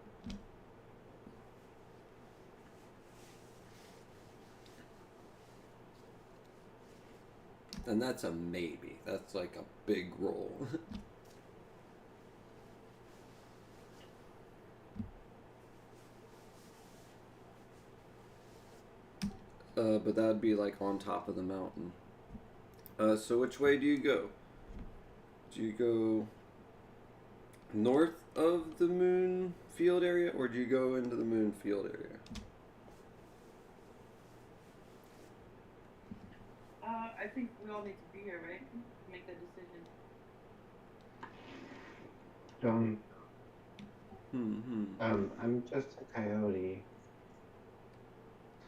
And that's a maybe. That's like a big roll. But that'd be like on top of the mountain. So which way do you go? Do you go north of the moon field area, or do you go into the moon field area? I think we all need to be here, right? To make that decision. I'm just a coyote.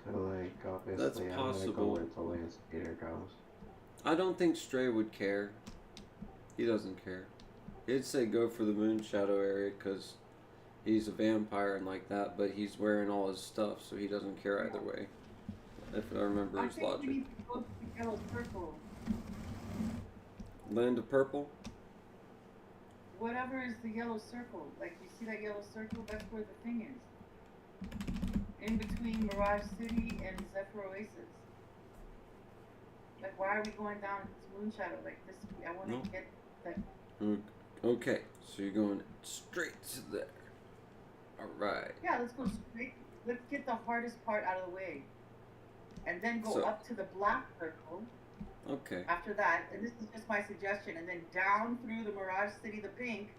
So, like, obviously, I'm gonna go where the Lance Peter goes. I don't think Stray would care. He doesn't care. He'd say go for the moon shadow area because he's a vampire and like that, but he's wearing all his stuff, so he doesn't care either way. If I remember his logic. We need to go to the yellow circle. Land of Purple? Whatever is the yellow circle. Like, you see that yellow circle? That's where the thing is. In between Mirage City and Zephyr Oasis. Like, why are we going down to Moonshadow? Like, this, I want to get that. Okay, so you're going straight to there. Alright. Yeah, let's go straight. Let's get the hardest part out of the way. And then go up to the black circle. Okay. After that, and this is just my suggestion, and then down through the Mirage City, the pink,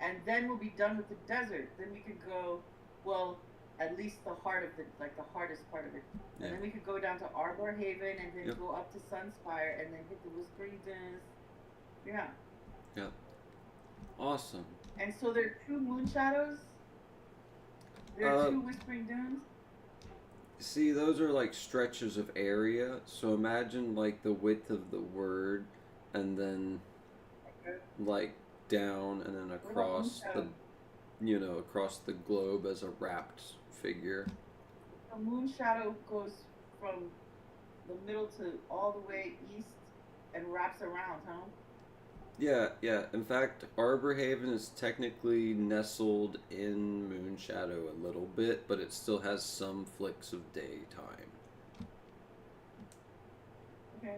and then we'll be done with the desert. Then we could go, well, at least the heart of the, like the hardest part of it. And Yeah. then we could go down to Arbor Haven and then Yep. go up to Sunspire and then hit the Whispering Dunes. Yeah. Yep. Awesome. And so there are two moon shadows. There are two Whispering Dunes. See, those are like stretches of area. So imagine like the width of the word, and then like down, and then across the, you know, across the globe as a wrapped figure. The moon shadow goes from the middle to all the way east and wraps around, huh? Yeah, yeah. In fact, Arbor Haven is technically nestled in Moonshadow a little bit, but it still has some flicks of daytime. Okay.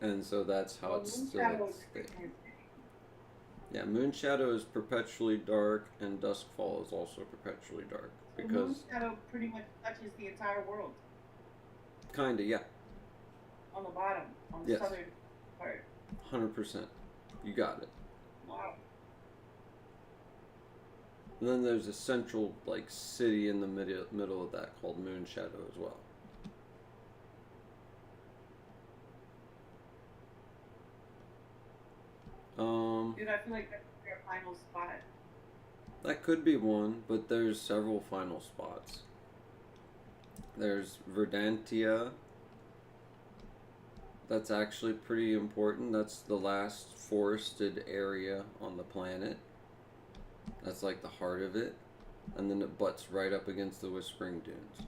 And so that's how Well, it's moon still. shadow is Yeah, Moonshadow is perpetually dark, and Duskfall is also perpetually dark. the Because, moon shadow pretty much touches the entire world kinda, yeah. on the bottom, on the Yes. southern part. 100%. You got it. Wow. And then there's a central, like, city in the middle of that called Moonshadow as well. Dude, I feel like that's their final spot. That could be one, but there's several final spots. There's Verdantia. That's actually pretty important. That's the last forested area on the planet. That's like the heart of it. And then it butts right up against the Whispering Dunes.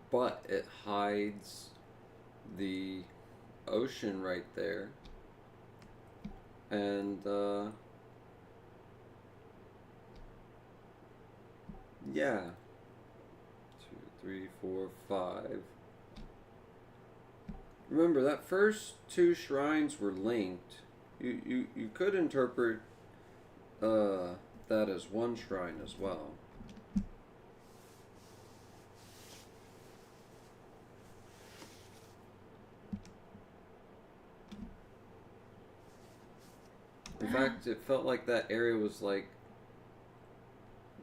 But it hides the ocean right there. And, yeah. 2, 3, 4, 5. Remember, that first two shrines were linked. You could interpret that as one shrine as well. In fact, it felt like that area was like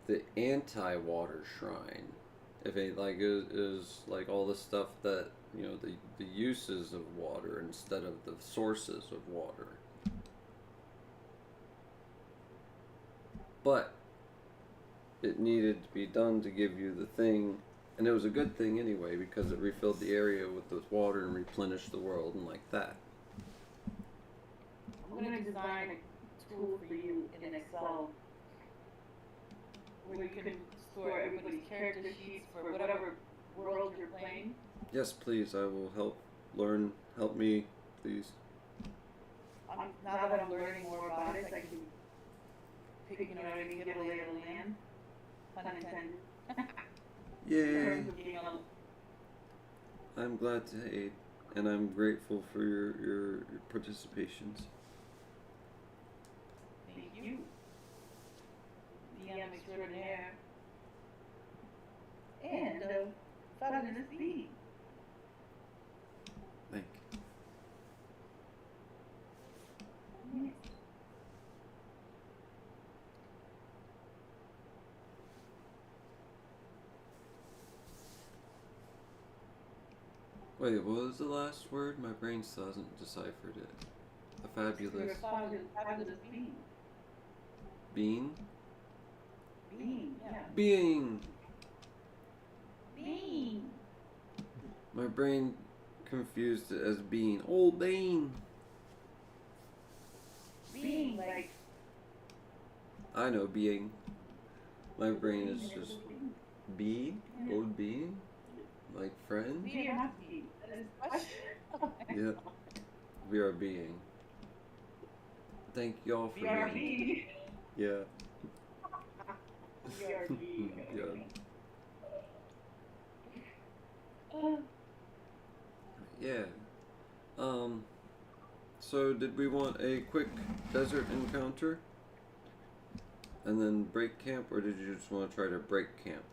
the anti-water shrine. If it like is like all the stuff that, you know, the uses of water instead of the sources of water. But it needed to be done to give you the thing, and it was a good thing anyway because it refilled the area with the water and replenished the world and like that. I'm gonna design a tool for you in Excel where you can store everybody's character sheets for whatever world you're playing. Yes, please. I will help me, please. Now that I'm learning more about it, I can pick, you know what I mean, get a lay of the land. Pun intended. Yay! I'm glad to aid, and I'm grateful for your participations. Thank you. DM extraordinaire. And fabulous being. Thank you. Yes. Wait, what was the last word? My brain still hasn't deciphered it. A fabulous You're a fabulous being. bean? Being, yeah. Being! Being. My brain confused it as bean. Oh, bean! Being, like. I know, being. My brain is just be? Old being? Like friend? Be or not be? That is the question. Yeah. We are being. Thank y'all for BRB. Yeah. BRB. Yeah. Yeah. So did we want a quick desert encounter? And then break camp, or did you just want to try to break camp?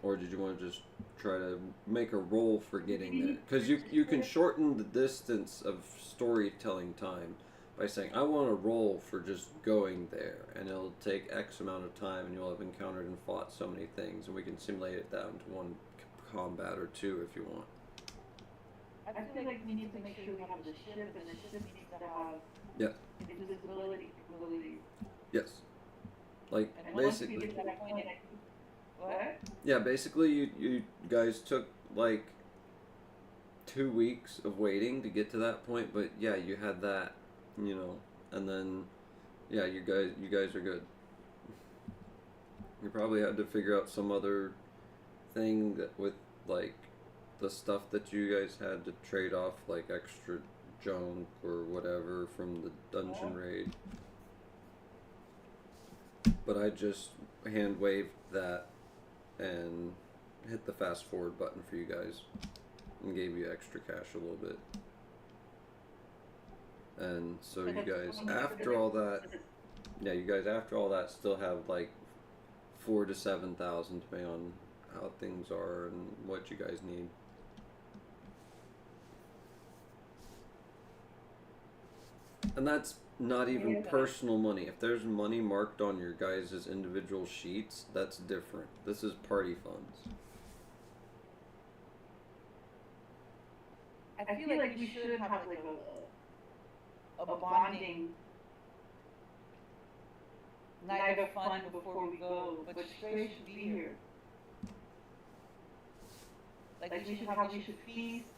or did you want to just try to make a roll for getting there? Because you can shorten the distance of storytelling time by saying, I want to roll for just going there, and it'll take X amount of time, and you'll have encountered and fought so many things, and we can simulate it down to one combat or two if you want. I feel like we need to make sure we have the ship, and the ship needs to have Yeah. invisibility capabilities. Yes. Like, And once we basically. get to that point, what? Yeah, basically you guys took like 2 weeks of waiting to get to that point, but yeah, you had that, you know, and then yeah, you guys are good. You probably had to figure out some other thing that with like the stuff that you guys had to trade off, like extra junk or whatever from the dungeon raid. But I just hand waved that and hit the fast forward button for you guys and gave you extra cash a little bit. And so you guys after all that, yeah, you guys after all that still have like 4,000 to 7,000 depending on how things are and what you guys need. And that's not even personal money. If there's money marked on your guys' individual sheets, that's different. This is party funds. I feel like we should have like a bonding night of fun before we go, but Stray should be here. Like we should feast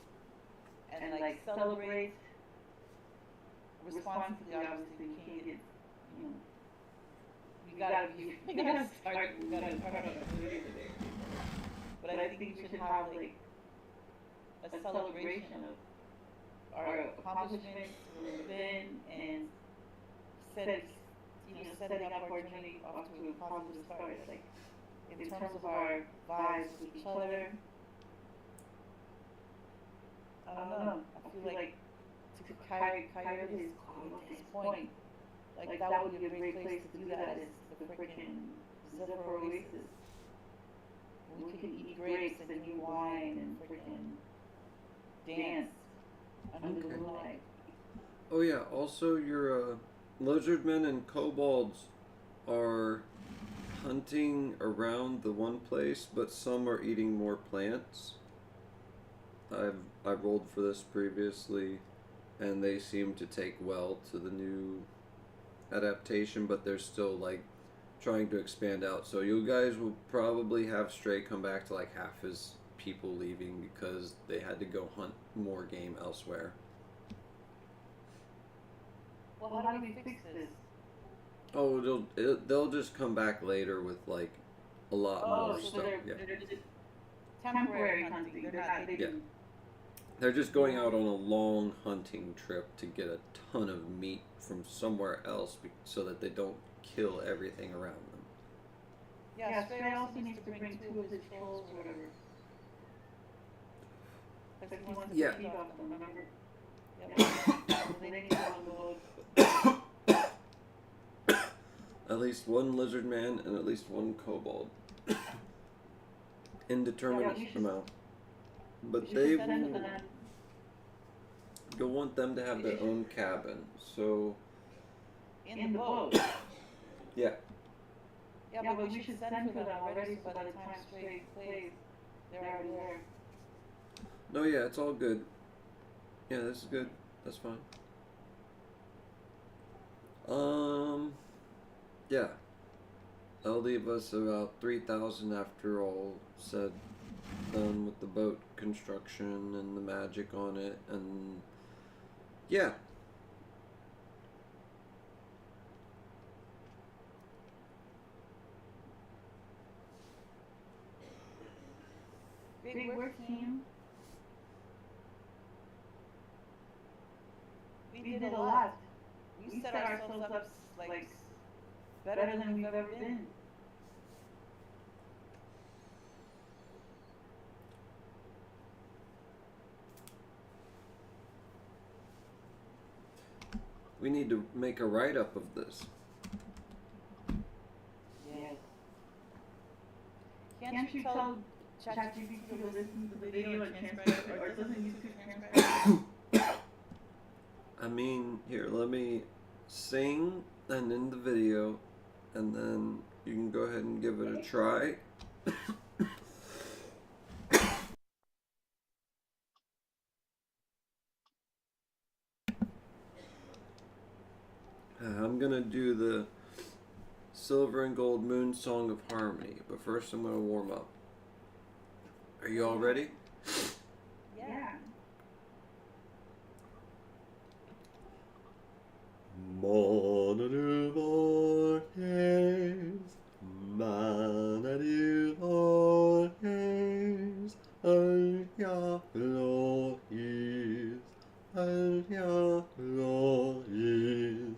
and like celebrate responsibly. Obviously, we can't get, you know, we gotta start. But I think we should have like a celebration of our accomplishments within and setting up our journey off to a positive start. Like in terms of our vibes with each other. I don't know. I feel like to Coyote's point, like that would be a great place to do that. Is the freaking Zephyr Oasis. We could eat grapes and drink wine and freaking dance under the moonlight. Oh yeah, also your lizardmen and kobolds are hunting around the one place, but some are eating more plants. I've rolled for this previously, and they seem to take well to the new adaptation, but they're still like trying to expand out. So you guys will probably have Stray come back to like half his people leaving because they had to go hunt more game elsewhere. Well, how do we fix this? Oh, they'll just come back later with like a lot more so stuff. They're just temporary hunting. They're not. Yeah. They're just going out on a long hunting trip to get a ton of meat from somewhere else so that they don't kill everything around them. Yeah, Stray also needs to bring 2 of his trolls or whatever. He wants to feed off them, remember? Yep. They need to go on the boat. At least one lizard man and at least one kobold. Indeterminate amount. But they will... You'll want them to have their own cabin, so... In the boat? Yeah. Yeah, but we should send for them already so by the time Stray plays, they're already there. No, yeah, it's all good. Yeah, this is good. That's fine. Yeah. That'll leave us about 3,000 after all said done with the boat construction and the magic on it, and yeah. Big work, team. We did a lot. We set ourselves up like better than we've ever been. We need to make a write-up of this. Yes. Can't you tell ChatGPT to listen to the video and transcribe it, or doesn't YouTube transcribe it? I mean, here, let me sing and end the video, and then you can go ahead and give it a try. I'm gonna do the Silver and Gold Moon Song of Harmony, but first I'm gonna warm up. Are you all ready? Yeah. Monadu Borges, Manadu Borges, Alya Lois, Alya Lois,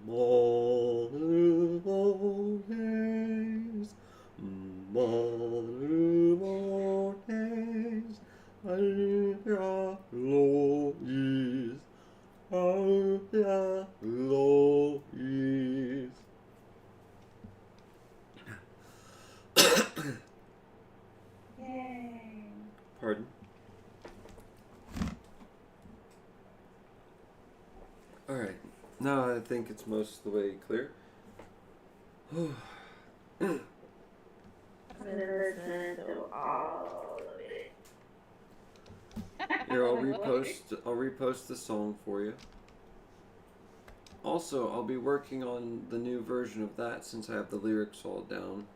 Monadu Borges, Manadu Borges, Alya Lois. Oh, yeah, Lois. Yay. Pardon? Alright, now I think it's most of the way clear. I've been listening to all of it. Here, I'll repost the song for you. Also, I'll be working on the new version of that since I have the lyrics all down.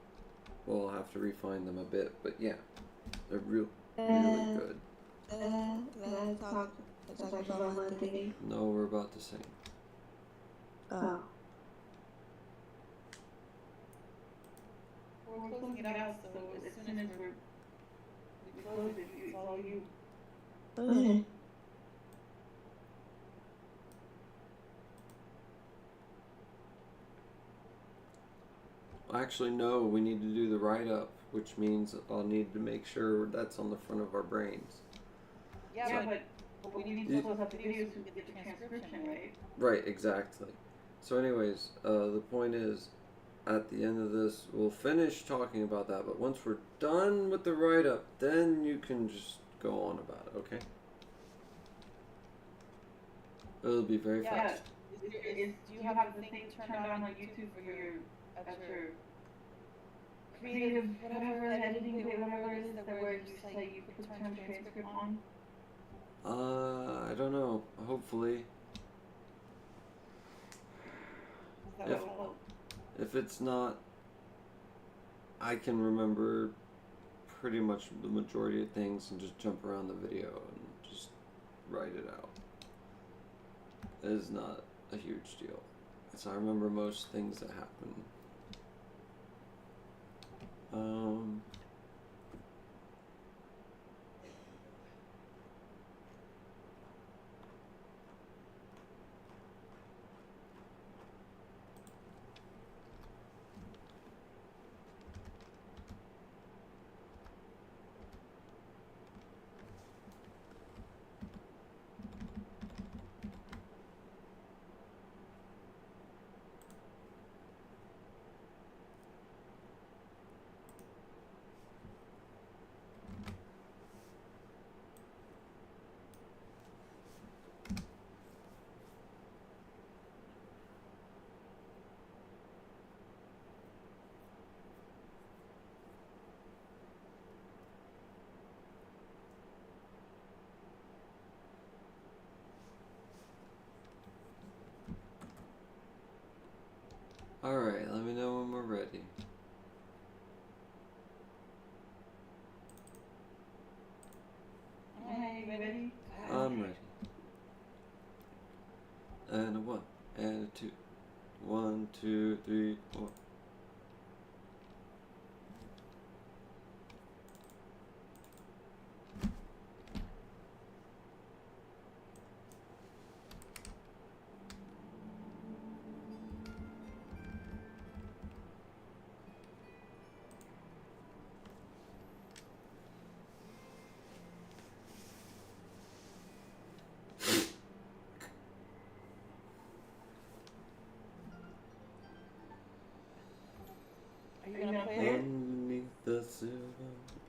Well, I'll have to refine them a bit, but yeah, they're really good. Can I talk about one thing? No, we're about to sing. Oh. We're closing it out, so as soon as we close it, it's all you. Okay. Actually, no, we need to do the write-up, which means I'll need to make sure that's on the front of our brains. Yeah, but we need to close up the video so we get the transcription, right? Right, exactly. So anyways, the point is, at the end of this, we'll finish talking about that, but once we're done with the write-up, then you can just go on about it, okay? It'll be very fast. Do you have the thing turned on YouTube for your creative, whatever, editing, whatever it is, that where you say you could turn the transcript on? I don't know. Hopefully. If it's not, I can remember pretty much the majority of things and just jump around the video and just write it out. It is not a huge deal. So I remember most things that happen.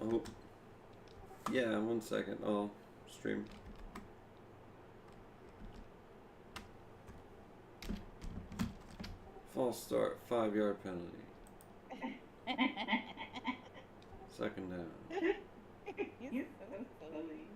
Oh. Yeah, 1 second. I'll stream. False start, 5-yard penalty. Second down. You're so silly.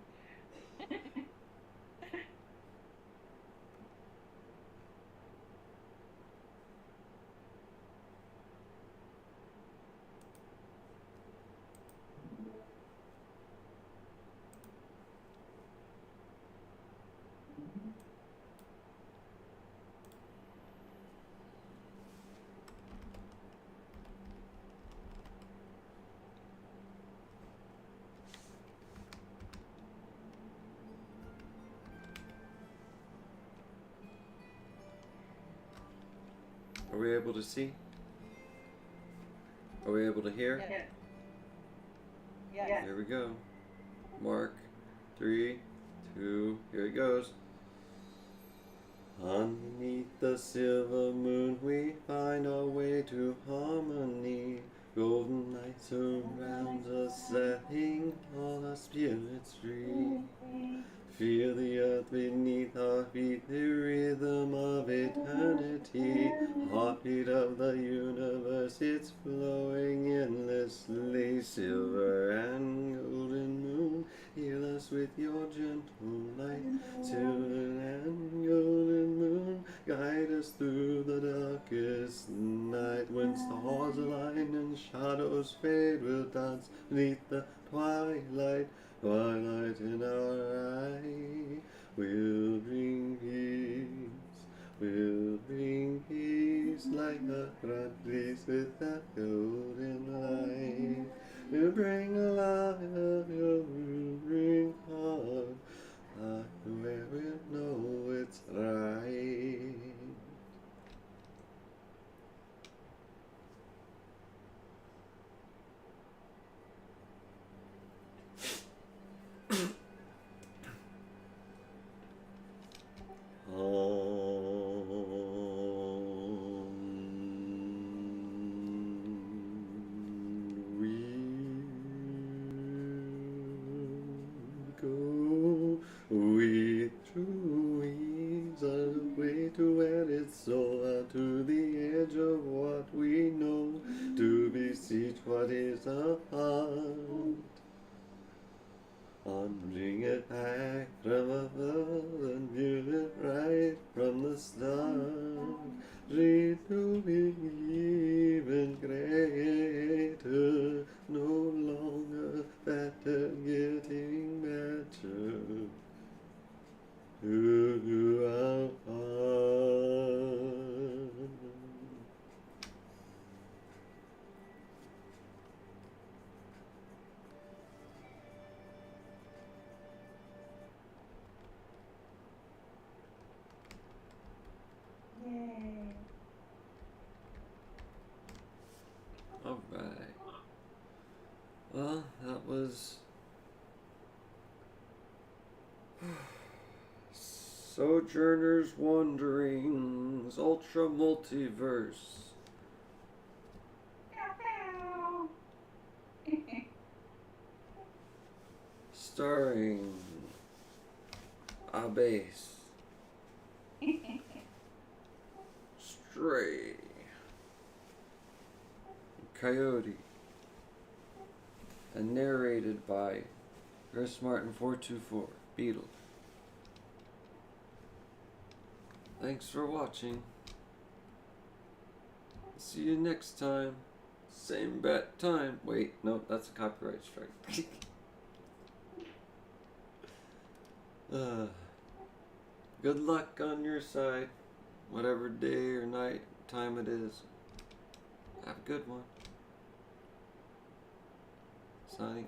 Are we able to see? Are we able to hear? Yeah. Here we go. Mark. 3, 2, here it goes. Underneath the silver moon we find our way to harmony. Golden light surrounds us, setting all our spirits free. Feel the earth beneath our feet, the rhythm of eternity. Heartbeat of the universe, it's flowing endlessly. Silver and golden moon, heal us with your gentle light. Silver and golden moon, guide us through the darkest night. When stars align and shadows fade, we'll dance beneath the twilight. Twilight in our eye, we'll bring peace, we'll bring peace like a bright breeze with that golden light. We'll bring light, we'll bring heart, where we'll know it's right. We through weeds are the way to where it's so to the edge of what we know, to beseech what is our heart. On bring it back from above and view it right from the start. Read to believe in greater, no longer better, getting better. To do our part. Yay. All right. Well, that was Sojourner's Wanderings Ultra Multiverse. Starring Abbas, Stray, Coyote, and narrated by Chris Martin 424, Beetle. Thanks for watching. See you next time. Same bat time. Wait, no, that's a copyright strike. Good luck on your side, whatever day or night time it is. Have a good one. Signing